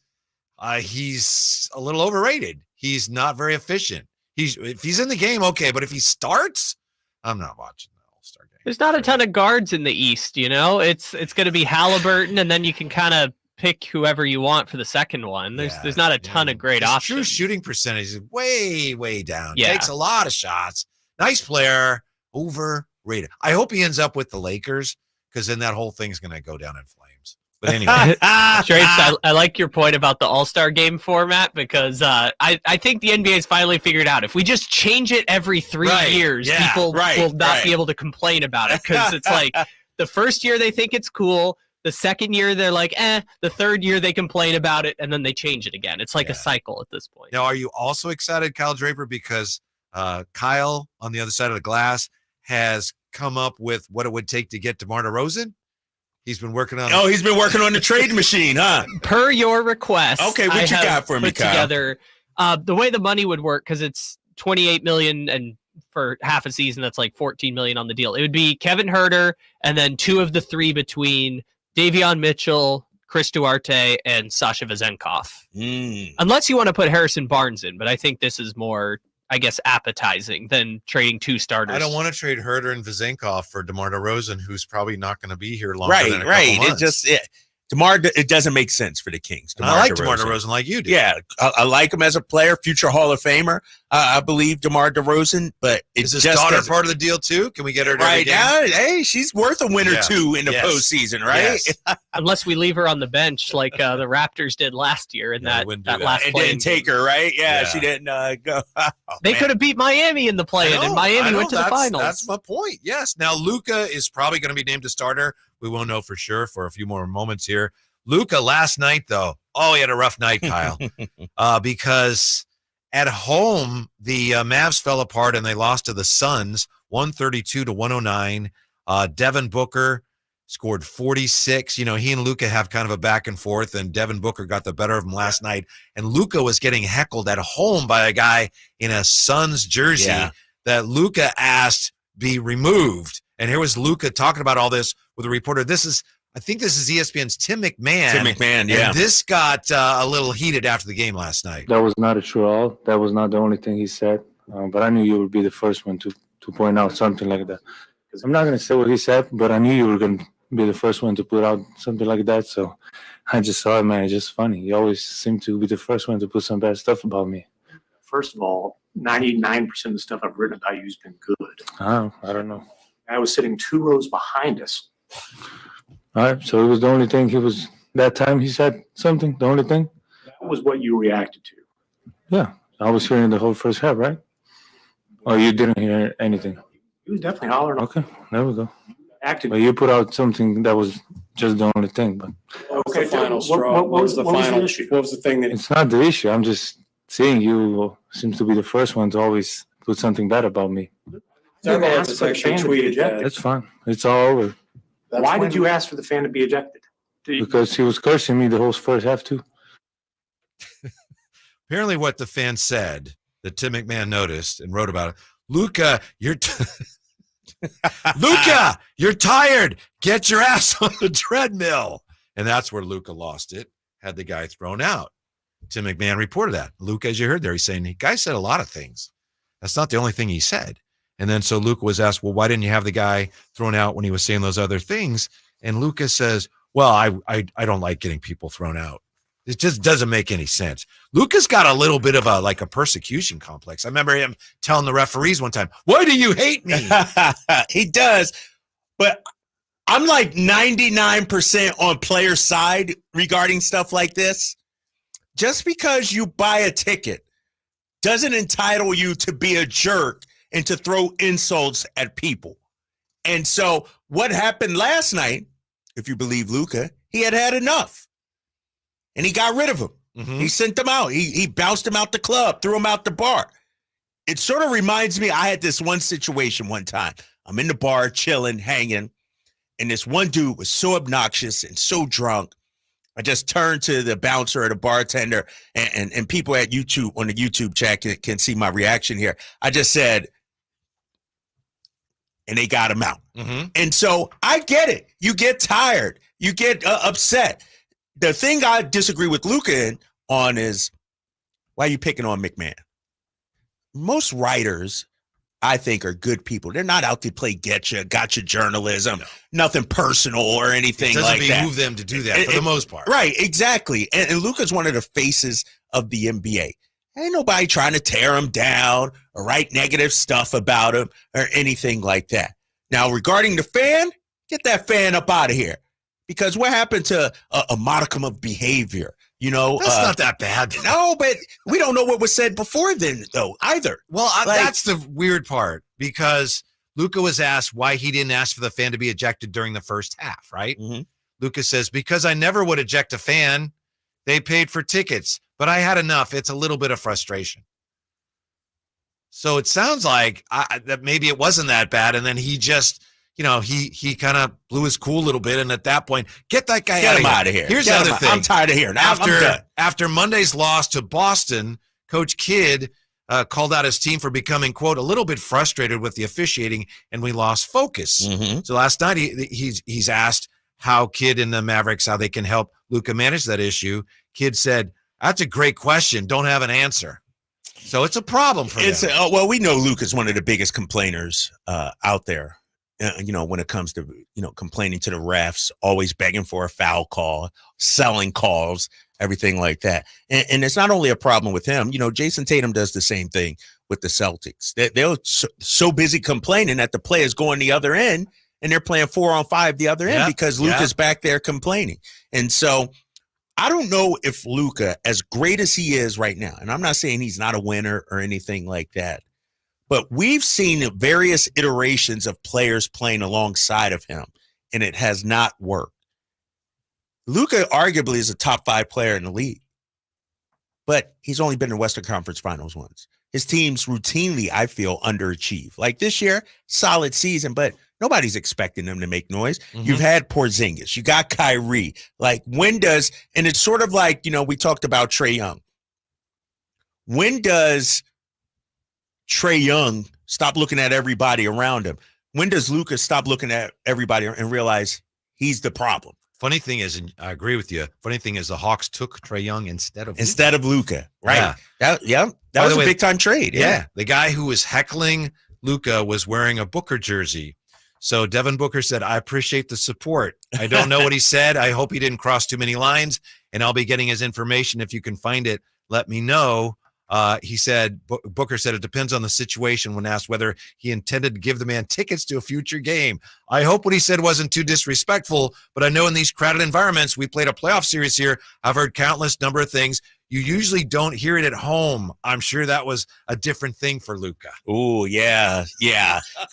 He's a little overrated. He's not very efficient. If he's in the game, okay, but if he starts, I'm not watching the All-Star game. There's not a ton of guards in the East, you know? It's going to be Halliburton, and then you can kind of pick whoever you want for the second one. There's not a ton of great options. True shooting percentage is way, way down. Yeah. Takes a lot of shots. Nice player, overrated. I hope he ends up with the Lakers, because then that whole thing's going to go down in flames. But anyway. Straights, I like your point about the All-Star game format, because I think the NBA's finally figured out if we just change it every 3 years, people will not be able to complain about it, because it's like the first year they think it's cool, the second year they're like, the third year they complain about it, and then they change it again. It's like a cycle at this point. Now, are you also excited, Kyle Draper, because Kyle on the other side of the glass has come up with what it would take to get DeMar DeRozan? He's been working on. Oh, he's been working on the trade machine, huh? Per your request. Okay, what you got for me, Kyle? Together, the way the money would work, because it's $28 million, and for half a season, that's like $14 million on the deal. It would be Kevin Huerter, and then 2 of the 3 between Davion Mitchell, Chris Duarte, and Sasha Vezenkov. Unless you want to put Harrison Barnes in, but I think this is more, I guess, appetizing than trading 2 starters. I don't want to trade Herter and Vezenkov for DeMar DeRozan, who's probably not going to be here longer than a couple months. DeMar, it doesn't make sense for the Kings. I like DeMar DeRozan like you do. Yeah, I like him as a player, future Hall of Famer. I believe DeMar DeRozan, but is his daughter part of the deal too? Can we get her to right now? Hey, she's worth a win or two in the postseason, right? Yes. Unless we leave her on the bench like the Raptors did last year in that last and play. didn't take her, right? Yeah, she didn't go. They could have beat Miami in the play-in, and Miami went to the finals. That's my point. Yes. Now Luka is probably going to be named a starter. We won't know for sure for a few more moments here. Luka last night, though, he had a rough night, Kyle, because at home, the Mavs fell apart and they lost to the Suns, 132-109. Devin Booker scored 46. You know, he and Luka have kind of a back and forth, and Devin Booker got the better of him last night. And Luka was getting heckled at home by a guy in a Suns jersey that Luka asked be removed. And here was Luka talking about all this with a reporter. I think this is ESPN's Tim McMahon. Tim McMahon, yeah. And this got a little heated after the game last night. That was not a true all. That was not the only thing he said. But I knew you would be the first one to point out something like that. I'm not going to say what he said, but I knew you were going to be the first one to put out something like that. So I just saw it, man. It's just funny. You always seem to be the first one to put some bad stuff about me. First of all, 99% of the stuff I've written about you has been good. I don't know. I was sitting 2 rows behind us. All right, so it was the only thing that time he said something, the only thing? That was what you reacted to. Yeah, I was hearing the whole first half, right? Or you didn't hear anything? He was definitely hollering. Okay, there we go. Acted. But you put out something that was just the only thing. But Okay, what was the issue? What was the thing that... It's not the issue. I'm just seeing you seems to be the first one to always put something bad about me. That's fine. It's all over. Why did you ask for the fan to be ejected? Because he was cursing me the whole first half too. Apparently what the fan said that Tim McMahon noticed and wrote about it, Luka, you're tired. Get your ass on the treadmill. And that's where Luka lost it, had the guy thrown out. Tim McMahon reported that. Luka, as you heard there, he's saying, the guy said a lot of things. That's not the only thing he said. And then so Luka was asked, well, why didn't you have the guy thrown out when he was saying those other things? And Luka says, well, I don't like getting people thrown out. It just doesn't make any sense. Luka's got a little bit of a persecution complex. I remember him telling the referees one time, why do you hate me? He does. But I'm like 99% on player side regarding stuff like this. Just because you buy a ticket doesn't entitle you to be a jerk and to throw insults at people. And so what happened last night, if you believe Luka, he had enough. And he got rid of him. Mm-hmm. He sent them out. He bounced him out the club, threw him out the bar. It sort of reminds me, I had this one situation one time. I'm in the bar, chilling, hanging, and this one dude was so obnoxious and so drunk. I just turned to the bouncer or the bartender, and people at YouTube, on the YouTube chat can see my reaction here. I just said, and they got him out. Mm-hmm. And so I get it. You get tired. You get upset. The thing I disagree with Luka on is, why are you picking on McMahon? Most writers, I think, are good people. They're not out to play gotcha journalism, nothing personal or anything like that. It doesn't behoove them to do that for the most part. Right, exactly. And Luka's one of the faces of the NBA. Ain't nobody trying to tear him down or write negative stuff about him or anything like that. Now, regarding the fan, get that fan up out of here. Because what happened to a modicum of behavior? You know, that's not that bad. No, but we don't know what was said before then, though, either. Well, that's the weird part, because Luka was asked why he didn't ask for the fan to be ejected during the first half, right? Mm-hmm. Luka says, because I never would eject a fan. They paid for tickets, but I had enough. It's a little bit of frustration. So it sounds like that maybe it wasn't that bad, and then he just, he kind of blew his cool a little bit, and at that point, get that guy out of here. Here's the other thing. I'm tired of hearing. After Monday's loss to Boston, Coach Kidd called out his team for becoming, quote, a little bit frustrated with the officiating, and we lost focus. Mm-hmm. So last night he's asked how Kidd and the Mavericks, how they can help Luka manage that issue. Kidd said, that's a great question. Don't have an answer. So it's a problem for them. Well, we know Luka's one of the biggest complainers out there. When it comes to, complaining to the refs, always begging for a foul call, selling calls, everything like that. And it's not only a problem with him. Jason Tatum does the same thing with the Celtics. They're so busy complaining that the players go on the other end, and they're playing 4-on-5 the other end because Luka's back there complaining. And so I don't know if Luka, as great as he is right now, and I'm not saying he's not a winner or anything like that, but we've seen various iterations of players playing alongside of him, and it has not worked. Luka arguably is a top 5 player in the league, but he's only been in Western Conference Finals once. His teams routinely, I feel, underachieve. Like this year, solid season, but nobody's expecting them to make noise. Mm-hmm. You've had Porzingis. You got Kyrie. Like, and it's sort of like, we talked about Trae Young. When does Trae Young stop looking at everybody around him? When does Luka stop looking at everybody and realize he's the problem? Funny thing is, and I agree with you, funny thing is the Hawks took Trae Young instead of Luka, right? Yeah. That was a big-time trade. Yeah. The guy who was heckling Luka was wearing a Booker jersey. So Devin Booker said, I appreciate the support. I don't know what he said. I hope he didn't cross too many lines, and I'll be getting his information. If you can find it, let me know. He said, Booker said, it depends on the situation when asked whether he intended to give the man tickets to a future game. I hope what he said wasn't too disrespectful, but I know in these crowded environments, we played a playoff series here. I've heard countless number of things. You usually don't hear it at home. I'm sure that was a different thing for Luka. Oh, yeah.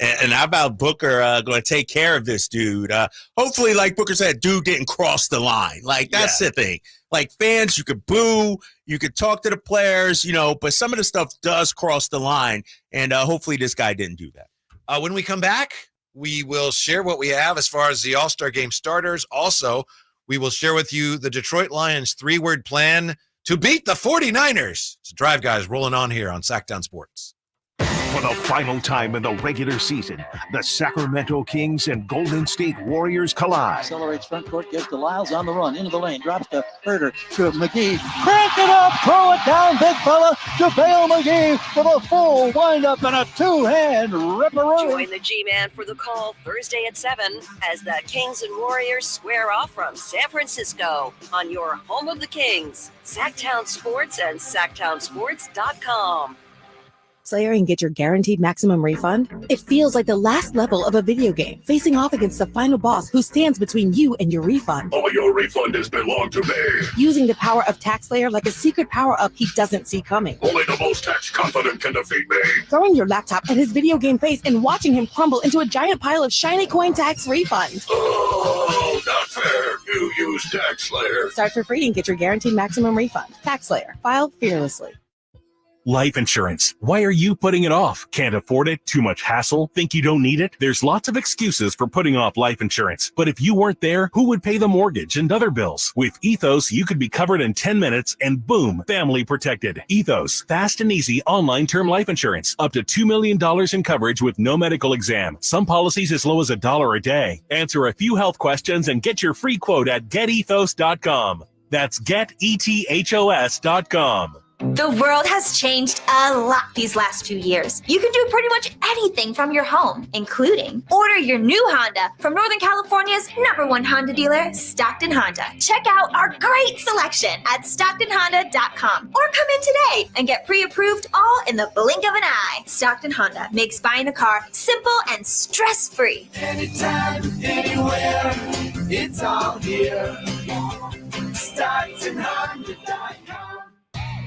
And how about Booker going to take care of this dude? Hopefully, like Booker said, dude didn't cross the line. Like, that's the thing. Like, fans, you could boo, you could talk to the players, but some of the stuff does cross the line, and hopefully this guy didn't do that. When we come back, we will share what we have as far as the All-Star Game starters. Also, we will share with you the Detroit Lions' 3-word plan to beat the 49ers. It's Drive Guys rolling on here on Sactown Sports. For the final time in the regular season, the Sacramento Kings and Golden State Warriors collide. Accelerates front court, gives to Lyles on the run, into the lane, drops to Herter, to McGee. Crank it up, throw it down, big fella, JaVale McGee for the full windup and a two-hand ripperoo. Join the G-Man for the call Thursday at 7 as the Kings and Warriors square off from San Francisco on your home of the Kings, Sactown Sports and SactownSports.com. TaxSlayer and get your guaranteed maximum refund? It feels like the last level of a video game, facing off against the final boss who stands between you and your refund. All your refund has belonged to me. Using the power of TaxSlayer like a secret power-up he doesn't see coming. Only the most tax confident can defeat me. Throwing your laptop at his video game face and watching him crumble into a giant pile of shiny coin tax refunds. Oh, not fair. You use TaxSlayer. Start for free and get your guaranteed maximum refund. TaxSlayer. File fearlessly. Life insurance. Why are you putting it off? Can't afford it? Too much hassle? Think you don't need it? There's lots of excuses for putting off life insurance. But if you weren't there, who would pay the mortgage and other bills? With Ethos, you could be covered in 10 minutes and boom, family protected. Ethos, fast and easy online term life insurance. Up to $2 million in coverage with no medical exam. Some policies as low as $1 a day. Answer a few health questions and get your free quote at getethos.com. That's getethos.com. The world has changed a lot these last few years. You can do pretty much anything from your home, including order your new Honda from Northern California's #1 Honda dealer, Stockton Honda. Check out our great selection at StocktonHonda.com or come in today and get pre-approved all in the blink of an eye. Stockton Honda makes buying a car simple and stress-free. Anytime, anywhere, it's all here. StocktonHonda.com.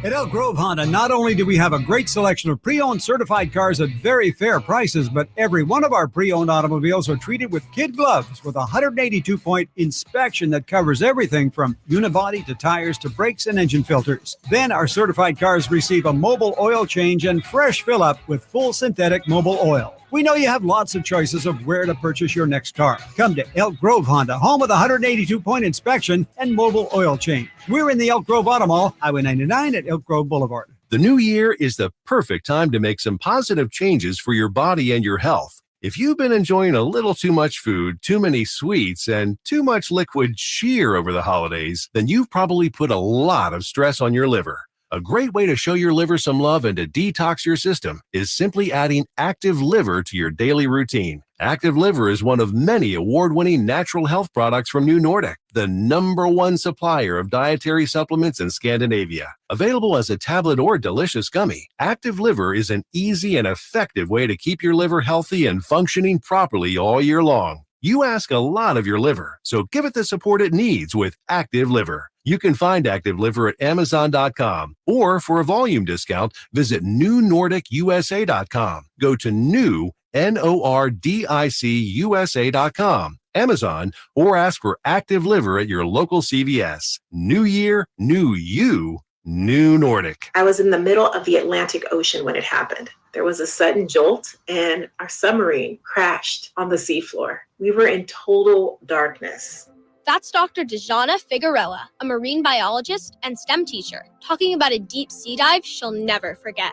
At Elk Grove Honda, not only do we have a great selection of pre-owned certified cars at very fair prices, but every one of our pre-owned automobiles are treated with kid gloves with a 182-point inspection that covers everything from unibody to tires to brakes and engine filters. Then our certified cars receive a mobile oil change and fresh fill-up with full synthetic mobile oil. We know you have lots of choices of where to purchase your next car. Come to Elk Grove Honda, home of the 182-point inspection and mobile oil change. We're in the Elk Grove Auto Mall, Highway 99 at Elk Grove Boulevard. The new year is the perfect time to make some positive changes for your body and your health. If you've been enjoying a little too much food, too many sweets, and too much liquid cheer over the holidays, then you've probably put a lot of stress on your liver. A great way to show your liver some love and to detox your system is simply adding Active Liver to your daily routine. Active Liver is one of many award-winning natural health products from New Nordic, the #1 supplier of dietary supplements in Scandinavia. Available as a tablet or delicious gummy, Active Liver is an easy and effective way to keep your liver healthy and functioning properly all year long. You ask a lot of your liver, so give it the support it needs with Active Liver. You can find Active Liver at Amazon.com, or for a volume discount, visit NewNordicUSA.com. Go to NordicUSA.com, Amazon, or ask for Active Liver at your local CVS. New year, new you, New Nordic. I was in the middle of the Atlantic Ocean when it happened. There was a sudden jolt and our submarine crashed on the seafloor. We were in total darkness. That's Dr. Dejana Figueroa, a marine biologist and STEM teacher, talking about a deep sea dive she'll never forget.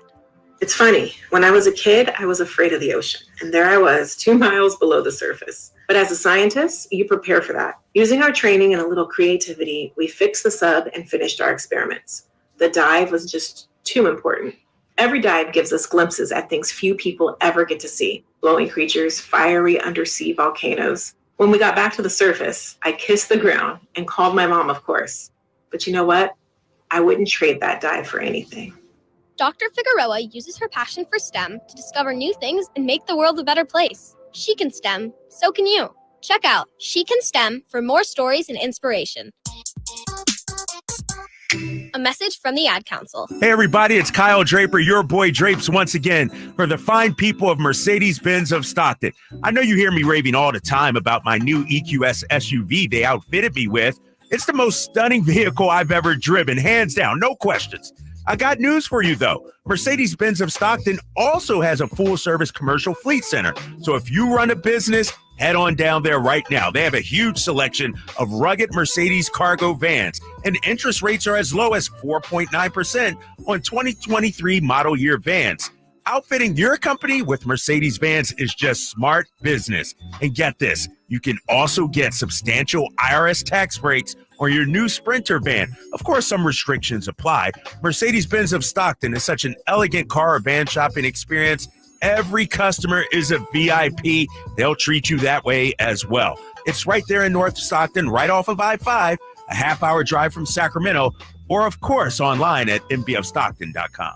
It's funny, when I was a kid, I was afraid of the ocean, and there I was, 2 miles below the surface. But as a scientist, you prepare for that. Using our training and a little creativity, we fixed the sub and finished our experiments. The dive was just too important. Every dive gives us glimpses at things few people ever get to see. Glowing creatures, fiery undersea volcanoes. When we got back to the surface, I kissed the ground and called my mom, of course. But you know what? I wouldn't trade that dive for anything. Dr. Figueroa uses her passion for STEM to discover new things and make the world a better place. She can STEM, so can you. Check out She Can STEM for more stories and inspiration. A message from the Ad Council. Hey everybody, it's Kyle Draper, your boy Drapes once again for the fine people of Mercedes-Benz of Stockton. I know you hear me raving all the time about my new EQS SUV they outfitted me with. It's the most stunning vehicle I've ever driven, hands down, no questions. I got news for you though. Mercedes-Benz of Stockton also has a full-service commercial fleet center. So if you run a business, head on down there right now. They have a huge selection of rugged Mercedes cargo vans, and interest rates are as low as 4.9% on 2023 model year vans. Outfitting your company with Mercedes vans is just smart business. And get this, you can also get substantial IRS tax breaks on your new Sprinter van. Of course, some restrictions apply. Mercedes-Benz of Stockton is such an elegant car or van shopping experience. Every customer is a VIP. They'll treat you that way as well. It's right there in North Stockton, right off of I-5, a half-hour drive from Sacramento, or of course online at mbfstockton.com.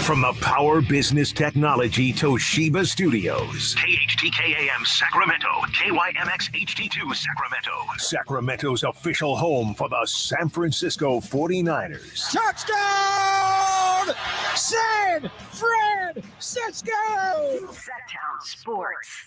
From the Power Business Technology Toshiba Studios. KHTKAM Sacramento, KYMX HD2 Sacramento. Sacramento's official home for the San Francisco 49ers. Touchdown! San Francisco! Sactown Sports.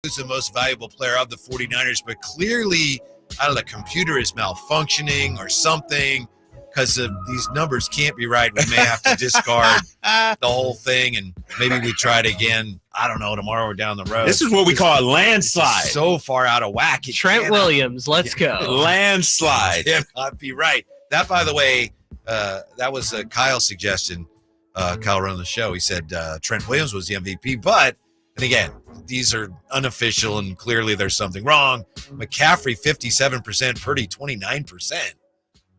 Who's the most valuable player of the 49ers, but clearly, I don't know, the computer is malfunctioning or something because these numbers can't be right. We may have to discard the whole thing and maybe we try it again. I don't know, tomorrow or down the road. This is what we call a landslide. So far out of whack. Trent Williams, let's go. Landslide. Cannot be right. That, by the way, that was Kyle's suggestion. Kyle running the show. He said Trent Williams was the MVP, but, and again, these are unofficial and clearly there's something wrong. McCaffrey, 57%, Purdy, 29%,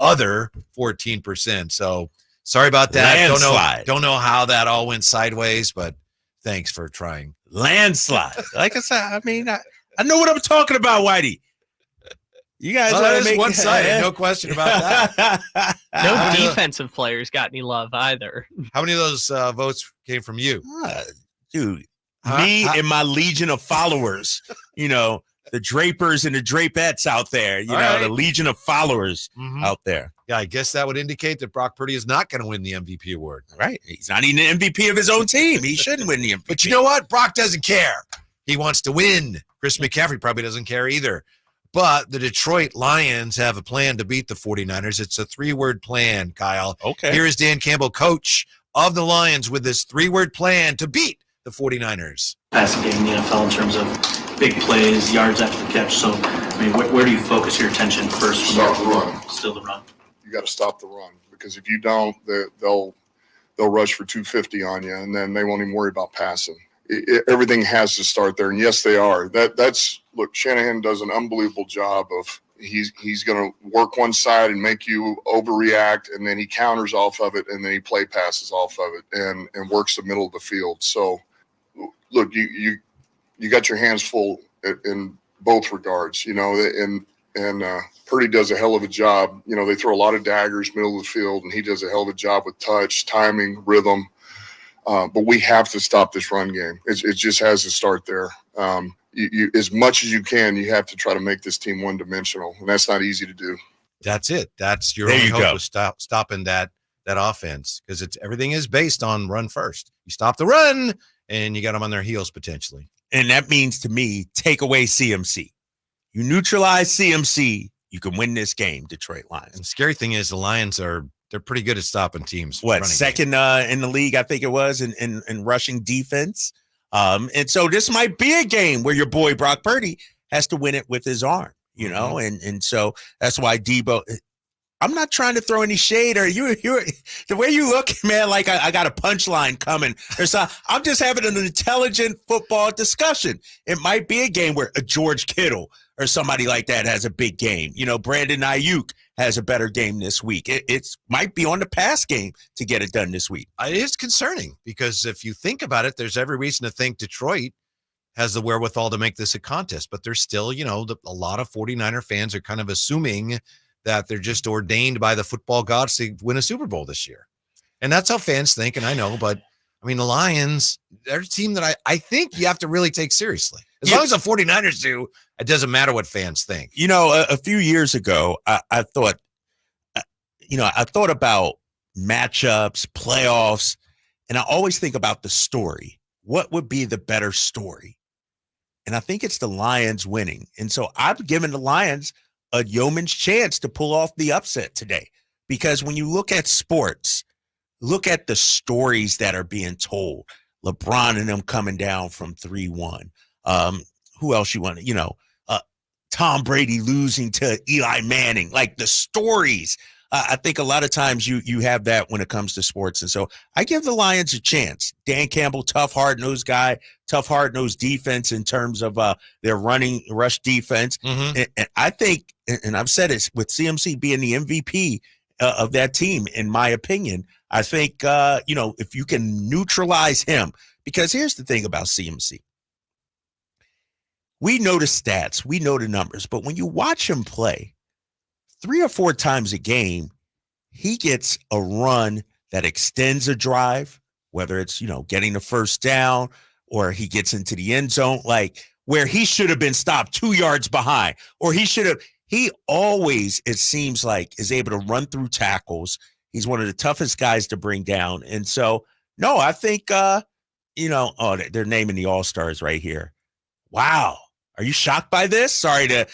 other 14%. So sorry about that. Landslide. Don't know how that all went sideways, but thanks for trying. Landslide. Like I said, I mean, I know what I'm talking about, Whitey. You guys are one-sided, no question about that. No defensive players got any love either. How many of those votes came from you? Dude. Me and my legion of followers, the Drapers and the Drapettes out there, the legion of followers out there. Yeah, I guess that would indicate that Brock Purdy is not going to win the MVP award. Right. He's not even the MVP of his own team. He shouldn't win the MVP. But you know what? Brock doesn't care. He wants to win. Chris McCaffrey probably doesn't care either. But the Detroit Lions have a plan to beat the 49ers. It's a 3-word plan, Kyle. Okay. Here is Dan Campbell, coach of the Lions, with this 3-word plan to beat the 49ers. Passing game in the NFL in terms of big plays, yards after the catch. So, I mean, where do you focus your attention first? Stop the run. Still the run. You got to stop the run because if you don't, they'll rush for 250 on you, and then they won't even worry about passing. Everything has to start there, and yes, they are. Look. Shanahan does an unbelievable job of. He's going to work one side and make you overreact, and then he counters off of it, and then he play passes off of it, and works the middle of the field. So. Look, you got your hands full in both regards, and Purdy does a hell of a job. They throw a lot of daggers middle of the field, and he does a hell of a job with touch, timing, rhythm. But we have to stop this run game. It just has to start there. You as much as you can, you have to try to make this team one-dimensional, and that's not easy to do. That's it. That's your only hope with stopping that offense because everything is based on run first. You stop the run, and you got them on their heels potentially. And that means to me, take away CMC. You neutralize CMC, you can win this game, Detroit Lions. And the scary thing is the Lions they're pretty good at stopping teams. Second in the league, I think it was, in rushing defense. And so this might be a game where your boy Brock Purdy has to win it with his arm, and so that's why Debo. I'm not trying to throw any shade or you're the way you look, man, like I got a punchline coming. I'm just having an intelligent football discussion. It might be a game where a George Kittle or somebody like that has a big game. Brandon Ayuk has a better game this week. It might be on the pass game to get it done this week. It is concerning because if you think about it, there's every reason to think Detroit has the wherewithal to make this a contest, but there's still, a lot of 49er fans are kind of assuming that they're just ordained by the football gods to win a Super Bowl this year. And that's how fans think, and I know, but, I mean, the Lions, they're a team that I think you have to really take seriously. As long as the 49ers do, it doesn't matter what fans think. A few years ago, I thought about matchups, playoffs, and I always think about the story. What would be the better story? And I think it's the Lions winning. And so I've given the Lions a yeoman's chance to pull off the upset today. Because when you look at sports, look at the stories that are being told. LeBron and them coming down from 3-1. Who else you want to, Tom Brady losing to Eli Manning. Like the stories. I think a lot of times you have that when it comes to sports. And so I give the Lions a chance. Dan Campbell, tough, hard-nosed guy, tough, hard-nosed defense in terms of their running rush defense. And I think, and I've said it, with CMC being the MVP of that team, in my opinion, I think, if you can neutralize him, because here's the thing about CMC. We know the stats, we know the numbers, but when you watch him play, 3 or 4 times a game, he gets a run that extends a drive, whether it's, getting the first down or he gets into the end zone, like where he should have been stopped 2 yards behind, or he always, it seems like, is able to run through tackles. He's one of the toughest guys to bring down. And so, no, I think, they're naming the All-Stars right here. Wow. Are you shocked by this? Sorry to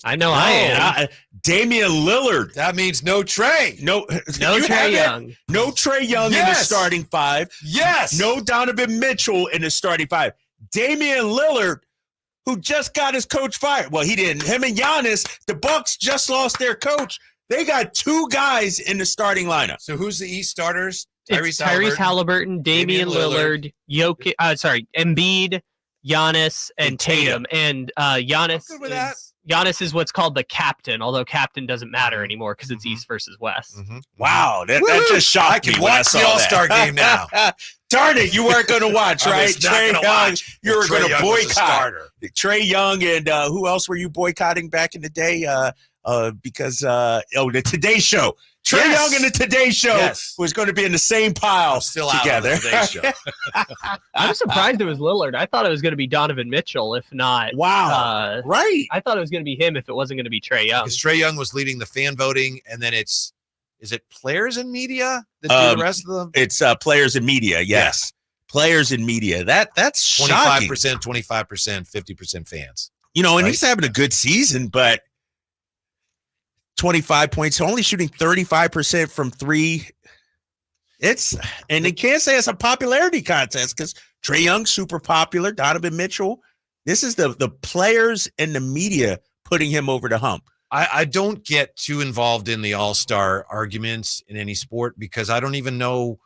I know I am. Damian Lillard. That means no Trey. No Trae Young. No Trae Young in the starting 5. Yes. No Donovan Mitchell in the starting 5. Damian Lillard, who just got his coach fired. Well, he didn't. Him and Giannis, the Bucks just lost their coach. They got 2 guys in the starting lineup. So who's the East starters? Tyrese Halliburton, Damian Lillard, Embiid, Giannis, and Tatum. And Giannis is what's called the captain, although captain doesn't matter anymore because it's East versus West. Wow, that just shocked me. I can watch the All-Star game now. Darn it, you weren't going to watch, right? Trae Young. You were going to boycott. Trae Young, and who else were you boycotting back in the day? Because the Today Show. Trae Young and the Today Show was going to be in the same pile together. Out of the Today Show. I'm surprised it was Lillard. I thought it was going to be Donovan Mitchell, if not. Wow. Right. I thought it was going to be him if it wasn't going to be Trae Young. Because Trae Young was leading the fan voting, and then is it players in media that do the rest of them? It's players in media, yes. Yeah. Players in media. That's 25%, shocking. 25%, 50% fans. And he's having a good season, but 25 points, only shooting 35% from 3. And they can't say it's a popularity contest because Trae Young's super popular, Donovan Mitchell. This is the players and the media putting him over the hump. I don't get too involved in the all-star arguments in any sport because I don't even know.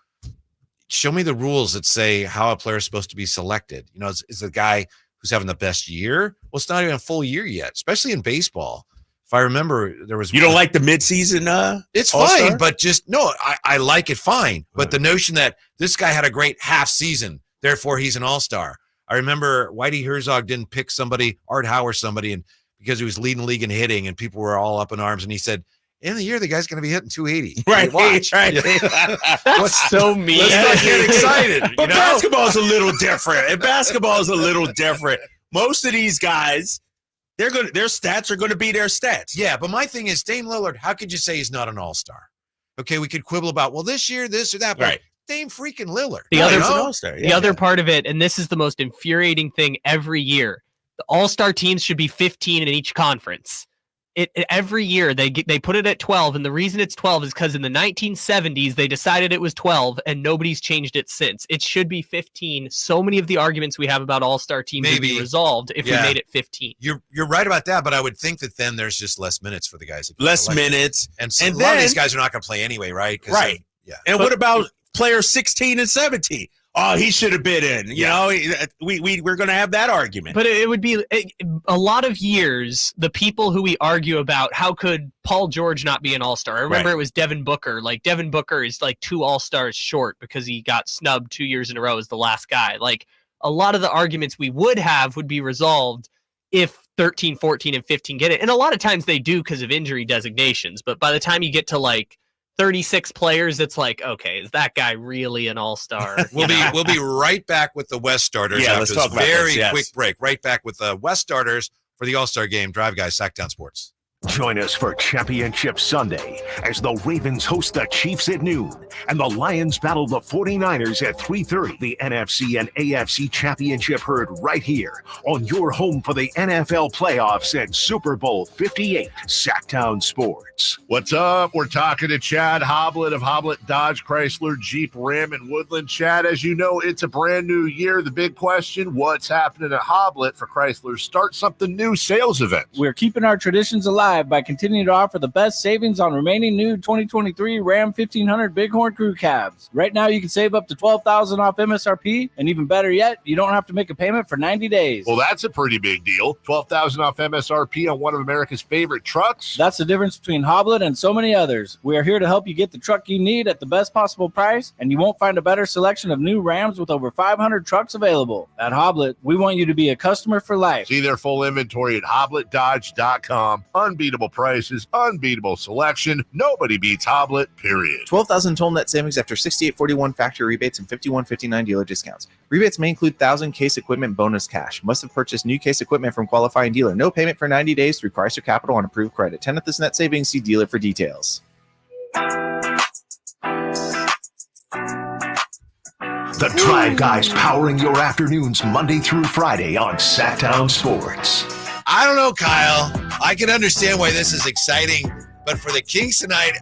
Show me the rules that say how a player is supposed to be selected. Is the guy who's having the best year? Well, it's not even a full year yet, especially in baseball. If I remember, there was. You don't like the midseason? It's All-Star? fine, but I like it fine. But the notion that this guy had a great half season, therefore he's an all-star. I remember Whitey Herzog didn't pick somebody, Art Howe or somebody, and because he was leading the league in hitting, and people were all up in arms, and he said, "In the year, the guy's going to be hitting 280." Right, watch. Right. That's so mean. Let's not get excited. But basketball is a little different. And basketball is a little different. Most of these guys. Their stats are going to be their stats. Yeah, but my thing is, Dame Lillard, how could you say he's not an all-star? Okay, we could quibble about, well, this year, this or that, but right. Dame freaking Lillard. The other part of it, and this is the most infuriating thing every year, the all-star teams should be 15 in each conference. Every year they put it at 12, and the reason it's 12 is because in the 1970s they decided it was 12, and nobody's changed it since. It should be 15. So many of the arguments we have about all-star teams would be resolved if we made it 15. You're right about that, but I would think that then there's just less minutes for the guys. Less minutes, and a lot of these guys are not going to play anyway, right? Right. And what about players 16 and 17? Oh, he should have been in. We're going to have that argument. But it would be a lot of years, the people who we argue about, how could Paul George not be an all-star? I remember it was Devin Booker. Like, Devin Booker is like 2 all-stars short because he got snubbed 2 years in a row as the last guy. Like, a lot of the arguments we would have would be resolved if 13, 14, and 15 get it. And a lot of times they do because of injury designations. But by the time you get to, like, 36 players, it's like, okay, is that guy really an all-star? We'll be right back with the West starters after this very quick break. Right back with the West starters for the All-Star game. Drive Guys, Sactown Sports. Join us for Championship Sunday as the Ravens host the Chiefs at noon and the Lions battle the 49ers at 3:30. The NFC and AFC Championship heard right here on your home for the NFL playoffs and Super Bowl 58, Sactown Sports. What's up? We're talking to Chad Hoblet of Hoblet Dodge Chrysler Jeep Ram in Woodland. Chad, as you know, it's a brand new year. The big question, what's happening at Hoblet for Chrysler's Start Something New sales event? We're keeping our traditions alive alive by continuing to offer the best savings on remaining new 2023 Ram 1500 Bighorn Crew cabs. Right now, you can save up to $12,000 off MSRP, and even better yet, you don't have to make a payment for 90 days. Well, that's a pretty big deal. $12,000 off MSRP on one of America's favorite trucks. That's the difference between Hoblet and so many others. We are here to help you get the truck you need at the best possible price, and you won't find a better selection of new Rams with over 500 trucks available. At Hoblet, we want you to be a customer for life. See their full inventory at HobletDodge.com. Unbeatable prices, unbeatable selection. Nobody beats Hoblet, period. 12,000 total net savings after 68.41 factory rebates and 51.59 dealer discounts. Rebates may include 1,000 case equipment bonus cash. Must have purchased new case equipment from qualifying dealer. No payment for 90 days through Chrysler Capital on approved credit. 10th is net savings. See dealer for details. The Drive Guys powering your afternoons Monday through Friday on Sactown Sports. I don't know, Kyle. I can understand why this is exciting, but for the Kings tonight,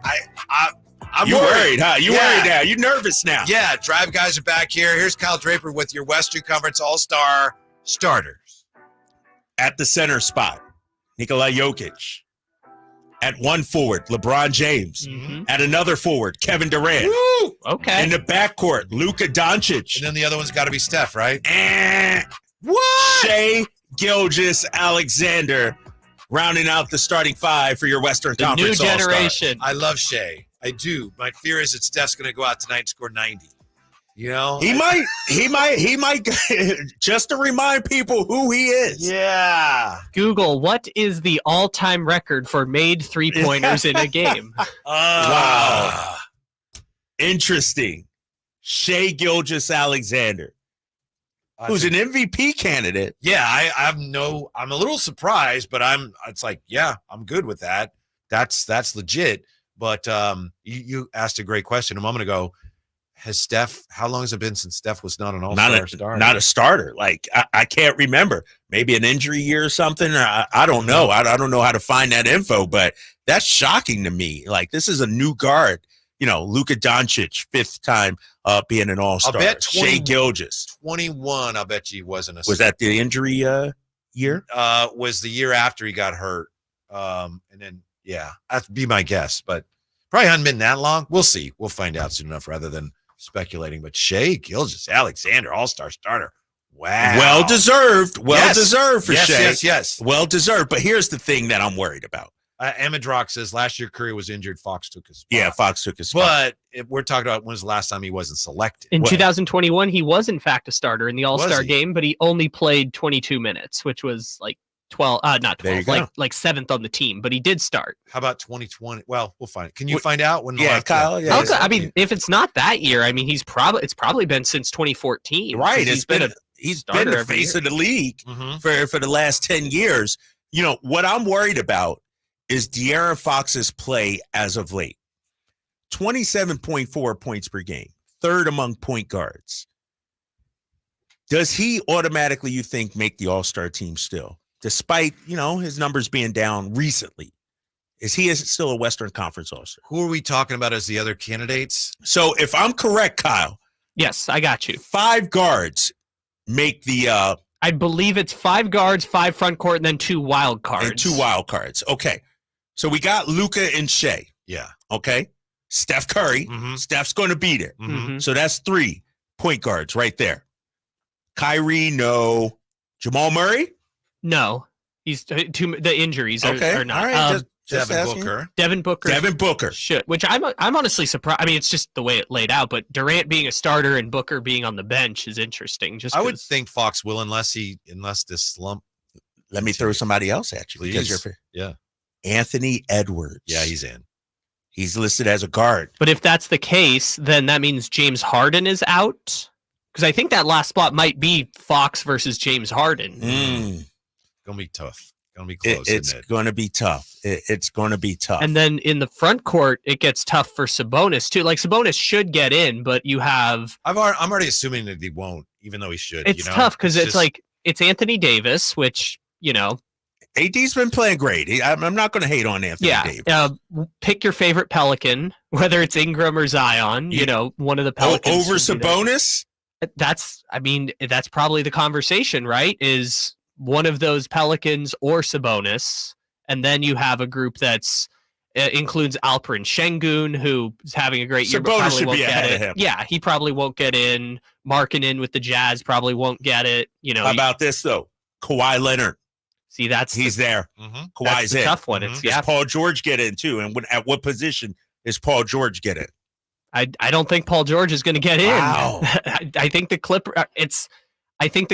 I'm worried, huh? You worried now. You're nervous now. Yeah, Drive Guys are back here. Here's Kyle Draper with your Western Conference All-Star starters. At the center spot, Nikola Jokic. At one forward, LeBron James. Mm-hmm. At another forward, Kevin Durant. Woo! Okay. In the backcourt, Luka Doncic. And then the other one's got to be Steph, right? What? Shai Gilgeous-Alexander rounding out the starting five for your Western Conference new All-Star. generation. I love Shea. I do. My fear is that Steph's going to go out tonight and score 90. You know? He might just to remind people who he is. Yeah. Google, what is the all-time record for made three-pointers in a game? Wow. Interesting. Shai Gilgeous-Alexander, who's an MVP candidate. Yeah, I'm a little surprised, but I'm good with that. That's legit. But you asked a great question a moment ago. How long has it been since Steph was not an all-star starter? Not a starter. Like, I can't remember. Maybe an injury year or something. I don't know. I don't know how to find that info, but that's shocking to me. Like, this is a new guard. You know, Luka Doncic, fifth time being an all-star. I'll bet Shai Gilgeous. 21, I'll bet you wasn't a Was that the injury year? Was the year after he got hurt. And then, yeah, that'd be my guess. But probably hadn't been that long. We'll see. We'll find out soon enough rather than speculating. But Shai Gilgeous-Alexander, all-star starter. Wow. Well deserved. Well deserved for Shai. Yes. Well deserved. But here's the thing that I'm worried about. Amadrock says last year Curry was injured. Fox took his spot. Yeah, Fox took his spot. But we're talking about when's the last time he wasn't selected. In 2021, he was in fact a starter in the All-Star game, but he only played 22 minutes, which was like 12, not 12, like seventh on the team, but he did start. How about 2020? Well, we'll find it. Can you find out when? Kyle. Yeah, I mean, if it's not that year, I mean, it's probably been since 2014. Right. He's been the face of the league for the last 10 years. You know, what I'm worried about is De'Aaron Fox's play as of late. 27.4 points per game, third among point guards. Does he automatically, you think, make the All-Star team still? Despite, his numbers being down recently. Is he still a Western Conference All-Star? Who are we talking about as the other candidates? So if I'm correct, Kyle. Yes, I got you. 5 guards make the I believe it's 5 guards, 5 front court, and then 2 wild cards. And 2 wild cards. Okay. So we got Luka and Shai. Yeah. Okay. Steph Curry. Steph's going to beat it. So that's 3 point guards right there. Kyrie, no. Jamal Murray? No. He's the injuries are not. All right. Devin Booker. Should, which I'm honestly surprised. I mean, it's just the way it laid out, but Durant being a starter and Booker being on the bench is interesting. I would think Fox will, unless this slump. Let me throw somebody else at you. Please. Yeah. Anthony Edwards. Yeah, he's in. He's listed as a guard. But if that's the case, then that means James Harden is out. Because I think that last spot might be Fox versus James Harden. Gonna be tough. Gonna be close. It's going to be tough. It's going to be tough. And then in the front court, it gets tough for Sabonis too. Like Sabonis should get in, but you have. I'm already assuming that he won't, even though he should. It's tough because it's Anthony Davis, which AD's been playing great. I'm not going to hate on Anthony Davis. Pick your favorite Pelican, whether it's Ingram or Zion. One of the Pelicans over Sabonis. That's probably the conversation, right? Is one of those Pelicans or Sabonis, And then you have a group that's includes Alperen Şengün, who's having a great year, but Sabonis probably should won't be get ahead it. of him. Yeah, he probably won't get in. Markkanen with the Jazz probably won't get it. How about this though? Kawhi Leonard. See, he's there. That's Kawhi's the in. tough one. Does Paul George get in too? And at what position is Paul George get in? I don't think Paul George is going to get in. Wow. I think the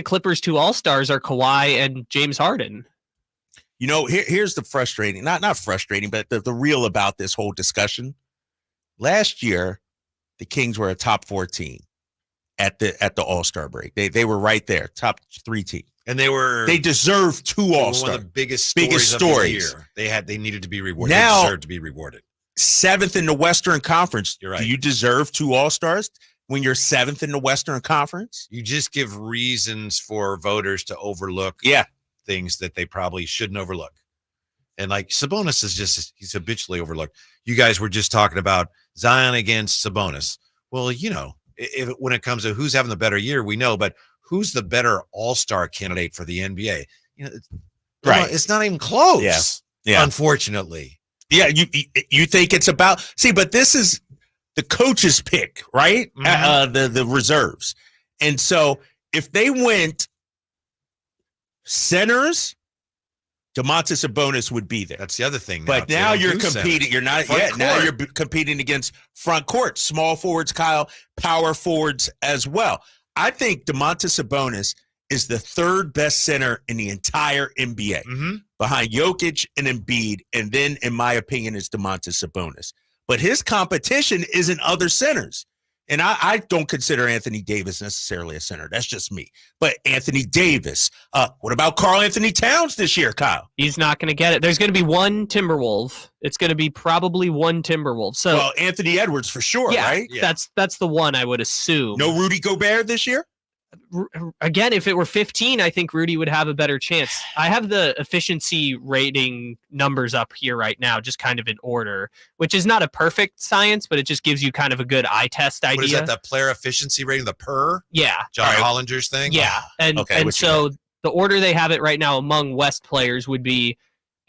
Clippers' 2 All-Stars are Kawhi and James Harden. Here's the frustrating, not frustrating, but the real about this whole discussion. Last year, the Kings were a top 4 team at the All-Star break. They were right there, top 3 team. And they deserved 2 All-Stars. One of the biggest stories of the year. They needed to be rewarded. Now, they deserved to be rewarded. 7th in the Western Conference. You're right. Do you deserve 2 All-Stars when you're 7th in the Western Conference? You just give reasons for voters to overlook things that they probably shouldn't overlook. And like Sabonis he's habitually overlooked. You guys were just talking about Zion against Sabonis. Well, when it comes to who's having the better year, we know, but who's the better all-star candidate for the NBA? Right. It's not even close. Yeah. Unfortunately. Yeah. You think it's about, but this is the coach's pick, right? The reserves. And so if they went centers, Domantas Sabonis would be there. That's the other thing. But now you're competing. You're not yet. Now you're competing against front court, small forwards, Kyle, power forwards as well. I think Domantas Sabonis is the 3rd best center in the entire NBA, behind Jokic and Embiid, and then, in my opinion, is Domantas Sabonis. But his competition isn't other centers. And I don't consider Anthony Davis necessarily a center. That's just me. But Anthony Davis. What about Karl Anthony Towns this year, Kyle? He's not going to get it. There's going to be one Timberwolf. It's going to be probably one Timberwolf. So, well, Anthony Edwards for sure, right? Yeah. That's the one I would assume. No Rudy Gobert this year? Again, if it were 15, I think Rudy would have a better chance. I have the efficiency rating numbers up here right now, just kind of in order, which is not a perfect science, but it just gives you kind of a good eye test idea. What is that, the player efficiency rating, the PER? Yeah. John Hollinger's thing? Yeah. And so the order they have it right now among West players would be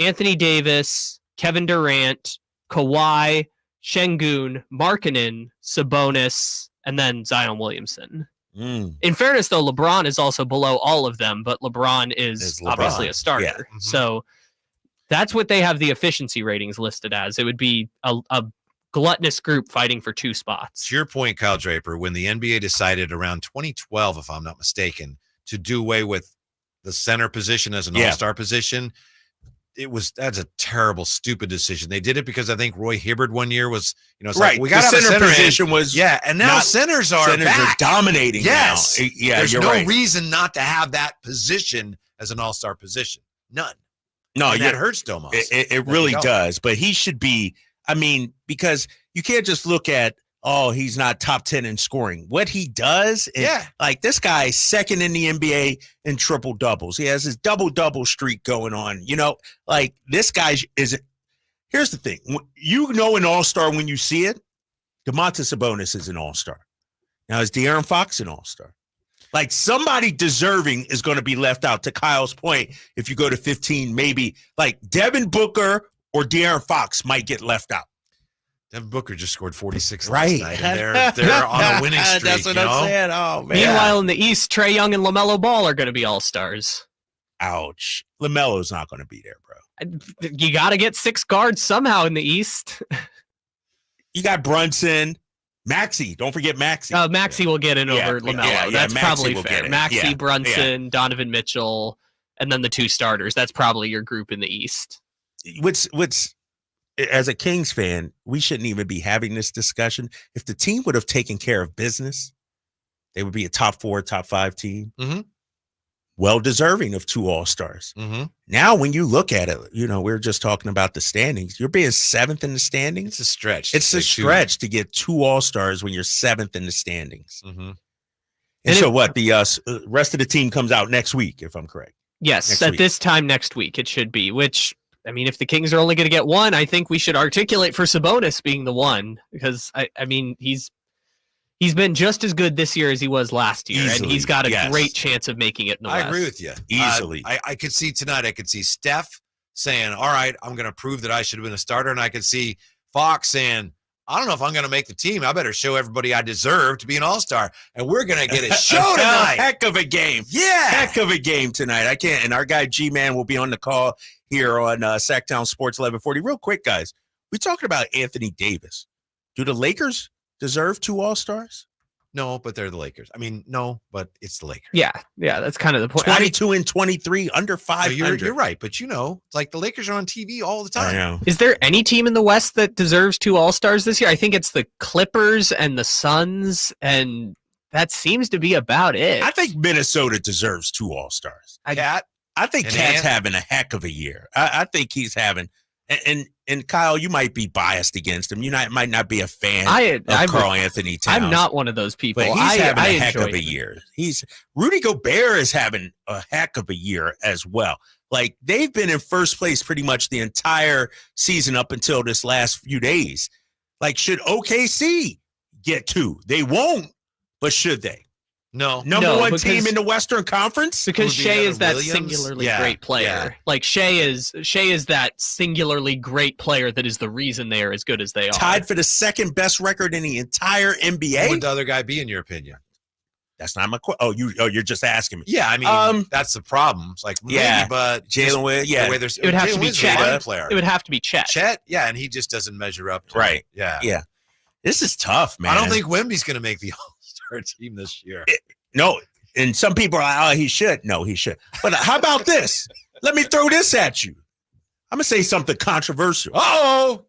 Anthony Davis, Kevin Durant, Kawhi, Şengün, Markkanen, Sabonis, and then Zion Williamson. In fairness, though, LeBron is also below all of them, but LeBron is obviously a starter. Yeah. So that's what they have the efficiency ratings listed as. It would be a gluttonous group fighting for 2 spots. To your point, Kyle Draper, when the NBA decided around 2012, if I'm not mistaken, to do away with the center position as an all-star position, that's a terrible, stupid decision. They did it because I think Roy Hibbert one year was, it's right. Like, we got the to have a center center position was and now centers are back. Dominating. Yes, now. Yeah, there's you're no right. reason not to have that position as an all-star position. None. No, and that hurts Domas. It really does. But he should be. I mean, because you can't just look at, he's not top 10 in scoring. What he does, like this guy is 2nd in the NBA in triple doubles. He has his double streak going on. Like this guy isn't. Here's the thing: an all-star when you see it. Domantas Sabonis is an all-star. Now is De'Aaron Fox an all-star? Like somebody deserving is going to be left out. To Kyle's point, if you go to 15, maybe like Devin Booker or De'Aaron Fox might get left out. Devin Booker just scored 46 last night, and they're on a winning streak. That's what I'm saying. Oh man! Meanwhile, in the East, Trae Young and LaMelo Ball are going to be all-stars. Ouch! LaMelo's not going to be there, bro. You got to get 6 guards somehow in the East. You got Brunson, Maxey. Don't forget Maxey. Maxey will get in over LaMelo. That's Maxey probably fair. Maxey, Brunson, Donovan Mitchell, and then the 2 starters. That's probably your group in the East. What's as a Kings fan, we shouldn't even be having this discussion. If the team would have taken care of business, they would be a top 4, top 5 team. Well deserving of 2 all-stars. Now, when you look at it, we're just talking about the standings. You're being 7th in the standings. It's a stretch. It's a stretch to get 2 all-stars when you're 7th in the standings. And so what? The rest of the team comes out next week, if I'm correct. Yes, at this time next week it should be, which, I mean, if the Kings are only going to get 1, I think we should articulate for Sabonis being the one, because I mean, he's been just as good this year as he was last year, and he's got a great chance of making it in the West. I agree with you. Easily. I could see tonight, I could see Steph, saying, all right, I'm going to prove that I should have been a starter. And I could see Fox saying, I don't know if I'm going to make the team. I better show everybody I deserve to be an all-star. And we're going to get a show tonight. Heck of a game. Yeah. Heck of a game tonight. I can't. And our guy G-Man will be on the call here on Sactown Sports 1140. Real quick, guys. We're talking about Anthony Davis. Do the Lakers deserve 2 all-stars? No, but they're the Lakers. I mean, no, but it's the Lakers. Yeah, that's kind of the point. 22 and 23, under 500. So you're right, but it's like the Lakers are on TV all the time. I know. Is there any team in the West that deserves 2 All-Stars this year? I think it's the Clippers and the Suns, and that seems to be about it. I think Minnesota deserves 2 All-Stars. Cat. I think Cat's having a heck of a year. I think he's having and Kyle, you might be biased against him. You might not be a fan of Karl Anthony Towns. I'm not one of those people. But he's having a heck of him. a year. Rudy Gobert is having a heck of a year as well. Like, they've been in first place pretty much the entire season up until this last few days. Like, should OKC get 2? They won't, but should they? No. Number one team in the Western Conference? Because Shea is that singularly great player. Yeah. Like Shea is that singularly great player that is the reason they are as good as they are. Tied for the second best record in the entire NBA. Who would the other guy be, in your opinion? That's not my question. You're just asking me. Yeah, I mean, that's the problem. It's like, maybe, but Jalen Williams, yeah. It would have to be Chet. Player. It would have to be Chet. Chet, yeah, and he just doesn't measure up to right. it. Yeah. This is tough, man. I don't think Wemby's going to make the All-Star team this year. No, and some people are like, oh, he should. No, he should. But how about this? Let me throw this at you. I'm going to say something controversial. Uh-oh.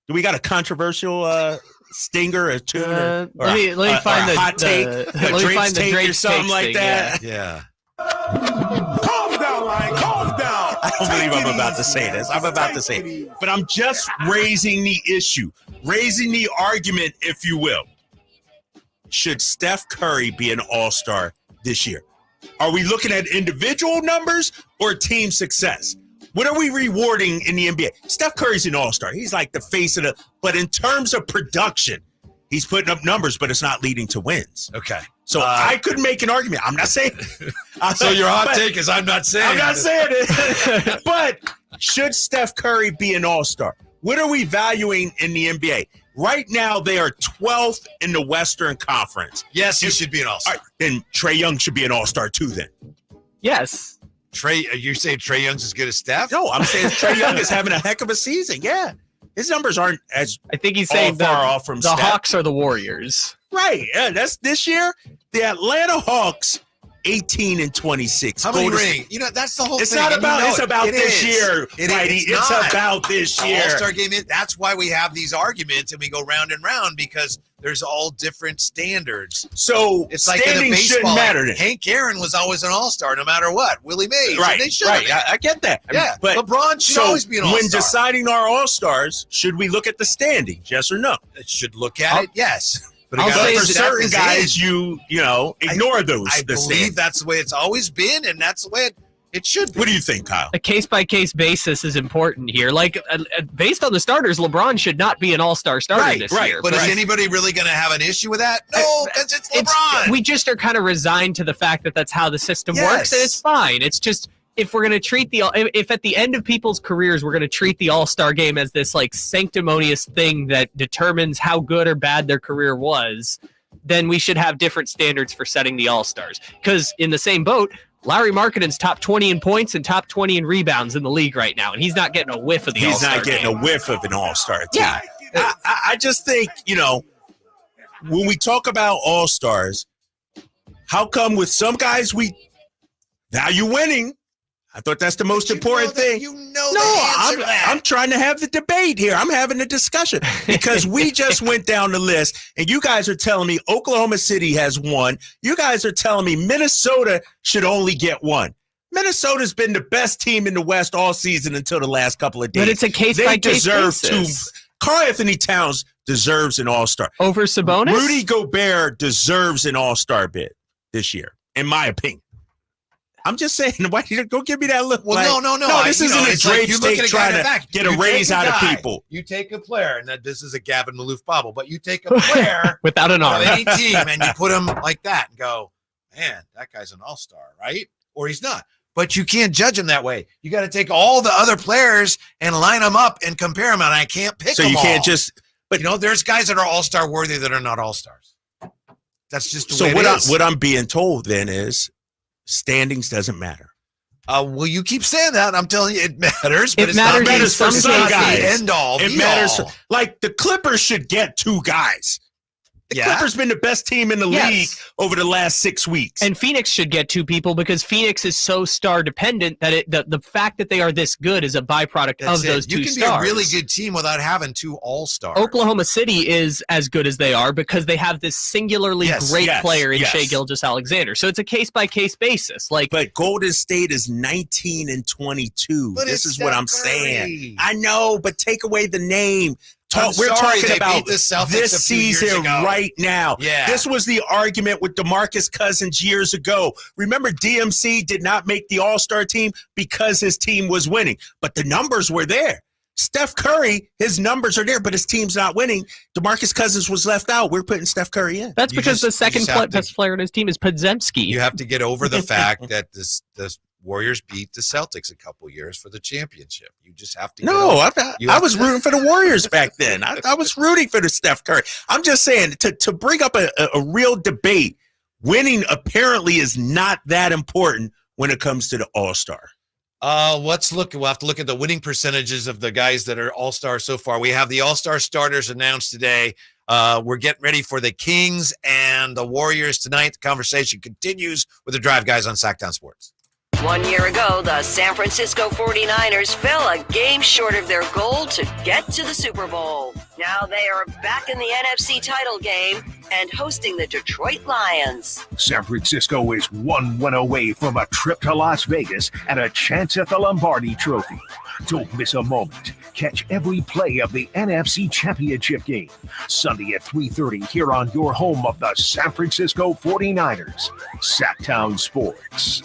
Do we got a controversial stinger, a tune, or let me find a the hot take, let me find the take Drake's or something take like thing, that? Yeah. Calm down, Ryan. Calm down. I don't believe I'm about to say this. I'm about to say it. But I'm just raising the issue, raising the argument, if you will. Should Steph Curry be an all-star this year? Are we looking at individual numbers or team success? What are we rewarding in the NBA? Steph Curry's an all-star. He's like the face of but in terms of production, he's putting up numbers, but it's not leading to wins. Okay. So I could make an argument. I'm not saying So your hot take is I'm not saying it. But should Steph Curry be an all-star? What are we valuing in the NBA? Right now, they are 12th in the Western Conference. Yes, he should be an all-star. Then Trae Young should be an all-star too then. Yes. You're saying Trae Young's as good as Steph? No, I'm saying Trae Young is having a heck of a season. Yeah. His numbers aren't as I think he's saying far off from the Steph. Hawks are the Warriors. Right. Yeah, that's this year. The Atlanta Hawks 18 and 26. How many rings? You know, that's the whole it's thing. Not about, it's about it this is. year, Whitey. It's about this year. All-Star game. That's why we have these arguments and we go round and round because there's all different standards. So it's like in standing the baseball, shouldn't matter. Like, Hank Aaron was always an all-star no matter what. Willie Mays. Right. They should right. have. I get that. Yeah. But LeBron should always be an all-star. When deciding our all-stars, should we look at the standings? Yes or no? It should look at it. Yes. But for certain guys, you ignore those. I believe that's the way it's always been, and that's the way it should be. What do you think, Kyle? A case-by-case basis is important here. Like, based on the starters, LeBron should not be an all-star starter this year. But is anybody really going to have an issue with that? No, because it's LeBron. We just are kind of resigned to the fact that that's how the system works, and it's fine. It's just, if we're going to treat if at the end of people's careers, we're going to treat the all-star game as this, like, sanctimonious thing that determines how good or bad their career was, then we should have different standards for setting the all-stars. Because in the same boat, Larry Markkanen's top 20 in points and top 20 in rebounds in the league right now, and he's not getting a whiff of the all-star He's not getting game. a whiff of an all-star team. Yeah. I just think, when we talk about all-stars, how come with some guys we value winning? I thought that's the most important thing. I'm trying to have the debate here. I'm having a discussion because we just went down the list and you guys are telling me Oklahoma City has one. You guys are telling me Minnesota should only get one. Minnesota's been the best team in the West all season until the last couple of days. But it's a case-by-case basis. Karl Anthony Towns deserves an all-star. Over Sabonis? Rudy Gobert deserves an all-star bid this year, in my opinion. I'm just saying, why don't give me that look. Well, no. No, this isn't a Drake State trying to get a raise out of people. You take a player, and this is a Gavin Maloof bobble, but you take a player without an arm of any team, and you put him like that and go, man, that guy's an all-star, right? Or he's not. but you can't judge them that way. You got to take all the other players and line them up and compare them, and I can't pick them all. So you can't just, but there's guys that are all-star worthy that are not all-stars. That's just the way it is. So what I'm being told then is standings doesn't matter. Well, you keep saying that. I'm telling you, it matters. But It matters for some guys. End all. It matters. Like the Clippers should get 2 guys. The Clippers been the best team in the league over the last 6 weeks. And Phoenix should get 2 people because Phoenix is so star dependent that the fact that they are this good is a byproduct of those 2 stars. You can be a really good team without having 2 all-stars. Oklahoma City is as good as they are because they have this singularly great player in Shai Gilgeous-Alexander. So it's a case-by-case basis. But Golden State is 19-22. This is what I'm saying. I know, but take away the name. We're talking about this season right now. Yeah. This was the argument with DeMarcus Cousins years ago. Remember, DMC did not make the All-Star team because his team was winning, but the numbers were there. Steph Curry, his numbers are there, but his team's not winning. DeMarcus Cousins was left out. We're putting Steph Curry in. That's because the second best player on his team is Podziemski. You have to get over the fact that this Warriors beat the Celtics a couple years for the championship. You just have to. I was rooting for the Warriors back then. I was rooting for the Steph Curry. I'm just saying to bring up a real debate. Winning apparently is not that important when it comes to the All-Star. Let's look. We'll have to look at the winning percentages of the guys that are All-Stars so far. We have the All-Star starters announced today. We're getting ready for the Kings and the Warriors tonight. The conversation continues with the Drive Guys on Sactown Sports. 1 year ago, the San Francisco 49ers fell a game short of their goal to get to the Super Bowl. Now they are back in the NFC title game and hosting the Detroit Lions. San Francisco is 1 win away from a trip to Las Vegas and a chance at the Lombardi Trophy. Don't miss a moment. Catch every play of the NFC Championship game. Sunday at 3:30 here on your home of the San Francisco 49ers. Sactown Sports.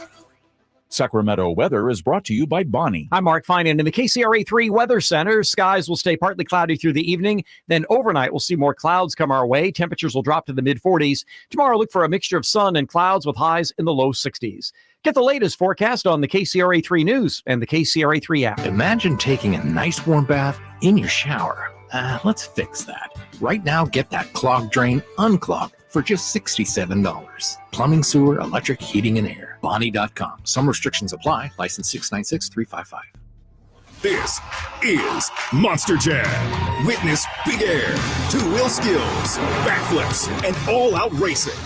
Sacramento weather is brought to you by Bonnie. I'm Mark Finan in the KCRA3 Weather Center. Skies will stay partly cloudy through the evening. Then overnight, we'll see more clouds come our way. Temperatures will drop to the mid-40s. Tomorrow, look for a mixture of sun and clouds with highs in the low 60s. Get the latest forecast on the KCRA3 News and the KCRA3 app. Imagine taking a nice warm bath in your shower. Let's fix that. Right now, get that clogged drain unclogged for just $67. Plumbing, sewer, electric, heating, and air. Bonnie.com. Some restrictions apply. License 696-355. This is Monster Jam. Witness big air, two-wheel skills, backflips, and all-out racing.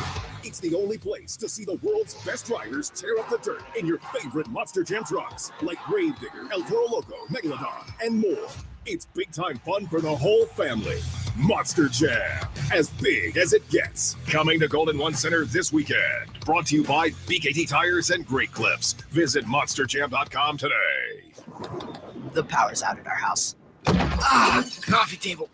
It's the only place to see the world's best drivers tear up the dirt in your favorite Monster Jam trucks like Gravedigger, El Toro Loco, Megalodon, and more. It's big-time fun for the whole family. Monster Jam, as big as it gets. Coming to Golden One Center this weekend. Brought to you by BKT Tires and Great Clips. Visit monsterjam.com today. The power's out at our house. Coffee table.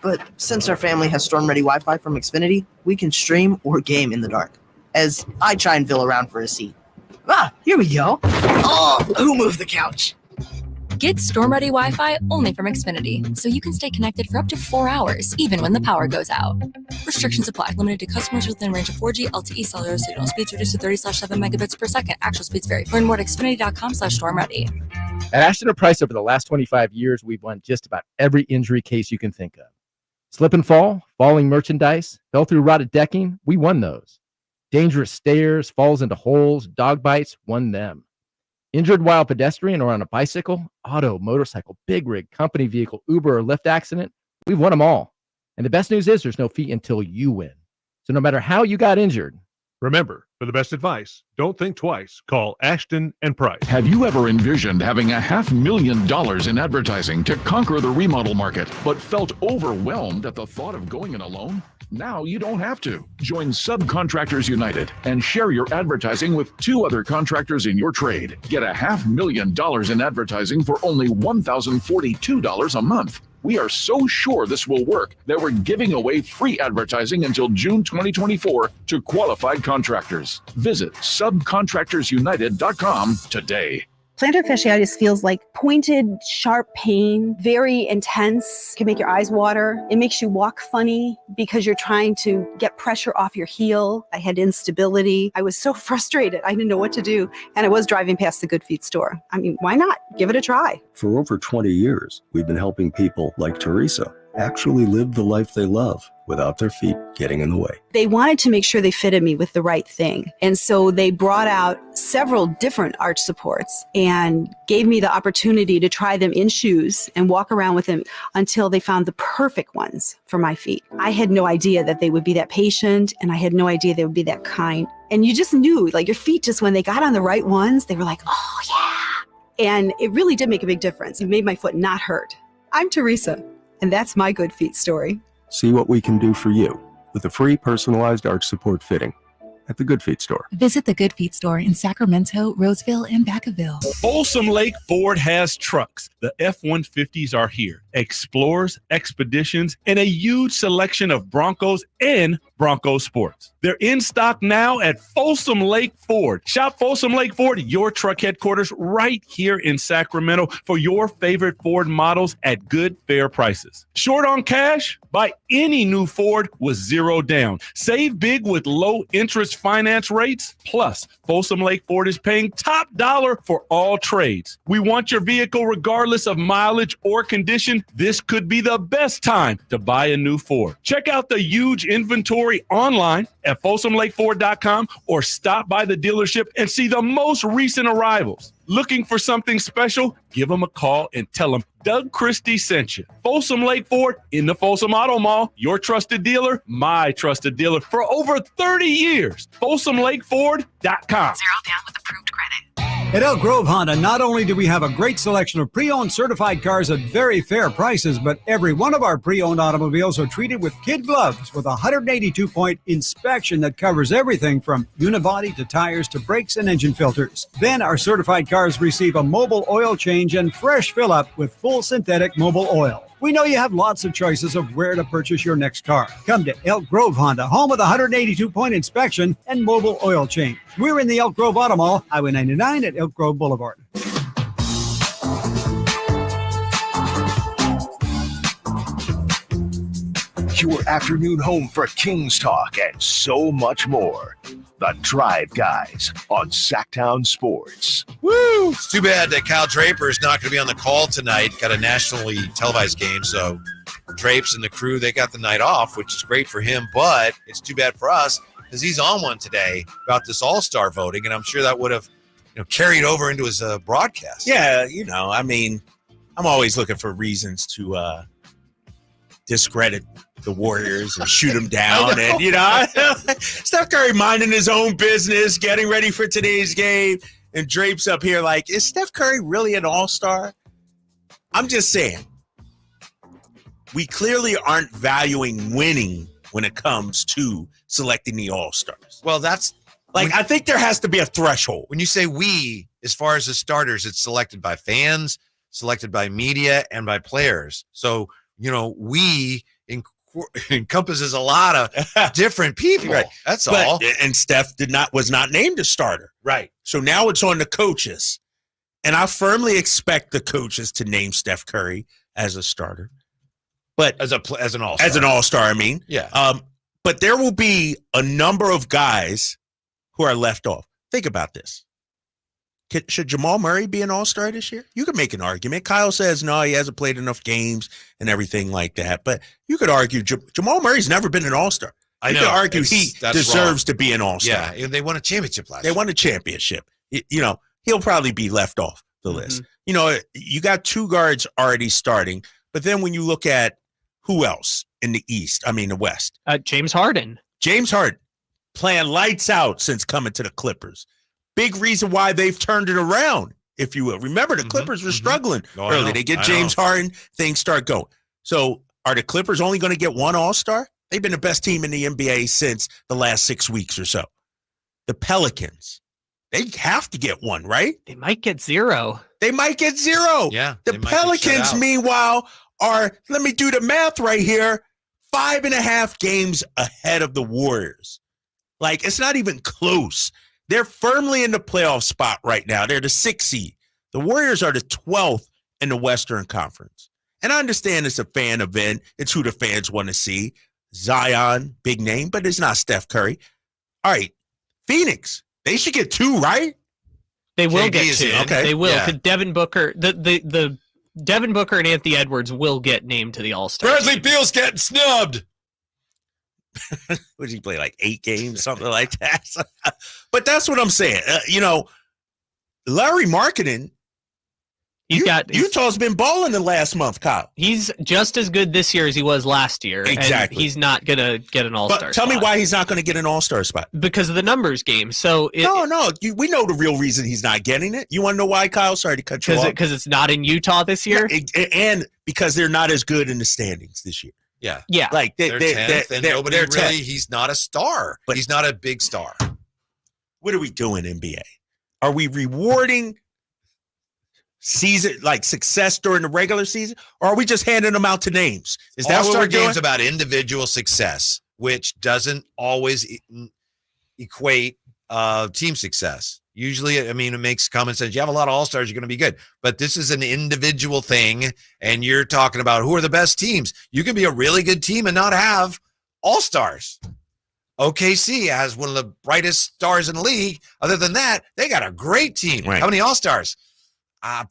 But since our family has storm-ready Wi-Fi from Xfinity, we can stream or game in the dark. As I try and feel around for a seat. Here we go. Oh, who moved the couch? Get storm-ready Wi-Fi only from Xfinity, so you can stay connected for up to 4 hours, even when the power goes out. Restrictions apply. Limited to customers within range of 4G LTE cellular signal. Speeds reduced to 30/7 megabits per second. Actual speeds vary. Learn more at xfinity.com/stormready. At Ashton & Price, over the last 25 years, we've won just about every injury case you can think of. Slip and fall, falling merchandise, fell through rotted decking, we won those. Dangerous stairs, falls into holes, dog bites, won them. Injured while pedestrian or on a bicycle, auto, motorcycle, big rig, company vehicle, Uber, or Lyft accident, we've won them all. And the best news is there's no fee until you win. So no matter how you got injured, remember, for the best advice, don't think twice. Call Ashton & Price. Have you ever envisioned having $500,000 in advertising to conquer the remodel market, but felt overwhelmed at the thought of going it alone? Now you don't have to. Join Subcontractors United and share your advertising with 2 other contractors in your trade. Get $500,000 in advertising for only $1,042 a month. We are so sure this will work that we're giving away free advertising until June 2024 to qualified contractors. Visit subcontractorsunited.com today. Plantar fasciitis feels like pointed, sharp pain, very intense, can make your eyes water. It makes you walk funny because you're trying to get pressure off your heel. I had instability. I was so frustrated. I didn't know what to do. And I was driving past the Good Feet store. I mean, why not? Give it a try. For over 20 years, we've been helping people like Teresa actually live the life they love without their feet getting in the way. They wanted to make sure they fitted me with the right thing. And so they brought out several different arch supports and gave me the opportunity to try them in shoes and walk around with them until they found the perfect ones for my feet. I had no idea that they would be that patient, and I had no idea they would be that kind. And you just knew, like, your feet, just when they got on the right ones, they were like, oh yeah. And it really did make a big difference. It made my foot not hurt. I'm Teresa, and that's my Good Feet story. See what we can do for you with a free personalized arch support fitting at the Good Feet store. Visit the Good Feet store in Sacramento, Roseville, and Vacaville. Folsom Lake Ford has trucks. The F-150s are here. Explorers, Expeditions, and a huge selection of Broncos and Bronco Sports. They're in stock now at Folsom Lake Ford. Shop Folsom Lake Ford, your truck headquarters, right here in Sacramento for your favorite Ford models at good, fair prices. Short on cash? Buy any new Ford with zero down. Save big with low interest finance rates. Plus, Folsom Lake Ford is paying top dollar for all trades. We want your vehicle regardless of mileage or condition. This could be the best time to buy a new Ford. Check out the huge inventory online at folsomlakeford.com or stop by the dealership and see the most recent arrivals. Looking for something special? Give them a call and tell them Doug Christie sent you. Folsom Lake Ford in the Folsom Auto Mall, your trusted dealer, my trusted dealer for over 30 years. FolsomLakeFord.com. 0 down with approved credit. At Elk Grove Honda, not only do we have a great selection of pre-owned certified cars at very fair prices, but every one of our pre-owned automobiles are treated with kid gloves with a 182-point inspection that covers everything from unibody to tires to brakes and engine filters. Then our certified cars receive a mobile oil change and fresh fill-up with full synthetic mobile oil. We know you have lots of choices of where to purchase your next car. Come to Elk Grove Honda, home of the 182-point inspection and mobile oil change. We're in the Elk Grove Auto Mall, Highway 99 at Elk Grove Boulevard. Your afternoon home for Kings talk and so much more. The Drive Guys on Sactown Sports. Woo! It's too bad that Kyle Draper is not going to be on the call tonight. Got a nationally televised game, so Drapes and the crew, they got the night off, which is great for him, but it's too bad for us because he's on one today about this all-star voting, and I'm sure that would have carried over into his broadcast. Yeah, I mean, I'm always looking for reasons to discredit the Warriors and shoot them down. And, Steph Curry minding his own business, getting ready for today's game, and Drapes up here like, is Steph Curry really an all-star? I'm just saying, we clearly aren't valuing winning when it comes to selecting the all-stars. Well, that's like, I think there has to be a threshold. When you say we, as far as the starters, it's selected by fans, selected by media, and by players. So, we encompasses a lot of different people. Right. That's all. And Steph was not named a starter. Right. So now it's on the coaches. And I firmly expect the coaches to name Steph Curry as a starter. But as an all-star. As an all-star, I mean. Yeah. But there will be a number of guys who are left off. Think about this. Should Jamal Murray be an all-star this year? You could make an argument. Kyle says, no, he hasn't played enough games and everything like that. But you could argue Jamal Murray's never been an all-star. You could argue he deserves to be an all-star. Yeah, they won a championship last year. They won a championship. He'll probably be left off the list. You got two guards already starting. But then when you look at who else in the West? James Harden. James Harden playing lights out since coming to the Clippers. Big reason why they've turned it around, if you will. Remember, the Clippers were struggling early. They get James Harden, things start going. So are the Clippers only going to get one all-star? They've been the best team in the NBA since the last 6 weeks or so. The Pelicans, they have to get one, right? They might get zero. They might get zero. Yeah. The Pelicans, meanwhile, are, let me do the math right here, 5.5 games ahead of the Warriors. Like, it's not even close. They're firmly in the playoff spot right now. They're the 6th seed. The Warriors are the 12th in the Western Conference. And I understand it's a fan event. It's who the fans want to see. Zion, big name, but it's not Steph Curry. All right, Phoenix, they should get 2, right? They will KD get is 2. in. Okay. They will. Yeah. Because Devin Booker, the Devin Booker and Anthony Edwards will get named to the All-Star. Bradley Beal's getting snubbed. Would he play like 8 games, something like that? But that's what I'm saying. Larry Markkinen, Utah's been balling the last month, Kyle. He's just as good this year as he was last year. Exactly. And he's not going to get an All-Star But tell me spot. why he's not going to get an All-Star spot. Because of the numbers game. So we know the real reason he's not getting it. You want to know why, Kyle? Sorry to cut you off. Because it's not in Utah this year? And because they're not as good in the standings this year. Yeah. Yeah. Like They're 10th, and nobody they're really, 10th. he's not a star. But he's not a big star. What are we doing, NBA? Are we rewarding season, like success during the regular season, or are we just handing them out to names? Is that what All-Star we're doing? game's about individual success, which doesn't always equate team success. Usually, I mean, it makes common sense. You have a lot of All-Stars, you're going to be good. But this is an individual thing, and you're talking about who are the best teams. You can be a really good team and not have All-Stars. OKC has one of the brightest stars in the league. Other than that, they got a great team. Right. How many All-Stars?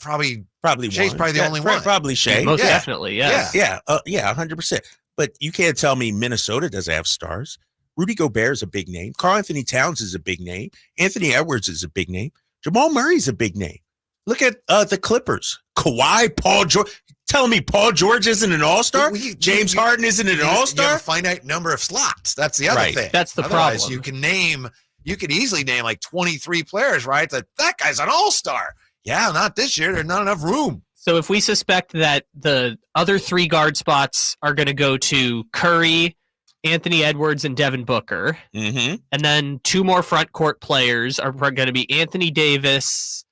Probably Shay's one. probably the only one. Probably Shay. Most definitely, yes. Yeah, 100%. But you can't tell me Minnesota doesn't have stars. Rudy Gobert is a big name. Karl Anthony Towns is a big name. Anthony Edwards is a big name. Jamal Murray's a big name. Look at the Clippers. Kawhi, Paul George. Telling me Paul George isn't an All-Star? James Harden isn't an You have All-Star? a finite number of slots. That's the other Right. thing. That's the Otherwise, problem. You could easily name like 23 players, right? That guy's an All-Star. Yeah, not this year. There's not enough room. So if we suspect that the other 3 guard spots are going to go to Curry, Anthony Edwards, and Devin Booker, Mm-hmm. and then 2 more front court players are going to be Anthony Davis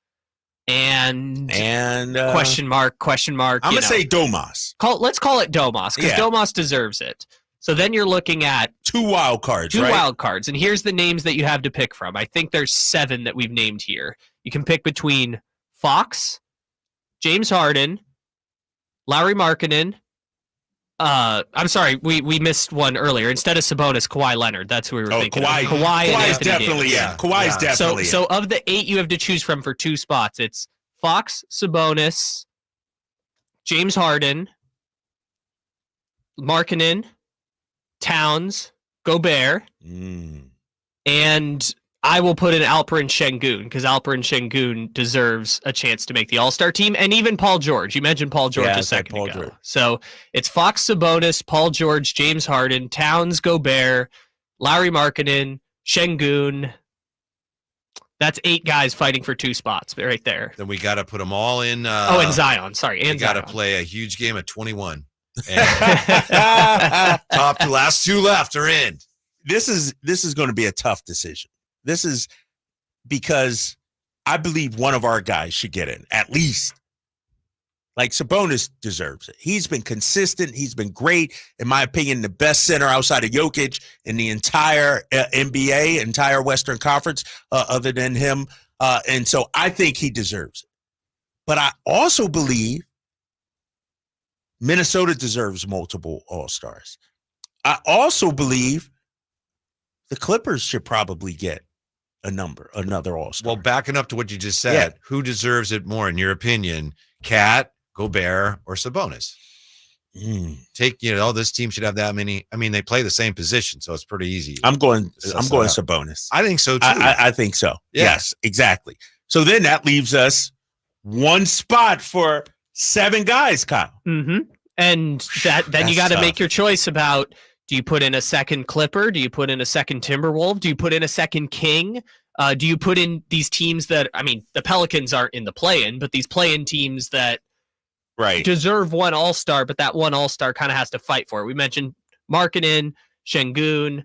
and question mark. I'm gonna say Domas. Let's call it Domas because Yeah. Domas deserves it. So then you're looking at 2 wild cards, two right? wild cards, and here's the names that you have to pick from. I think there's 7 that we've named here. You can pick between Fox, James Harden, Larry Markkinen. I'm sorry, we missed one earlier. Instead of Sabonis, Kawhi Leonard. That's who we were thinking. Kawhi. Of. Kawhi and Kawhi's Anthony definitely Davis. in. Kawhi's definitely So in. of the 8 you have to choose from for 2 spots, it's Fox, Sabonis, James Harden, Markkinen, Towns, Gobert, and I will put in Alperen Şengün because Alperen Şengün deserves a chance to make the All-Star team, and even Paul George. You mentioned Paul George a second ago. George. So it's Fox, Sabonis, Paul George, James Harden, Towns, Gobert, Larry Markkinen, Şengün. That's 8 guys fighting for 2 spots right there. Then we got to put them all in. And Zion. Sorry, we and got to Zion. play a huge game of 21. And last 2 left are in. This is going to be a tough decision. This is because I believe one of our guys should get in, at least. Like Sabonis deserves it. He's been consistent. He's been great. In my opinion, the best center outside of Jokic in the entire NBA, entire Western Conference, other than him. And so I think he deserves it. But I also believe Minnesota deserves multiple All-Stars. I also believe the Clippers should probably get another All-Star. Well, backing up to what you just said, who deserves it more, in your opinion? Cat, Gobert, or Sabonis? Take, this team should have that many. I mean, they play the same position, so it's pretty easy. I'm going Sabonis. I think so too. I think so. Yeah. Yes, exactly. So then that leaves us 1 spot for 7 guys, Kyle. Mm-hmm. And then you got to make your choice about, do you put in a second Clipper? Do you put in a second Timberwolf? Do you put in a second King? Do you put in these teams that, I mean, the Pelicans aren't in the play-in, but these play-in teams that deserve one All-Star, but that one All-Star kind of has to fight for it. We mentioned Markkinen, Şengün,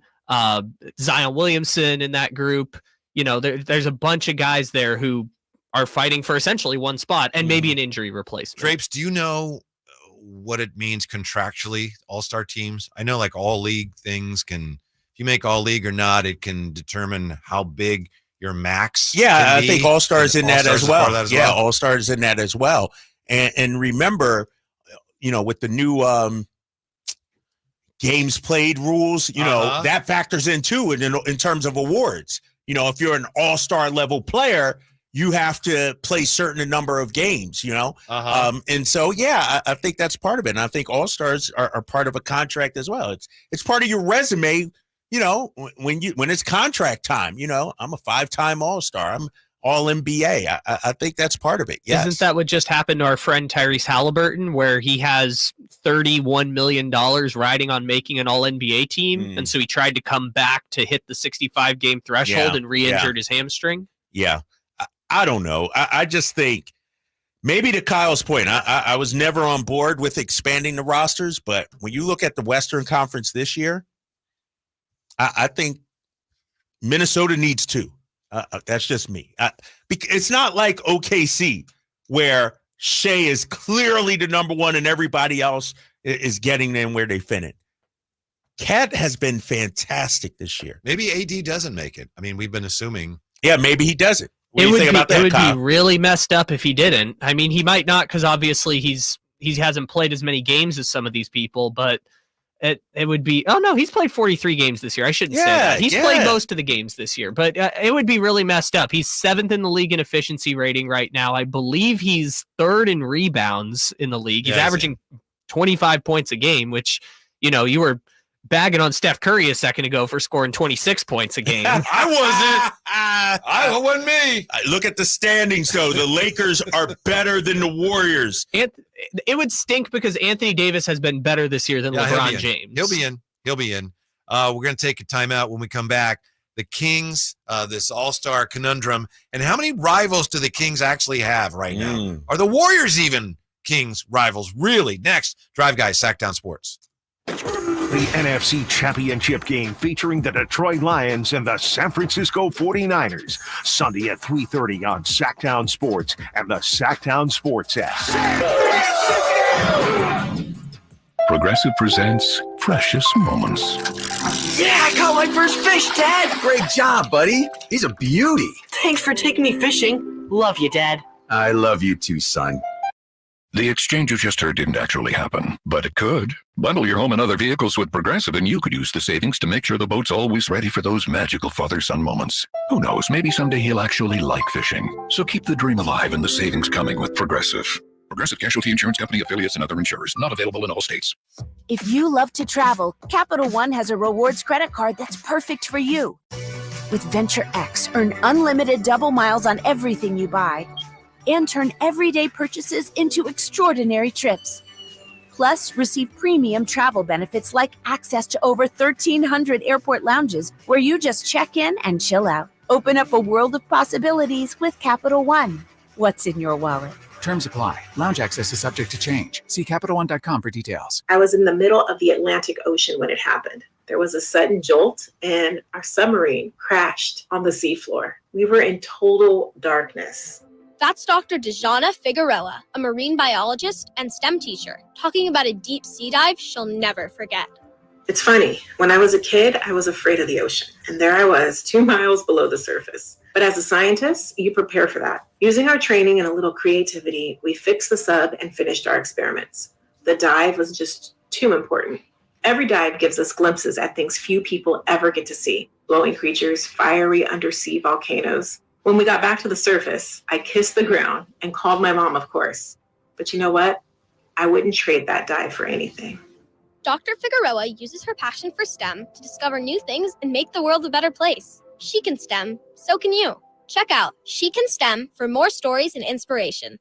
Zion Williamson in that group. There's a bunch of guys there who are fighting for essentially one spot and maybe an injury replacement. Drapes, do you know what it means contractually, All-Star teams? I know like all league things if you make all league or not, it can determine how big max. Yeah, I think All-Star's in that as well. All-Star's in that as well. And remember, with the new games played rules, that factors in too in terms of awards. If you're an all-star level player, you have to play certain number of games, and so, I think that's part of it. And I think all-stars are part of a contract as well. It's part of your resume, when it's contract time. I'm a 5-time all-star. I'm all NBA. I think that's part of it. Yes. Isn't that what just happened to our friend Tyrese Halliburton, where he has $31 million riding on making an all NBA team? And so he tried to come back to hit the 65 game threshold and re-injured his hamstring. Yeah. I don't know. I just think maybe to Kyle's point, I was never on board with expanding the rosters, but when you look at the Western Conference this year, I think Minnesota needs 2. That's just me. It's not like OKC where Shea is clearly the number one and everybody else is getting them where they fit in. Cat has been fantastic this year. Maybe AD doesn't make it. I mean, we've been assuming. Yeah, maybe he doesn't. What do you think about that, It would Kyle? be really messed up if he didn't. I mean, he might not, because obviously he hasn't played as many games as some of these people, but it would be, oh no, he's played 43 games this year. I shouldn't say that. He's played most of the games this year, but it would be really messed up. He's 7th in the league in efficiency rating right now. I believe he's 3rd in rebounds in the league. He's averaging 25 points a game, which, you were bagging on Steph Curry a second ago for scoring 26 points a game. I wasn't me. Look at the standings, though. The Lakers are better than the Warriors. It would stink because Anthony Davis has been better this year than LeBron James. He'll be in. We're going to take a timeout. When we come back, the Kings, this all-star conundrum, and how many rivals do the Kings actually have right now? Are the Warriors even Kings rivals? Really? Next, Drive Guys, Sactown Sports. The NFC Championship game featuring the Detroit Lions and the San Francisco 49ers. Sunday at 3:30 on Sactown Sports and the Sactown Sports app. Progressive presents Precious Moments. Yeah, I caught my first fish, Dad. Great job, buddy. He's a beauty. Thanks for taking me fishing. Love you, Dad. I love you too, son. The exchange you just heard didn't actually happen, but it could. Bundle your home and other vehicles with Progressive and you could use the savings to make sure the boat's always ready for those magical father-son moments. Who knows, maybe someday he'll actually like fishing. So keep the dream alive and the savings coming with Progressive. Progressive Casualty Insurance Company, affiliates, and other insurers. Not available in all states. If you love to travel, Capital One has a rewards credit card that's perfect for you. With Venture X, earn unlimited double miles on everything you buy and turn everyday purchases into extraordinary trips. Plus, receive premium travel benefits like access to over 1,300 airport lounges where you just check in and chill out. Open up a world of possibilities with Capital One. What's in your wallet? Terms apply. Lounge access is subject to change. See CapitalOne.com for details. I was in the middle of the Atlantic Ocean when it happened. There was a sudden jolt and our submarine crashed on the seafloor. We were in total darkness. That's Dr. Dejana Figueroa, a marine biologist and STEM teacher, talking about a deep sea dive she'll never forget. It's funny, when I was a kid, I was afraid of the ocean, and there I was, 2 miles below the surface. But as a scientist, you prepare for that. Using our training and a little creativity, we fixed the sub and finished our experiments. The dive was just too important. Every dive gives us glimpses at things few people ever get to see. Glowing creatures, fiery undersea volcanoes. When we got back to the surface, I kissed the ground and called my mom, of course. But you know what? I wouldn't trade that dive for anything. Dr. Figueroa uses her passion for STEM to discover new things and make the world a better place. She can STEM, so can you. Check out She Can STEM for more stories and inspiration.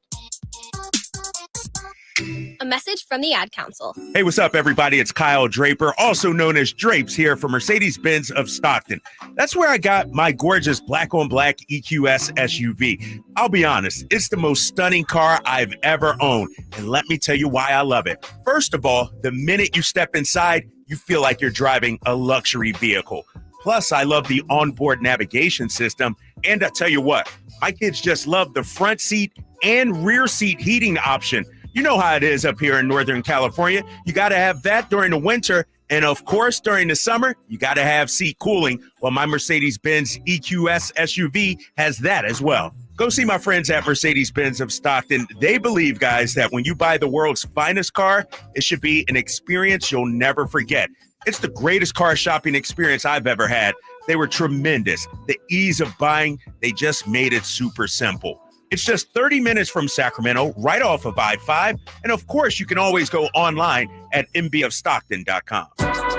A message from the Ad Council. Hey, what's up, everybody? It's Kyle Draper, also known as Drapes, here for Mercedes-Benz of Stockton. That's where I got my gorgeous black-on-black EQS SUV. I'll be honest, it's the most stunning car I've ever owned, and let me tell you why I love it. First of all, the minute you step inside, you feel like you're driving a luxury vehicle. Plus, I love the onboard navigation system, and I tell you what, my kids just love the front seat and rear seat heating option. You know how it is up here in Northern California. You got to have that during the winter, And of course, during the summer, you got to have seat cooling. Well, my Mercedes-Benz EQS SUV has that as well. Go see my friends at Mercedes-Benz of Stockton. They believe, guys, that when you buy the world's finest car, it should be an experience you'll never forget. It's the greatest car shopping experience I've ever had. They were tremendous. The ease of buying, they just made it super simple. It's just 30 minutes from Sacramento, right off of I-5. And of course, you can always go online at mbofstockton.com.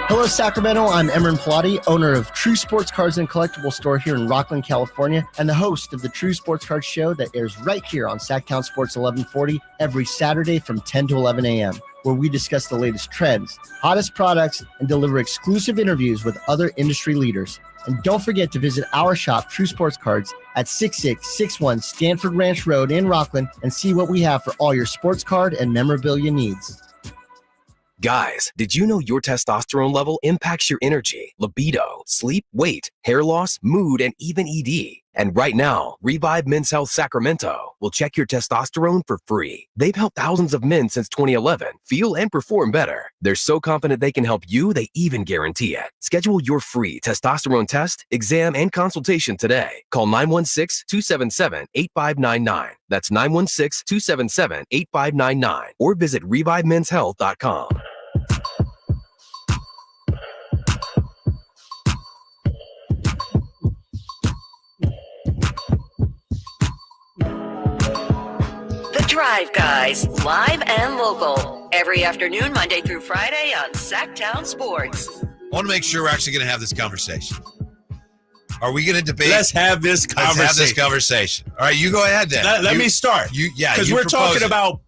Hello, Sacramento. I'm Emran Pilati, owner of True Sports Cards and Collectible Store here in Rockland, California, and the host of the True Sports Cards Show that airs right here on Sactown Sports 1140 every Saturday from 10 to 11 a.m., where we discuss the latest trends, hottest products, and deliver exclusive interviews with other industry leaders. And don't forget to visit our shop, True Sports Cards, at 6661 Stanford Ranch Road in Rockland and see what we have for all your sports card and memorabilia needs. Guys, did you know your testosterone level impacts your energy, libido, sleep, weight, hair loss, mood, and even ED? And right now, Revive Men's Health Sacramento will check your testosterone for free. They've helped thousands of men since 2011 feel and perform better. They're so confident they can help you, they even guarantee it. Schedule your free testosterone test, exam, and consultation today. Call 916-277-8599. That's 916-277-8599. Or visit ReviveMen'sHealth.com. Drive Guys, live and local, every afternoon, Monday through Friday on Sactown Sports. I want to make sure we're actually going to have this conversation. Are we going to debate? Let's have this conversation. Let's have this conversation. All right, you go ahead then. Let me start. Because we're talking about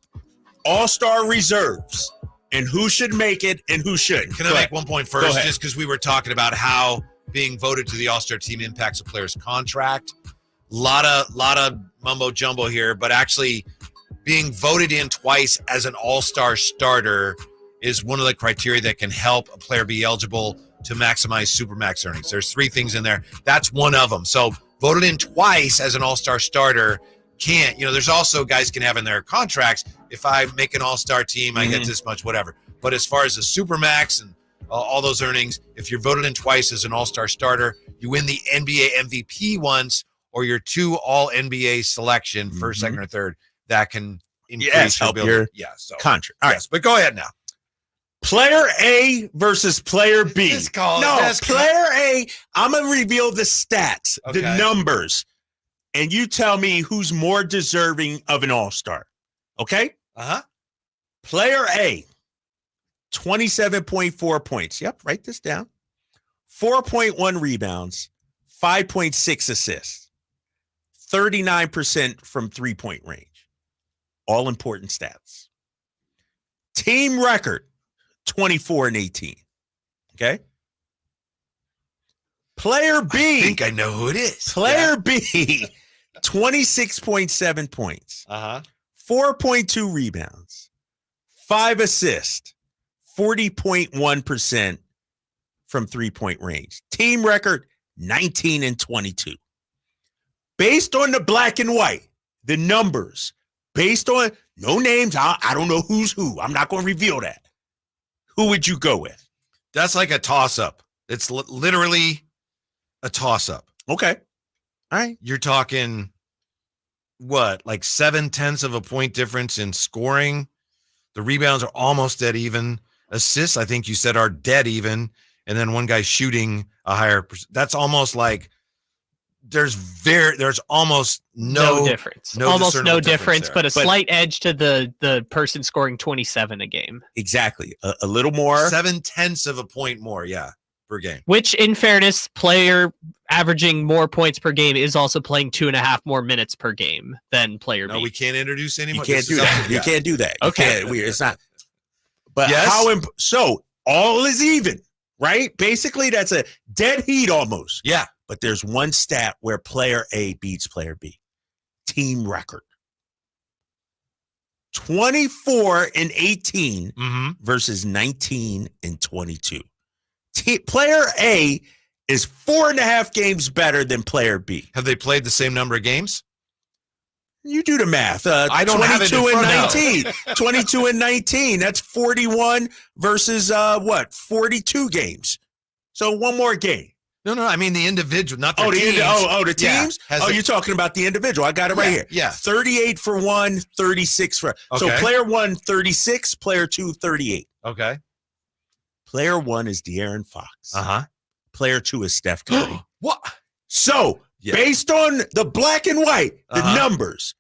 all-star reserves and who should make it and who shouldn't. Can I make one point first? Just because we were talking about how being voted to the All-Star team impacts a player's contract. Lot of mumbo jumbo here, but actually being voted in twice as an all-star starter is one of the criteria that can help a player be eligible to maximize Supermax earnings. There's 3 things in there. That's one of them. So voted in twice as an all-star starter can't. There's also guys can have in their contracts, if I make an all-star team, I get this much, whatever. But as far as the Supermax and all those earnings, if you're voted in twice as an all-star starter, you win the NBA MVP once, or your 2 all-NBA selection, first, second, or third, that can increase help your contract. All right, but go ahead now. Player A versus player B. Player A, I'm going to reveal the stats, the numbers, and you tell me who's more deserving of an all-star. Okay? Uh-huh. Player A, 27.4 points. Yep, write this down. 4.1 rebounds, 5.6 assists, 39% from three-point range. All important stats. Team record, 24-18. Okay? Player B. I think I know who it is. Player B, 26.7 points. 4.2 rebounds. 5 assists. 40.1% from three-point range. Team record, 19-22. Based on the black and white, the numbers, based on no names, I don't know who's who. I'm not going to reveal that. Who would you go with? That's like a toss-up. It's literally a toss-up. Okay. All right. You're talking, what, like 0.7 of a point difference in scoring? The rebounds are almost dead even. Assists, I think you said, are dead even. And then one guy shooting a higher. That's almost like there's almost no difference. Almost no difference, but a slight edge to the person scoring 27 a game. Exactly. A little more. 0.7 of a point more, per game. Which, in fairness, player averaging more points per game is also playing 2.5 more minutes per game than player B. No, we can't introduce anyone. You can't do that. You can't do that. Okay. It's not. But so all is even, right? Basically, that's a dead heat almost. Yeah. But there's one stat where player A beats player B. Team record. 24-18 versus 19-22. Player A is 4.5 games better than player B. Have they played the same number of games? You do the math. I don't have it in 22 and front 19. 22 and 19. That's 41 versus 42 games. So one more game. No. I mean the individual, not the teams. The teams? Yeah. You're talking about the individual. I got it right here. Yeah. 38 for one, 36 for. So Okay. player 1, 36. Player 2, 38. Okay. Player 1 is De'Aaron Fox. Player 2 is Steph Curry. What? So based on the black and white, the numbers,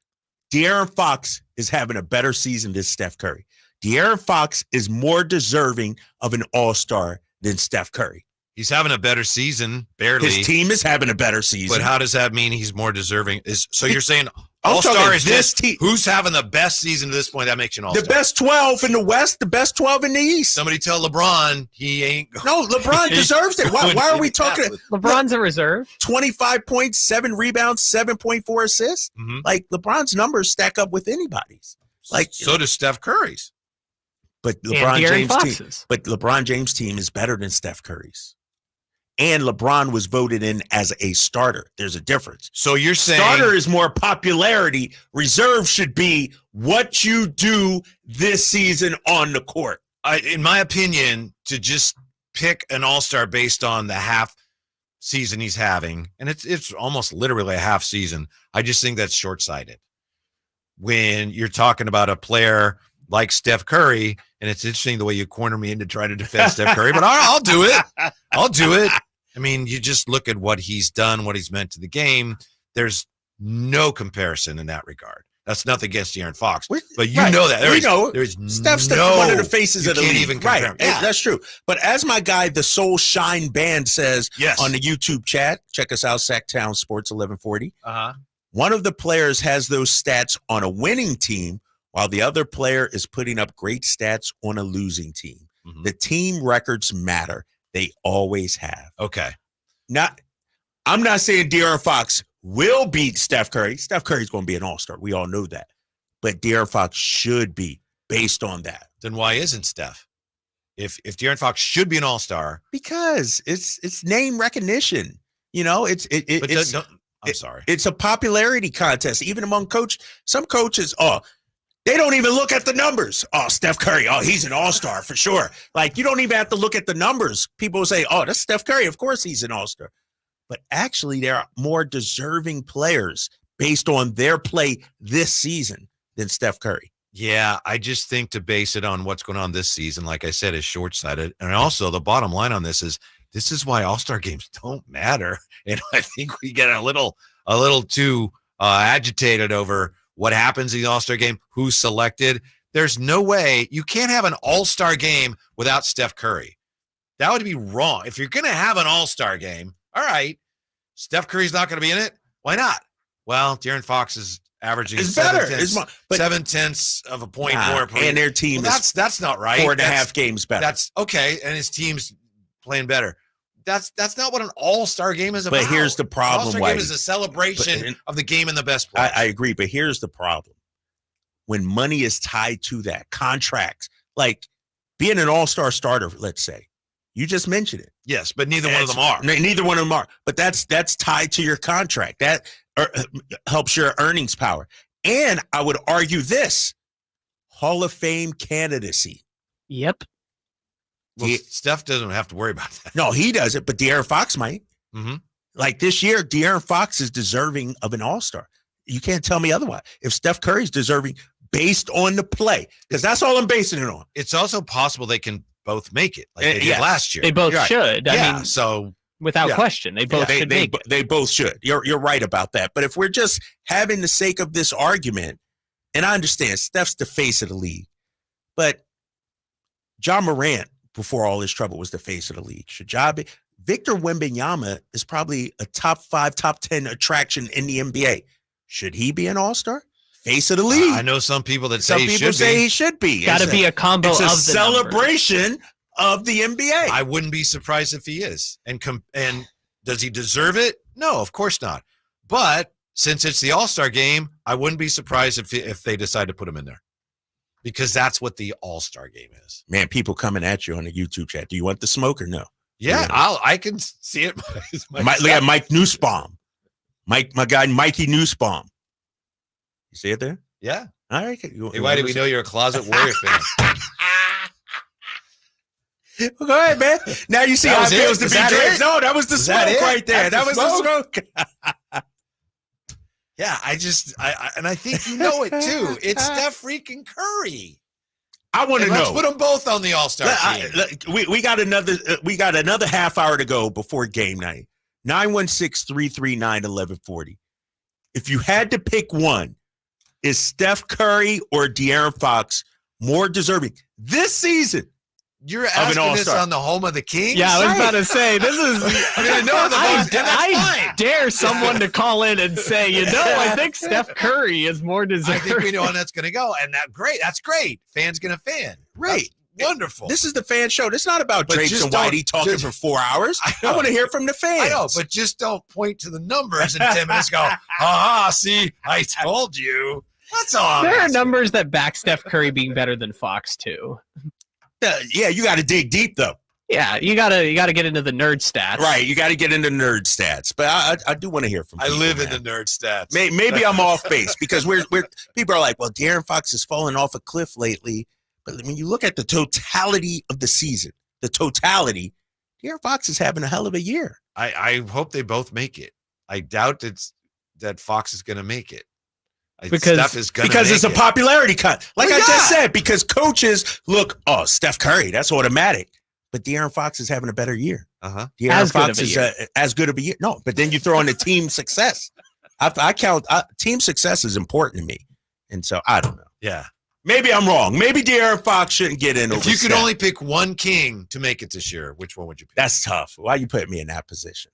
De'Aaron Fox is having a better season than Steph Curry. De'Aaron Fox is more deserving of an all-star than Steph Curry. He's having a better season, barely. His team is having a better season. But how does that mean he's more deserving? So you're saying I'm all-star talking is this just team. who's having the best season to this point? That makes you an all-star. The best 12 in the West, the best 12 in the East. Somebody tell LeBron he ain't. No, LeBron deserves it. Why are we talking? LeBron's a reserve. 25 points, 7 rebounds, 7.4 assists. Mhm. Like LeBron's numbers stack up with anybody's. Like So does Steph Curry's. But And LeBron De'Aaron James' team. Fox's. But LeBron James' team is better than Steph Curry's. And LeBron was voted in as a starter. There's a difference. So you're saying Starter is more popularity. Reserve should be what you do this season on the court. in my opinion, to just pick an all-star based on the half season he's having, and it's almost literally a half season, I just think that's short-sighted. When you're talking about a player like Steph Curry, and it's interesting the way you corner me into trying to defend Steph Curry, but I'll do it. I'll do it. I mean, you just look at what he's done, what he's meant to the game. There's no comparison in that regard. That's nothing against De'Aaron Fox, but you know that. There's Steph's one of the faces of the league. league. Even compare. Right, Yeah. that's true. But as my guy, the Soul Shine Band says Yes. on the YouTube chat, check us out, Sactown Sports 1140. Uh-huh. One of the players has those stats on a winning team, while the other player is putting up great stats on a losing team. Mhm. The team records matter. They always have. Okay. I'm not saying De'Aaron Fox will beat Steph Curry. Steph Curry's going to be an all-star. We all know that. But De'Aaron Fox should be based on that. Then why isn't Steph? If De'Aaron Fox should be an all-star, Because it's name recognition. You know, I'm sorry. It's a popularity contest, even among some coaches. They don't even look at the numbers. Oh, Steph Curry. Oh, he's an all-star for sure. Like, you don't even have to look at the numbers. People will say, oh, that's Steph Curry. Of course he's an all-star. But actually, there are more deserving players based on their play this season than Steph Curry. Yeah, I just think to base it on what's going on this season, like I said, is short-sighted. And also, the bottom line on this is why all-star games don't matter. And I think we get a little too agitated over what happens in the all-star game, who's selected. There's no way you can't have an all-star game without Steph Curry. That would be wrong. If you're going to have an all-star game, all right, Steph Curry's not going to be in it. Why not? Well, De'Aaron Fox is averaging It's better. 7/10 of a point more. And their team is that's not right. 4.5 games better. That's okay, and his team's playing better. That's not what an all-star game is about. But here's the problem, All-star game is a celebration of the game and the best players. I agree, but here's the problem. When money is tied to that, contracts, like being an all-star starter, let's say, you just mentioned it. Yes, but neither one of them are. Neither one of them are. But that's tied to your contract. That helps your earnings power. And I would argue this, Hall of Fame candidacy. Yep. Well, Steph doesn't have to worry about that. No, he doesn't, but De'Aaron Fox might. Mm-hmm. Like this year, De'Aaron Fox is deserving of an all-star. You can't tell me otherwise. If Steph Curry's deserving based on the play, because that's all I'm basing it on. It's also possible they can both make it, like they did last year. They both Right. should. I mean, so without question, they both should make it. They both should. You're right about that. But if we're just having the sake of this argument, and I understand Steph's the face of the league, but John Morant, before all this trouble, was the face of the league. Should Ja be? Victor Wembanyama is probably a top 5, top 10 attraction in the NBA. Should he be an all-star? Face of the league. I know some people that Some say people say he should be. Got to be a combo It's of a the celebration of the NBA. I wouldn't be surprised if he is. And does he deserve it? No, of course not. But since it's the All-Star game, I wouldn't be surprised if they decide to put him in there. Because that's what the All-Star game is. Man, people coming at you on the YouTube chat. Do you want the smoke or no? Yeah, I can see it. Look at Mike Nussbaum. My guy Mikey Nussbaum. You see it there? Yeah. All right. Hey, why do we know you're a closet Warrior fan? Go ahead, man. Now you see how it feels to be Drapes. No, that was the smoke right there. That was the smoke. Yeah, I think you know it too. It's Steph freaking Curry. I want to know. Let's put them both on the All-Star team. We got another half hour to go before game night. 916-339-1140. If you had to pick one, is Steph Curry or De'Aaron Fox more deserving this season? You're asking this on the home of the Kings? Yeah, I was about to say, this is. I dare someone to call in and say, I think Steph Curry is more deserving. I think we know how that's going to go. And that's great. Fan's going to fan. Right. That's wonderful. This is the fan show. This is not about Drapes and Whitey talking for 4 hours. I want to hear from the fans. I know, but just don't point to the numbers and 10 minutes go, see, I told you. That's all. There are numbers that back Steph Curry being better than Fox, too. Yeah, you got to dig deep, though. Yeah, you gotta get into the nerd stats. Right, you got to get into nerd stats. But I do want to hear from people. I live in the nerd stats. Maybe I'm off base because we're people are like, well, De'Aaron Fox has fallen off a cliff lately. But when you look at the totality of the season, De'Aaron Fox is having a hell of a year. I hope they both make it. I doubt that Fox is going to make it. Because it's a popularity cut. Like I just said, because coaches look, Steph Curry, that's automatic. But De'Aaron Fox is having a better year. De'Aaron Fox is as good of a year. No, but then you throw in the team success. I count team success is important to me. And so I don't know. Yeah. Maybe I'm wrong. Maybe De'Aaron Fox shouldn't get in. If you could only pick one King to make it this year, which one would you pick? That's tough. Why you put me in that position?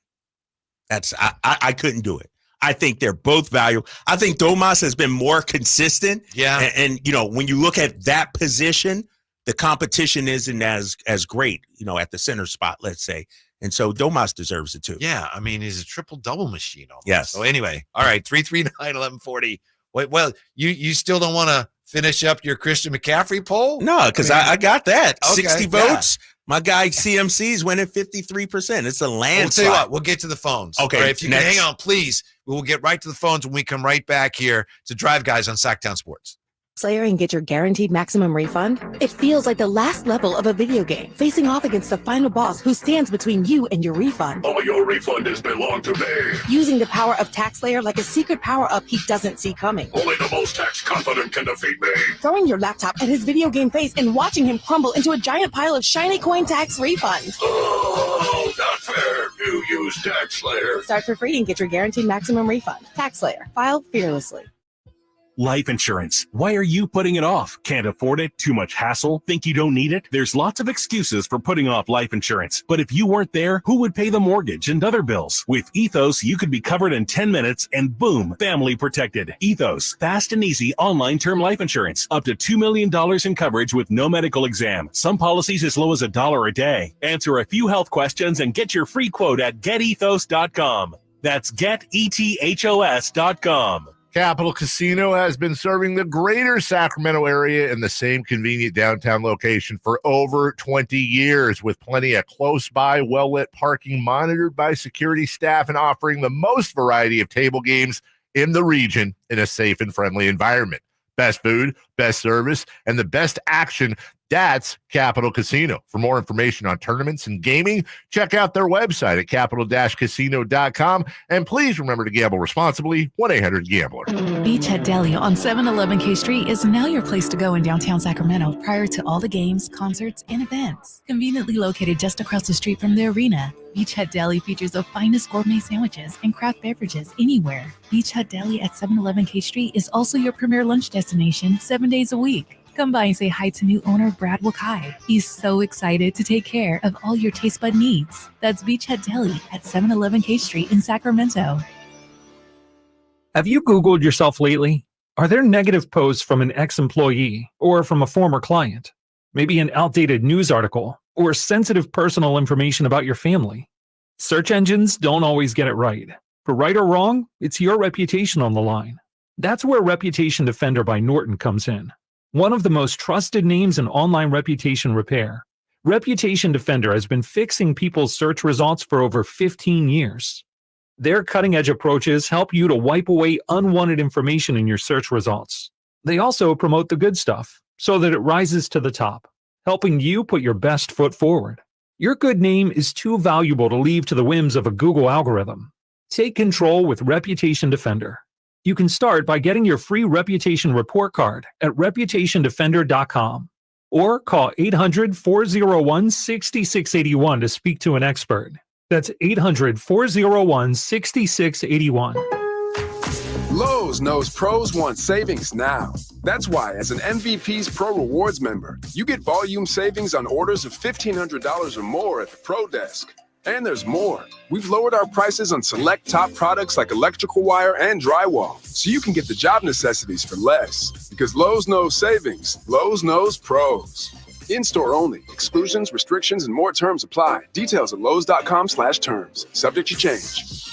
I couldn't do it. I think they're both valuable. I think Domas has been more consistent. Yeah. And when you look at that position, the competition isn't as great, at the center spot, let's say. And so Domas deserves it too. Yeah. I mean, he's a triple-double machine almost. Yes. So anyway, all right, 339-1140. Wait, well, you still don't want to finish up your Christian McCaffrey poll? No, because I got that. Okay, 60 votes. My guy CMC's winning 53%. It's a landslide. We'll tell you what, we'll get to the phones. Okay. Right, if you can hang on, please, we will get right to the phones when we come right back here to Drive Guys on Sactown Sports. Slayer and get your guaranteed maximum refund? It feels like the last level of a video game, facing off against the final boss who stands between you and your refund. All your refund is belong to me. Using the power of TaxSlayer like a secret power-up he doesn't see coming. Only the most tax-confident can defeat me. Throwing your laptop at his video game face and watching him crumble into a giant pile of shiny coin tax refunds. Oh, not fair. You use TaxSlayer. Start for free and get your guaranteed maximum refund. TaxSlayer. File fearlessly. Life insurance. Why are you putting it off? Can't afford it? Too much hassle? Think you don't need it? There's lots of excuses for putting off life insurance. But if you weren't there, who would pay the mortgage and other bills? With Ethos, you could be covered in 10 minutes and boom, family protected. Ethos, fast and easy online term life insurance. Up to $2 million in coverage with no medical exam. Some policies as low as $1 a day. Answer a few health questions and get your free quote at getethos.com. That's getethos.com. Capital Casino has been serving the greater Sacramento area in the same convenient downtown location for over 20 years, with plenty of close-by, well-lit parking monitored by security staff and offering the most variety of table games in the region in a safe and friendly environment. Best food, best service, and the best action. That's Capital Casino. For more information on tournaments and gaming, check out their website at capital-casino.com. And please remember to gamble responsibly. 1-800-GAMBLER. Beachhead Deli on 711 K Street is now your place to go in downtown Sacramento prior to all the games, concerts, and events. Conveniently located just across the street from the arena, Beachhead Deli features the finest gourmet sandwiches and craft beverages anywhere. Beachhead Deli at 711 K Street is also your premier lunch destination 7 days a week. Come by and say hi to new owner Brad Wakai. He's so excited to take care of all your taste bud needs. That's Beachhead Deli at 711 K Street in Sacramento. Have you Googled yourself lately? Are there negative posts from an ex-employee or from a former client? Maybe an outdated news article or sensitive personal information about your family? Search engines don't always get it right. For right or wrong, it's your reputation on the line. That's where Reputation Defender by Norton comes in. One of the most trusted names in online reputation repair, Reputation Defender has been fixing people's search results for over 15 years. Their cutting-edge approaches help you to wipe away unwanted information in your search results. They also promote the good stuff so that it rises to the top, helping you put your best foot forward. Your good name is too valuable to leave to the whims of a Google algorithm. Take control with Reputation Defender. You can start by getting your free reputation report card at reputationdefender.com or call 800-401-6681 to speak to an expert. That's 800-401-6681. Lowe's knows pros want savings now. That's why, as an MVP's Pro Rewards member, you get volume savings on orders of $1,500 or more at the Pro Desk. And there's more. We've lowered our prices on select top products like electrical wire and drywall, so you can get the job necessities for less. Because Lowe's knows savings. Lowe's knows pros. In-store only. Exclusions, restrictions, and more terms apply. Details at lowes.com/terms. Subject to change.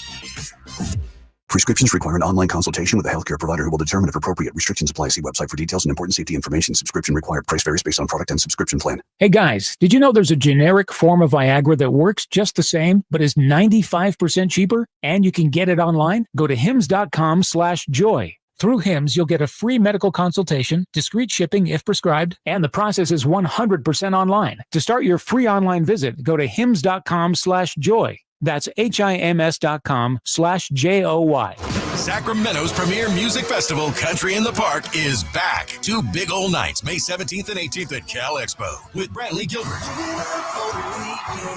Prescriptions require an online consultation with a healthcare provider who will determine if appropriate. Restrictions apply. See website for details and important safety information. Subscription required. Price varies based on product and subscription plan. Hey guys, did you know there's a generic form of Viagra that works just the same, but is 95% cheaper? And you can get it online? Go to hims.com/joy. Through Hims, you'll get a free medical consultation, discreet shipping if prescribed, and the process is 100% online. To start your free online visit, go to hims.com/joy. That's HIMS.com/JOY. Sacramento's premier music festival, Country in the Park, is back. 2 big old nights, May 17th and 18th at Cal Expo, with Brantley Gilbert,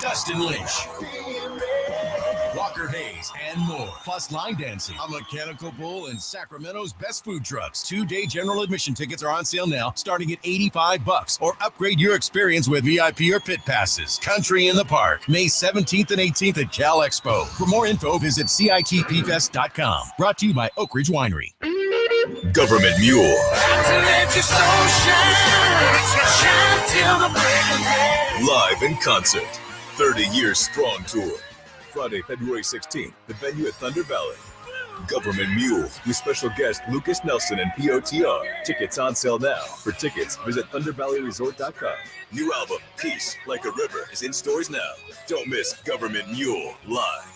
Dustin Lynch, Walker Hayes, and more. Plus line dancing, a mechanical bull, and Sacramento's best food trucks. 2-day general admission tickets are on sale now, starting at $85, or upgrade your experience with VIP or pit passes. Country in the Park, May 17th and 18th at Cal Expo. For more info, visit CITPFest.com. Brought to you by Oak Ridge Winery. Government Mule. Live in concert. 30 years strong tour. Friday, February 16th, the venue at Thunder Valley. Government Mule with special guest Lucas Nelson and POTR. Tickets on sale now. For tickets, visit ThunderValleyResort.com. New album, Peace Like a River, is in stores now. Don't miss Government Mule live.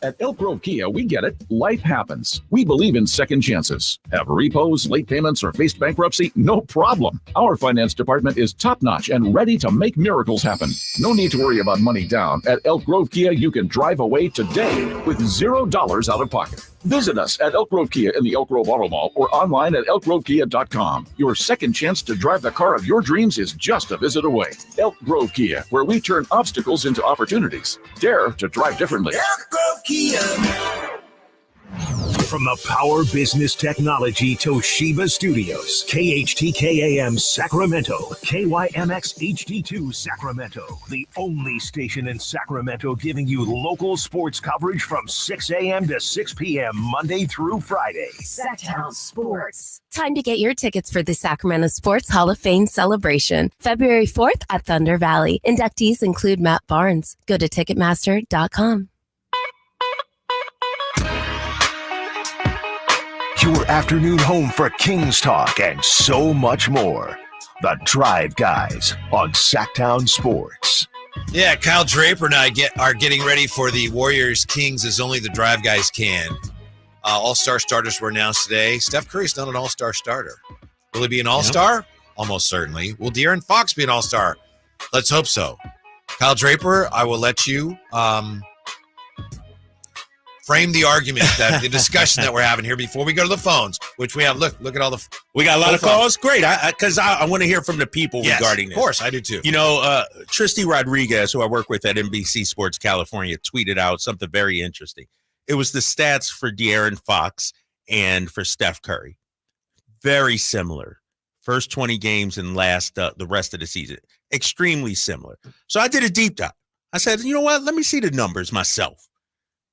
At Elk Grove Kia, we get it. Life happens. We believe in second chances. Have repos, late payments, or faced bankruptcy? No problem. Our finance department is top-notch and ready to make miracles happen. No need to worry about money down. At Elk Grove Kia, you can drive away today with $0 out of pocket. Visit us at Elk Grove Kia in the Elk Grove Auto Mall or online at elkgrovekia.com. Your second chance to drive the car of your dreams is just a visit away. Elk Grove Kia, where we turn obstacles into opportunities. Dare to drive differently. Elk Grove Kia. From the Power Business Technology Toshiba Studios, KHTKAM Sacramento, KYMX HD2 Sacramento, the only station in Sacramento giving you local sports coverage from 6 a.m. to 6 p.m. Monday through Friday. Sactown Sports. Time to get your tickets for the Sacramento Sports Hall of Fame celebration, February 4th at Thunder Valley. Inductees include Matt Barnes. Go to Ticketmaster.com. Your afternoon home for Kings talk and so much more. The Drive Guys on Sactown Sports. Yeah, Kyle Draper and I are getting ready for the Warriors Kings as only the Drive Guys can. All-star starters were announced today. Steph Curry's not an all-star starter. Will he be an all-star? Yep. Almost certainly. Will De'Aaron Fox be an all-star? Let's hope so. Kyle Draper, I will let you frame the argument, that the discussion that we're having here before we go to the phones, which we have. Look at all the. We got a lot of calls. Great, because I want to hear from the people regarding this. Of course, I do too. You know, Tristy Rodriguez, who I work with at NBC Sports California, tweeted out something very interesting. It was the stats for De'Aaron Fox and for Steph Curry, very similar. First 20 games and the rest of the season, extremely similar. So I did a deep dive. I said, you know what? Let me see the numbers myself.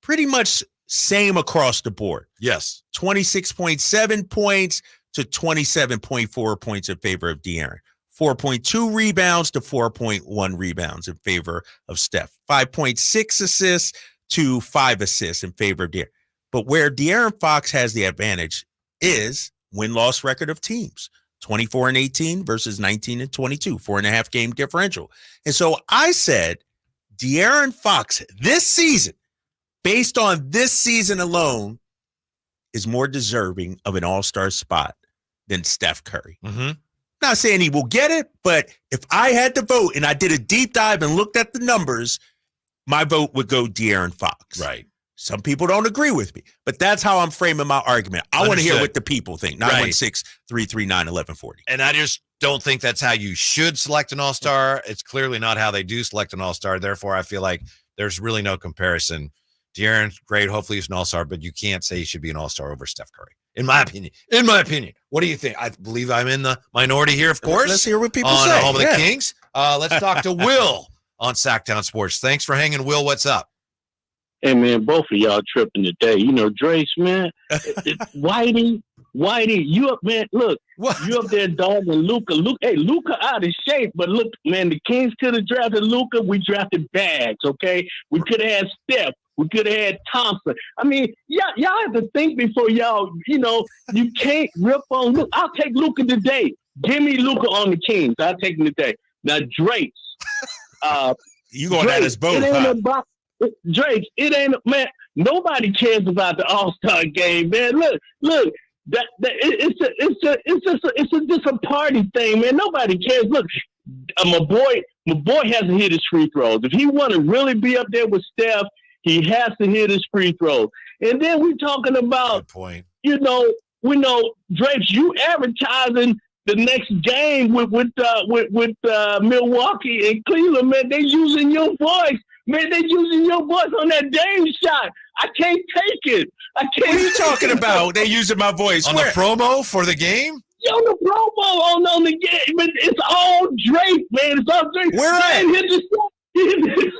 Pretty much same across the board. Yes. 26.7 points to 27.4 points in favor of De'Aaron. 4.2 rebounds to 4.1 rebounds in favor of Steph. 5.6 assists to 5 assists in favor of De'Aaron. But where De'Aaron Fox has the advantage is win-loss record of teams. 24-18 versus 19-22, 4.5 game differential. And so I said, De'Aaron Fox this season, based on this season alone, is more deserving of an all-star spot than Steph Curry. Mm-hmm. Not saying he will get it, but if I had to vote and I did a deep dive and looked at the numbers, my vote would go De'Aaron Fox. Right. Some people don't agree with me, but that's how I'm framing my argument. I want to hear what the people think. 916-339-1140. And I just don't think that's how you should select an all-star. It's clearly not how they do select an all-star. Therefore, I feel like there's really no comparison. De'Aaron's great. Hopefully he's an all-star, but you can't say he should be an all-star over Steph Curry. In my opinion. What do you think? I believe I'm in the minority here, of course. Let's hear what people on say. Home of the Kings. Let's talk to Will on Sactown Sports. Thanks for hanging, Will. What's up? Hey, man, both of y'all tripping today. You know, Drace, man, Whitey, you up, man, look, you up there dogging Luka. Hey, Luka out of shape, but look, man, the Kings could have drafted Luka. We drafted Bags, okay? We could have had Steph. We could have had Thompson. I mean, y'all have to think before y'all, you know, you can't rip on Luka. I'll take Luka today. Give me Luka on the Kings. I'll take him today. Now, Drace. You going at us both, huh? Drake, it ain't, man, nobody cares about the All-Star game, man. Look, it's just a party thing, man. Nobody cares. Look, my boy hasn't hit his free throws. If he want to really be up there with Steph, he has to hit his free throws. And then we talking about, you know, we know, Drapes, you advertising the next game with Milwaukee and Cleveland, man. They using your voice. Man, they using your voice on that Dame shot. I can't take it. What are you talking about? They using my voice. On the promo for the game? Yeah, on the promo on the game. But it's all Drake, man. It's all Drake. Where at? Dame hit the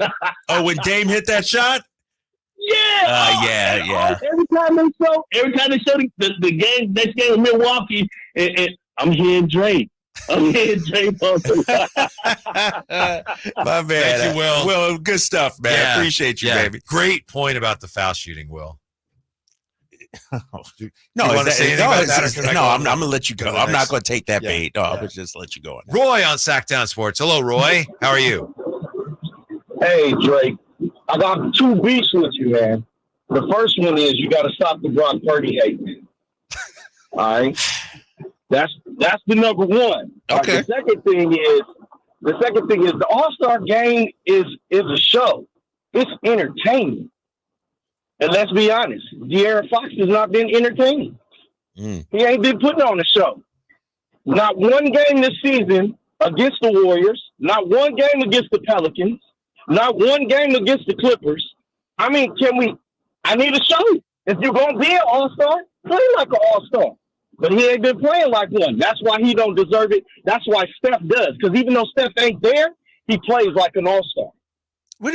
shot. Oh, when Dame hit that shot? Yeah. Yeah. Every time they show the game, next game with Milwaukee, and I'm hearing Drake. I'm hearing Drake on my man. Thank you, Will. Will, good stuff, man. Yeah. Appreciate you, baby. Great point about the foul shooting, Will. No, you want to say anything about that? I'm going to let you go. I'm not going to take that bait. No, I'm going to just let you go on that. Roy on Sactown Sports. Hello, Roy. How are you? Hey, Drake. I got two beefs with you, man. The first one is you got to stop the Brock Purdy hate, man. All right? That's the number one. Okay. The second thing is the All-Star game is a show. It's entertainment. And let's be honest, De'Aaron Fox has not been entertaining. He ain't been putting on a show. Not one game this season against the Warriors, not one game against the Pelicans, not one game against the Clippers. I mean, I need a show. If you're going to be an All-Star, play like an All-Star. But he ain't been playing like one. That's why he don't deserve it. That's why Steph does. Because even though Steph ain't there, he plays like an all-star. What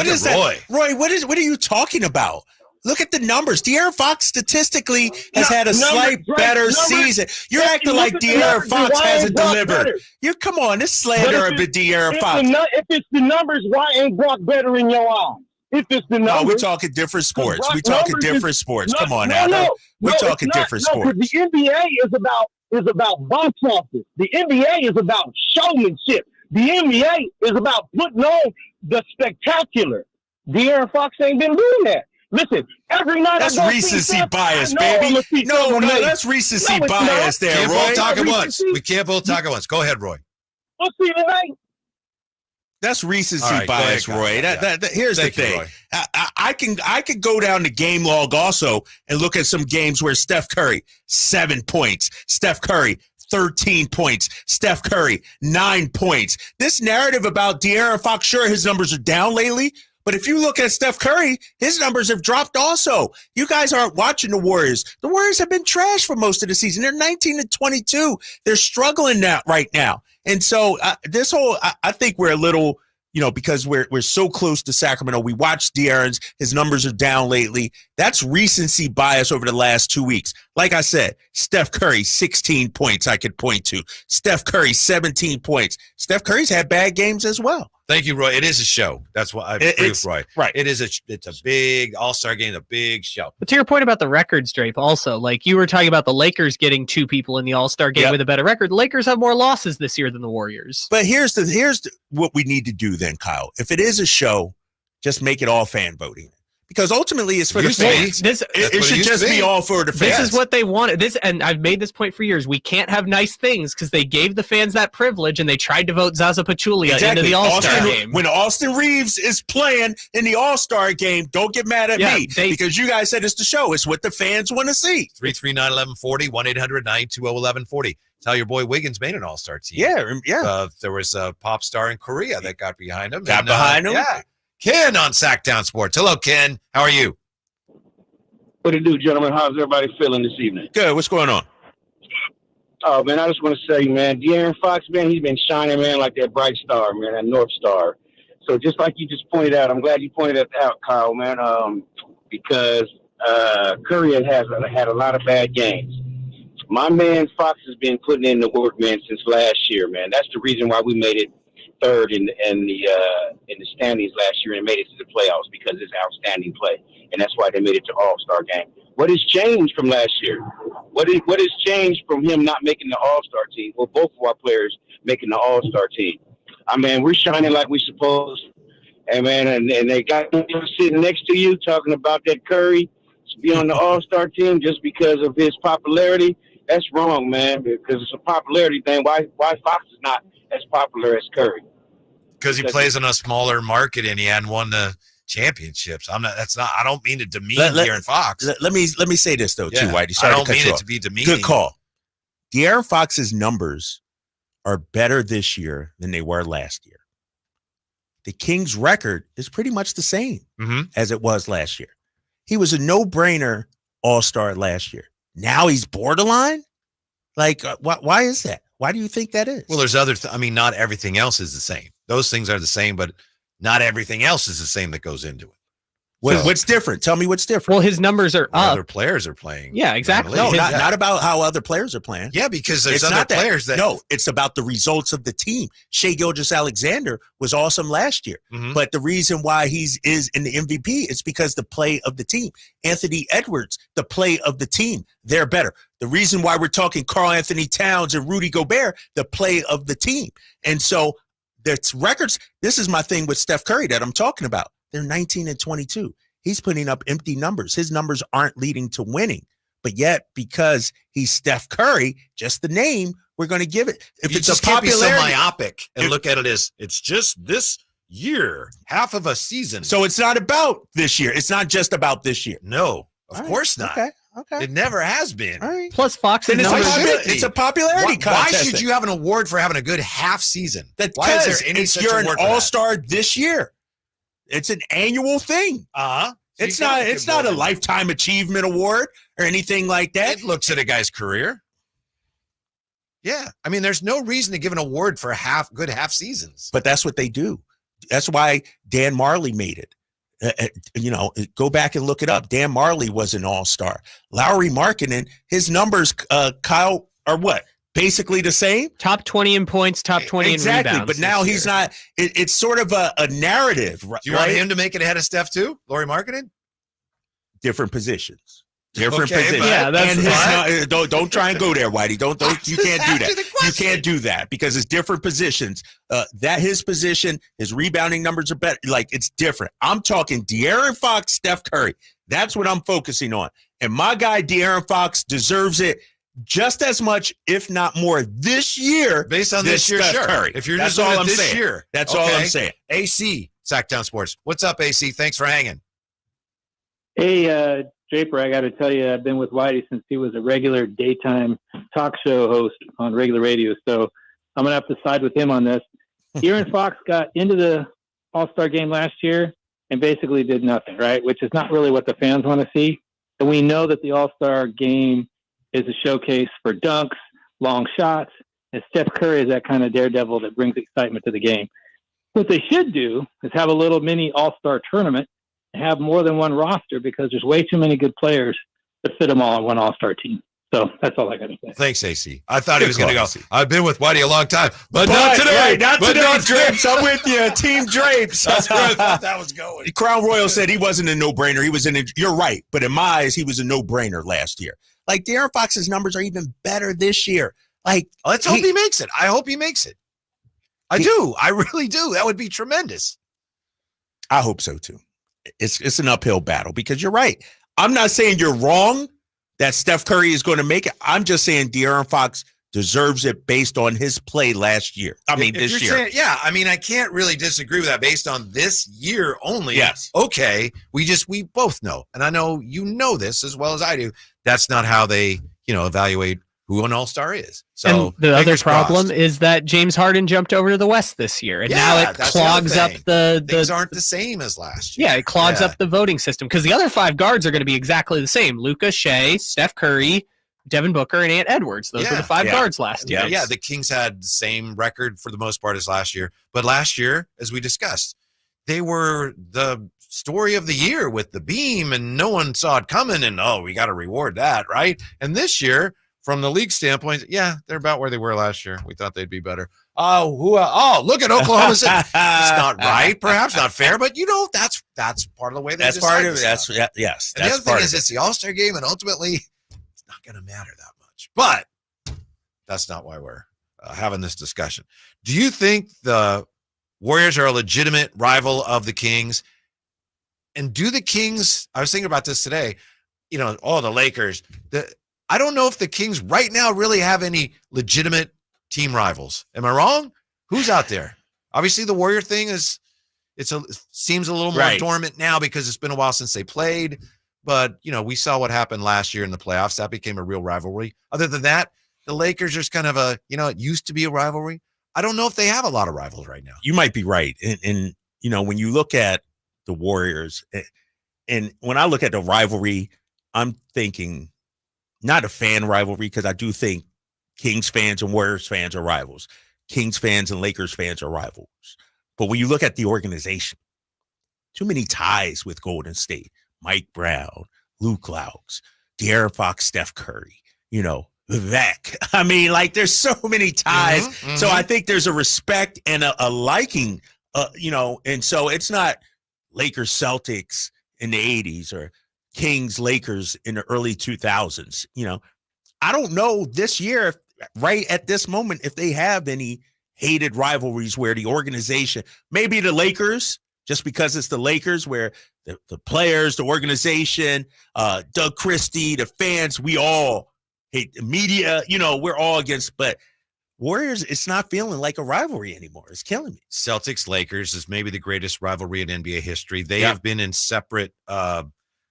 is that? Roy, what are you talking about? Look at the numbers. De'Aaron Fox statistically has had a slight better season. You're acting like De'Aaron Fox hasn't delivered. Come on, this slander of De'Aaron Fox. If it's the numbers, why ain't Brock better in your eyes? If it's the numbers. No, we're talking different sports. We're talking different sports. Come on now. We're talking different sports. The NBA is about box office. The NBA is about showmanship. The NBA is about putting on the spectacular. De'Aaron Fox ain't been doing that. Listen, every night that's recency bias, baby. No, that's recency bias there, Roy. Roy. We can't both talk at once. Go ahead, Roy. We'll see tonight. That's recency bias, Roy. Here's the thing. I can go down the game log also and look at some games where Steph Curry, 7 points. Steph Curry, 13 points. Steph Curry, 9 points. This narrative about De'Aaron Fox, sure, his numbers are down lately, but if you look at Steph Curry, his numbers have dropped also. You guys aren't watching the Warriors. The Warriors have been trash for most of the season. They're 19-22. They're struggling right now. And so this whole, I think we're a little, because we're so close to Sacramento. We watched De'Aaron's, his numbers are down lately. That's recency bias over the last 2 weeks. Like I said, Steph Curry, 16 points I could point to. Steph Curry, 17 points. Steph Curry's had bad games as well. Thank you, Roy. It is a show. That's what I agree with Roy. Right. It's a big All-Star game, a big show. But to your point about the records, Drape, also, like you were talking about the Lakers getting 2 people in the All-Star game with a better record. The Lakers have more losses this year than the Warriors. But here's what we need to do then, Kyle. If it is a show, just make it all fan voting. Because ultimately it's for the fans. It should just be all for the fans. This is what they wanted. And I've made this point for years. We can't have nice things because they gave the fans that privilege and they tried to vote Zaza Pachulia into the All-Star game. When Austin Reeves is playing in the All-Star game, don't get mad at me because you guys said it's the show. It's what the fans want to see. 339-1140, 1-800-920-1140. It's how your boy Wiggins made an All-Star team. Yeah. There was a pop star in Korea that got behind him. Behind him? Yeah. Ken on Sactown Sports. Hello, Ken. How are you? What do you do, gentlemen? How's everybody feeling this evening? Good. What's going on? Oh, man, I just want to say, man, De'Aaron Fox, man, he's been shining, man, like that bright star, man, that North Star. So just like you just pointed out, I'm glad you pointed that out, Kyle, man, because Curry has had a lot of bad games. My man Fox has been putting in the work, man, since last year, man. That's the reason why we made it third in the standings last year and made it to the playoffs because of his outstanding play, and that's why they made it to All-Star game. What has changed from last year? What has changed from him not making the All-Star team? Well, both of our players making the All-Star team. I mean, we're shining like we're supposed, and man, and they got him sitting next to you talking about that Curry to be on the All-Star team just because of his popularity. That's wrong, man, because it's a popularity thing. Why Fox is not as popular as Curry? Because he plays in a smaller market and he hadn't won the championships. I don't mean to demean De'Aaron Fox. Let me say this though, too, Whitey. I don't mean it to be demeaning. Good call. De'Aaron Fox's numbers are better this year than they were last year. The Kings' record is pretty much the same as it was last year. He was a no-brainer All-Star last year. Now he's borderline? Like, why is that? Why do you think that is? Well, there's not everything else is the same. Those things are the same, but not everything else is the same that goes into it. What's different? Tell me what's different. Well, his numbers are up. Other players are playing. Yeah, exactly. No, not about how other players are playing. Yeah, because there's other players that. No, it's about the results of the team. Shai Gilgeous-Alexander was awesome last year, but the reason why he is in the MVP is because the play of the team. Anthony Edwards, the play of the team, they're better. The reason why we're talking Karl Anthony Towns and Rudy Gobert, the play of the team. And so there's records. This is my thing with Steph Curry that I'm talking about. They're 19 and 22. He's putting up empty numbers. His numbers aren't leading to winning. But yet, because he's Steph Curry, just the name, we're going to give it. If it's just a popularity, can't be so myopic and look at it as it's just this year, half of a season. So it's not about this year. It's not just about this year. No, of course not. Okay. It never has been. All right. Plus, Fox's numbers. It's a popularity contest. Why should you have an award for having a good half season? Why is there any such award? You're an all-star this year. It's an annual thing. It's not a lifetime achievement award or anything like that. It looks at a guy's career. Yeah. I mean, there's no reason to give an award for good half seasons. But that's what they do. That's why Dan Marley made it. Go back and look it up. Dan Marley was an all-star. Lauri Markkanen, his numbers, Kyle, are what? Basically the same. Top 20 in points, top 20 in rebounds. But now he's not. It's sort of a narrative. Do you want him to make it ahead of Steph too? Lauri Markkanen? Different positions. Positions. Yeah, that's don't try and go there, Whitey. Don't you can't do that. You can't do that because it's different positions. His position, his rebounding numbers are better. Like it's different. I'm talking De'Aaron Fox, Steph Curry. That's what I'm focusing on. And my guy De'Aaron Fox deserves it just as much, if not more, this year. Based on this year, sure. Curry. If you're that's just all doing I'm this saying. Year, that's all I'm saying. AC, Sactown Sports. What's up, AC? Thanks for hanging. Hey, Draper, I got to tell you, I've been with Whitey since he was a regular daytime talk show host on regular radio. So I'm going to have to side with him on this. De'Aaron Fox got into the All-Star game last year and basically did nothing, right? Which is not really what the fans want to see. And we know that the All-Star game is a showcase for dunks, long shots, and Steph Curry is that kind of daredevil that brings excitement to the game. What they should do is have a little mini All-Star tournament and have more than one roster because there's way too many good players to fit them all on one All-Star team. So that's all I got to say. Thanks, AC. I thought he was going to go, I've been with Whitey a long time, but not today. Right, not but today, not Drapes. I'm with you. Team Drapes. That's where I thought that was going. Crown Royal said he wasn't a no-brainer. He was you're right, but in my eyes, he was a no-brainer last year. Like, De'Aaron Fox's numbers are even better this year. Like, let's hope he makes it. I hope he makes it. I do. I really do. That would be tremendous. I hope so, too. It's an uphill battle because you're right. I'm not saying you're wrong that Steph Curry is going to make it. I'm just saying De'Aaron Fox deserves it based on his play last year. This year. Saying, I can't really disagree with that based on this year only. Yes. Okay. We both know, and I know you know this as well as I do. That's not how they, evaluate who an all-star is. So and the other problem is that James Harden jumped over to the West this year, and now it clogs up the things aren't the same as last year. Yeah, it clogs up the voting system because the other 5 guards are going to be exactly the same: Luka, Shea, Steph Curry, Devin Booker, and Ant Edwards. Those were the 5 guards last year. Yeah, the Kings had the same record for the most part as last year, but last year, as we discussed, they were the story of the year with the beam, and no one saw it coming. And we got to reward that, right? And this year, from the league standpoint, they're about where they were last year. We thought they'd be better. Look at Oklahoma City. It's not right, perhaps not fair, but that's part of the way they decide. Part of it. Yes. And the other thing is, it's the All-Star game, and ultimately, it's not going to matter that much. But that's not why we're having this discussion. Do you think the Warriors are a legitimate rival of the Kings? And do the Kings? I was thinking about this today. The Lakers. I don't know if the Kings right now really have any legitimate team rivals. Am I wrong? Who's out there? Obviously, the Warrior thing seems a little more dormant now because it's been a while since they played. But, we saw what happened last year in the playoffs. That became a real rivalry. Other than that, the Lakers are just kind of it used to be a rivalry. I don't know if they have a lot of rivals right now. You might be right. And when you look at the Warriors, and when I look at the rivalry, I'm thinking not a fan rivalry, because I do think Kings fans and Warriors fans are rivals. Kings fans and Lakers fans are rivals. But when you look at the organization, too many ties with Golden State. Mike Brown, Luke Laux, De'Aaron Fox, Steph Curry, Vivek. There's so many ties. Mm-hmm. So I think there's a respect and a liking, and so it's not Lakers Celtics in the 80s or Kings Lakers in the early 2000s. I don't know this year, right at this moment, if they have any hated rivalries where the organization, maybe the Lakers, just because it's the Lakers, where the players, the organization, Doug Christie, the fans, we all hate the media, we're all against, but Warriors, it's not feeling like a rivalry anymore. It's killing me. Celtics Lakers is maybe the greatest rivalry in NBA history. They have been in separate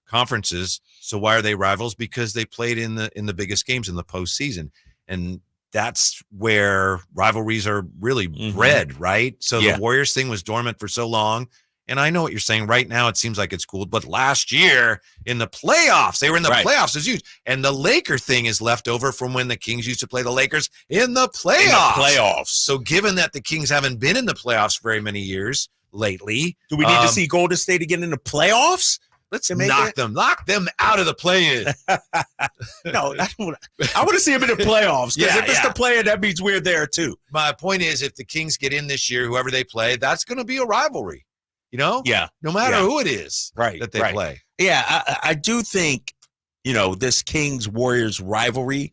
conferences. So why are they rivals? Because they played in the biggest games in the postseason. And that's where rivalries are really bred, right? So the Warriors thing was dormant for so long. And I know what you're saying. Right now, it seems like it's cool. But last year in the playoffs, they were in the playoffs. It's huge. And the Laker thing is left over from when the Kings used to play the Lakers in the playoffs. So given that the Kings haven't been in the playoffs very many years lately. Do we need to see Golden State again in the playoffs? Let's knock them out of the play-in. No, I want to see them in the playoffs. Because if it's the play-in, that means we're there too. My point is, if the Kings get in this year, whoever they play, that's going to be a rivalry. Yeah. No matter who it is that they play. Yeah, I do think, this Kings-Warriors rivalry,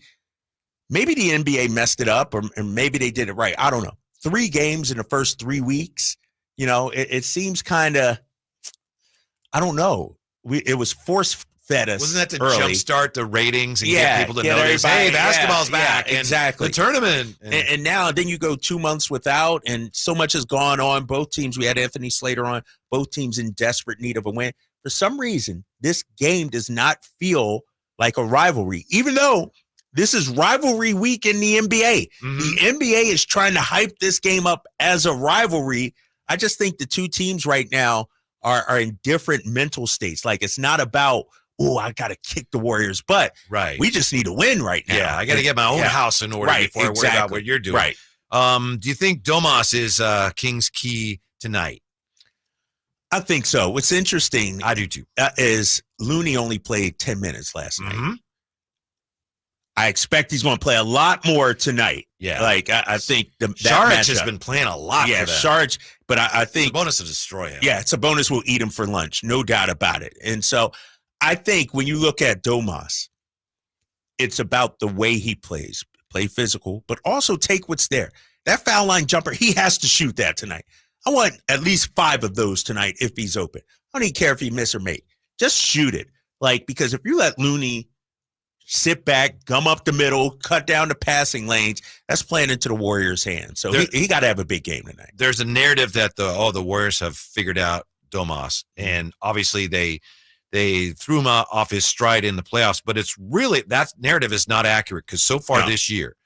maybe the NBA messed it up or maybe they did it right. I don't know. 3 games in the first 3 weeks, it seems kind of, I don't know. It was force-fed us. Wasn't that to early. Jumpstart the ratings and get people to notice, hey, basketball's back. Yeah, exactly. The tournament. And now, then you go 2 months without, and so much has gone on. Both teams, we had Anthony Slater on, both teams in desperate need of a win. For some reason, this game does not feel like a rivalry, even though this is rivalry week in the NBA. Mm-hmm. The NBA is trying to hype this game up as a rivalry. I just think the two teams right now are in different mental states. Like, it's not about, I got to kick the Warriors, but we just need to win right now. Yeah, I got to get my own house in order before I worry about what you're doing. Right. Do you think Domas is King's key tonight? I think so. What's interesting, I do too, is Looney only played 10 minutes last night. I expect he's going to play a lot more tonight. Yeah. Like, I think that Saric has matchup- been playing a lot Yeah, for them. Saric, but I think It's a bonus to destroy him. Yeah, it's a bonus we'll eat him for lunch, no doubt about it. And so I think when you look at Domas, it's about the way he plays. Play physical, but also take what's there. That foul line jumper, he has to shoot that tonight. I want at least 5 of those tonight if he's open. I don't even care if he miss or make. Just shoot it. Like, because if you let Looney sit back, gum up the middle, cut down the passing lanes, that's playing into the Warriors' hands. So he got to have a big game tonight. There's a narrative that the Warriors have figured out Domas, and obviously they threw him off his stride in the playoffs, but it's really, that narrative is not accurate because so far this year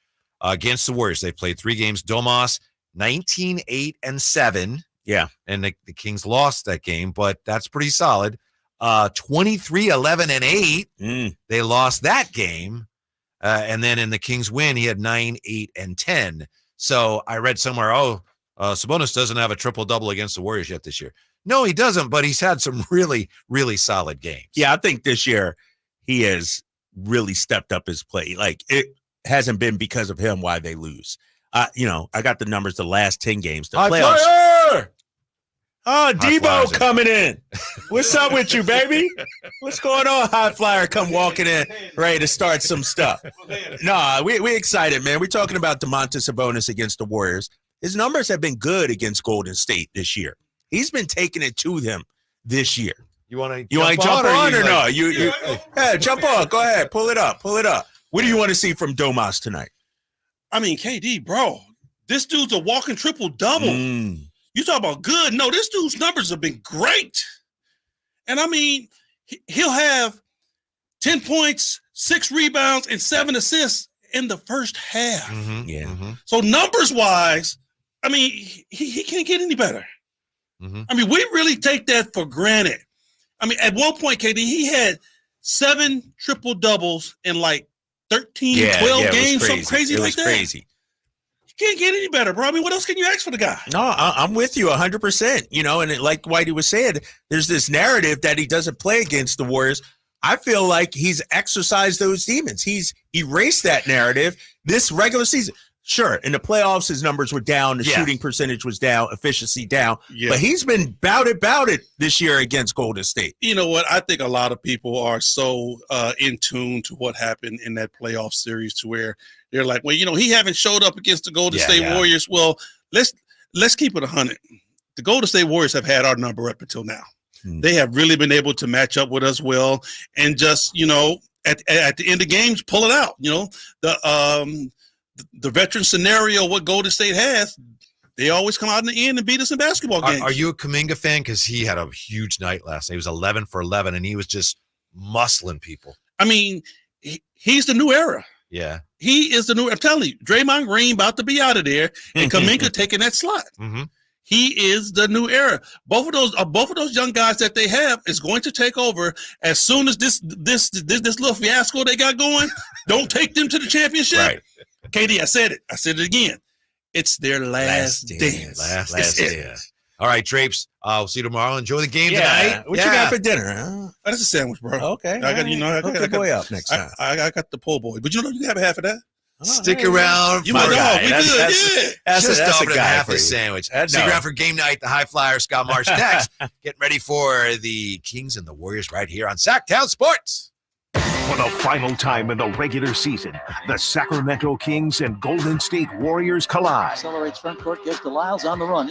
against the Warriors, they played 3 games. Domas 19-8-7. Yeah. And the Kings lost that game, but that's pretty solid. 23-11-8. They lost that game. And then in the Kings win, he had 9-8-10. So I read somewhere, Sabonis doesn't have a triple-double against the Warriors yet this year. No, he doesn't, but he's had some really, really solid games. Yeah, I think this year he has really stepped up his play. Like, it hasn't been because of him why they lose. I got the numbers the last 10 games. The playoffs. Flyer! Oh, High Debo Flyers. coming in. What's up with you, baby? What's going on, High Flyer? Come walking in, ready to start some stuff. No, we excited, man. We're talking about Domantas Sabonis against the Warriors. His numbers have been good against Golden State this year. He's been taking it to them this year. You want to jump on or no? Yeah, jump on. Go ahead. Pull it up. What do you want to see from Domas tonight? I mean, KD, bro, this dude's a walking triple-double. You talk about good. No, this dude's numbers have been great. And, I mean, he'll have 10 points, 6 rebounds, and 7 assists in the first half. Yeah. So, numbers-wise, I mean, he can't get any better. I mean, we really take that for granted. I mean, at one point, KD, he had 7 triple-doubles in, like, 13, 12 games, something crazy like that. Crazy. You can't get any better, bro. I mean, what else can you ask for the guy? No, I'm with you 100%. And like Whitey was saying, there's this narrative that he doesn't play against the Warriors. I feel like he's exercised those demons. He's erased that narrative this regular season. Sure, in the playoffs, his numbers were down. The shooting percentage was down, efficiency down. Yeah. But he's been bout it this year against Golden State. You know what? I think a lot of people are so in tune to what happened in that playoff series to where they're like, well, he haven't showed up against the Golden State Warriors. Well, let's keep it 100. The Golden State Warriors have had our number up until now. They have really been able to match up with us well and just, at the end of games, pull it out. The veteran scenario, what Golden State has, they always come out in the end and beat us in basketball games. Are you a Kuminga fan? Because he had a huge night last night. He was 11 for 11, and he was just muscling people. I mean, he's the new era. Yeah. He is the new. I'm telling you, Draymond Green about to be out of there, and Kuminga taking that slot. He is the new era. Both of those young guys that they have is going to take over as soon as this little fiasco they got going. Don't take them to the championship. Right. KD, I said it again. It's their last dance. Last dance. All right, Drapes. We'll see you tomorrow. Enjoy the game tonight. What you got for dinner? Huh? That's a sandwich, bro. Okay. I got hook the boy up next time. I got the po' boy, but you can have half of that. Stick around. You my dog. That's just a over guy half for a you. sandwich. Stick around for game night. The High Flyer, Scott Marsh next. Getting ready for the Kings and the Warriors right here on Sactown Sports. For the final time in the regular season, the Sacramento Kings and Golden State Warriors collide. Accelerates front court, gets to Lyles on the run.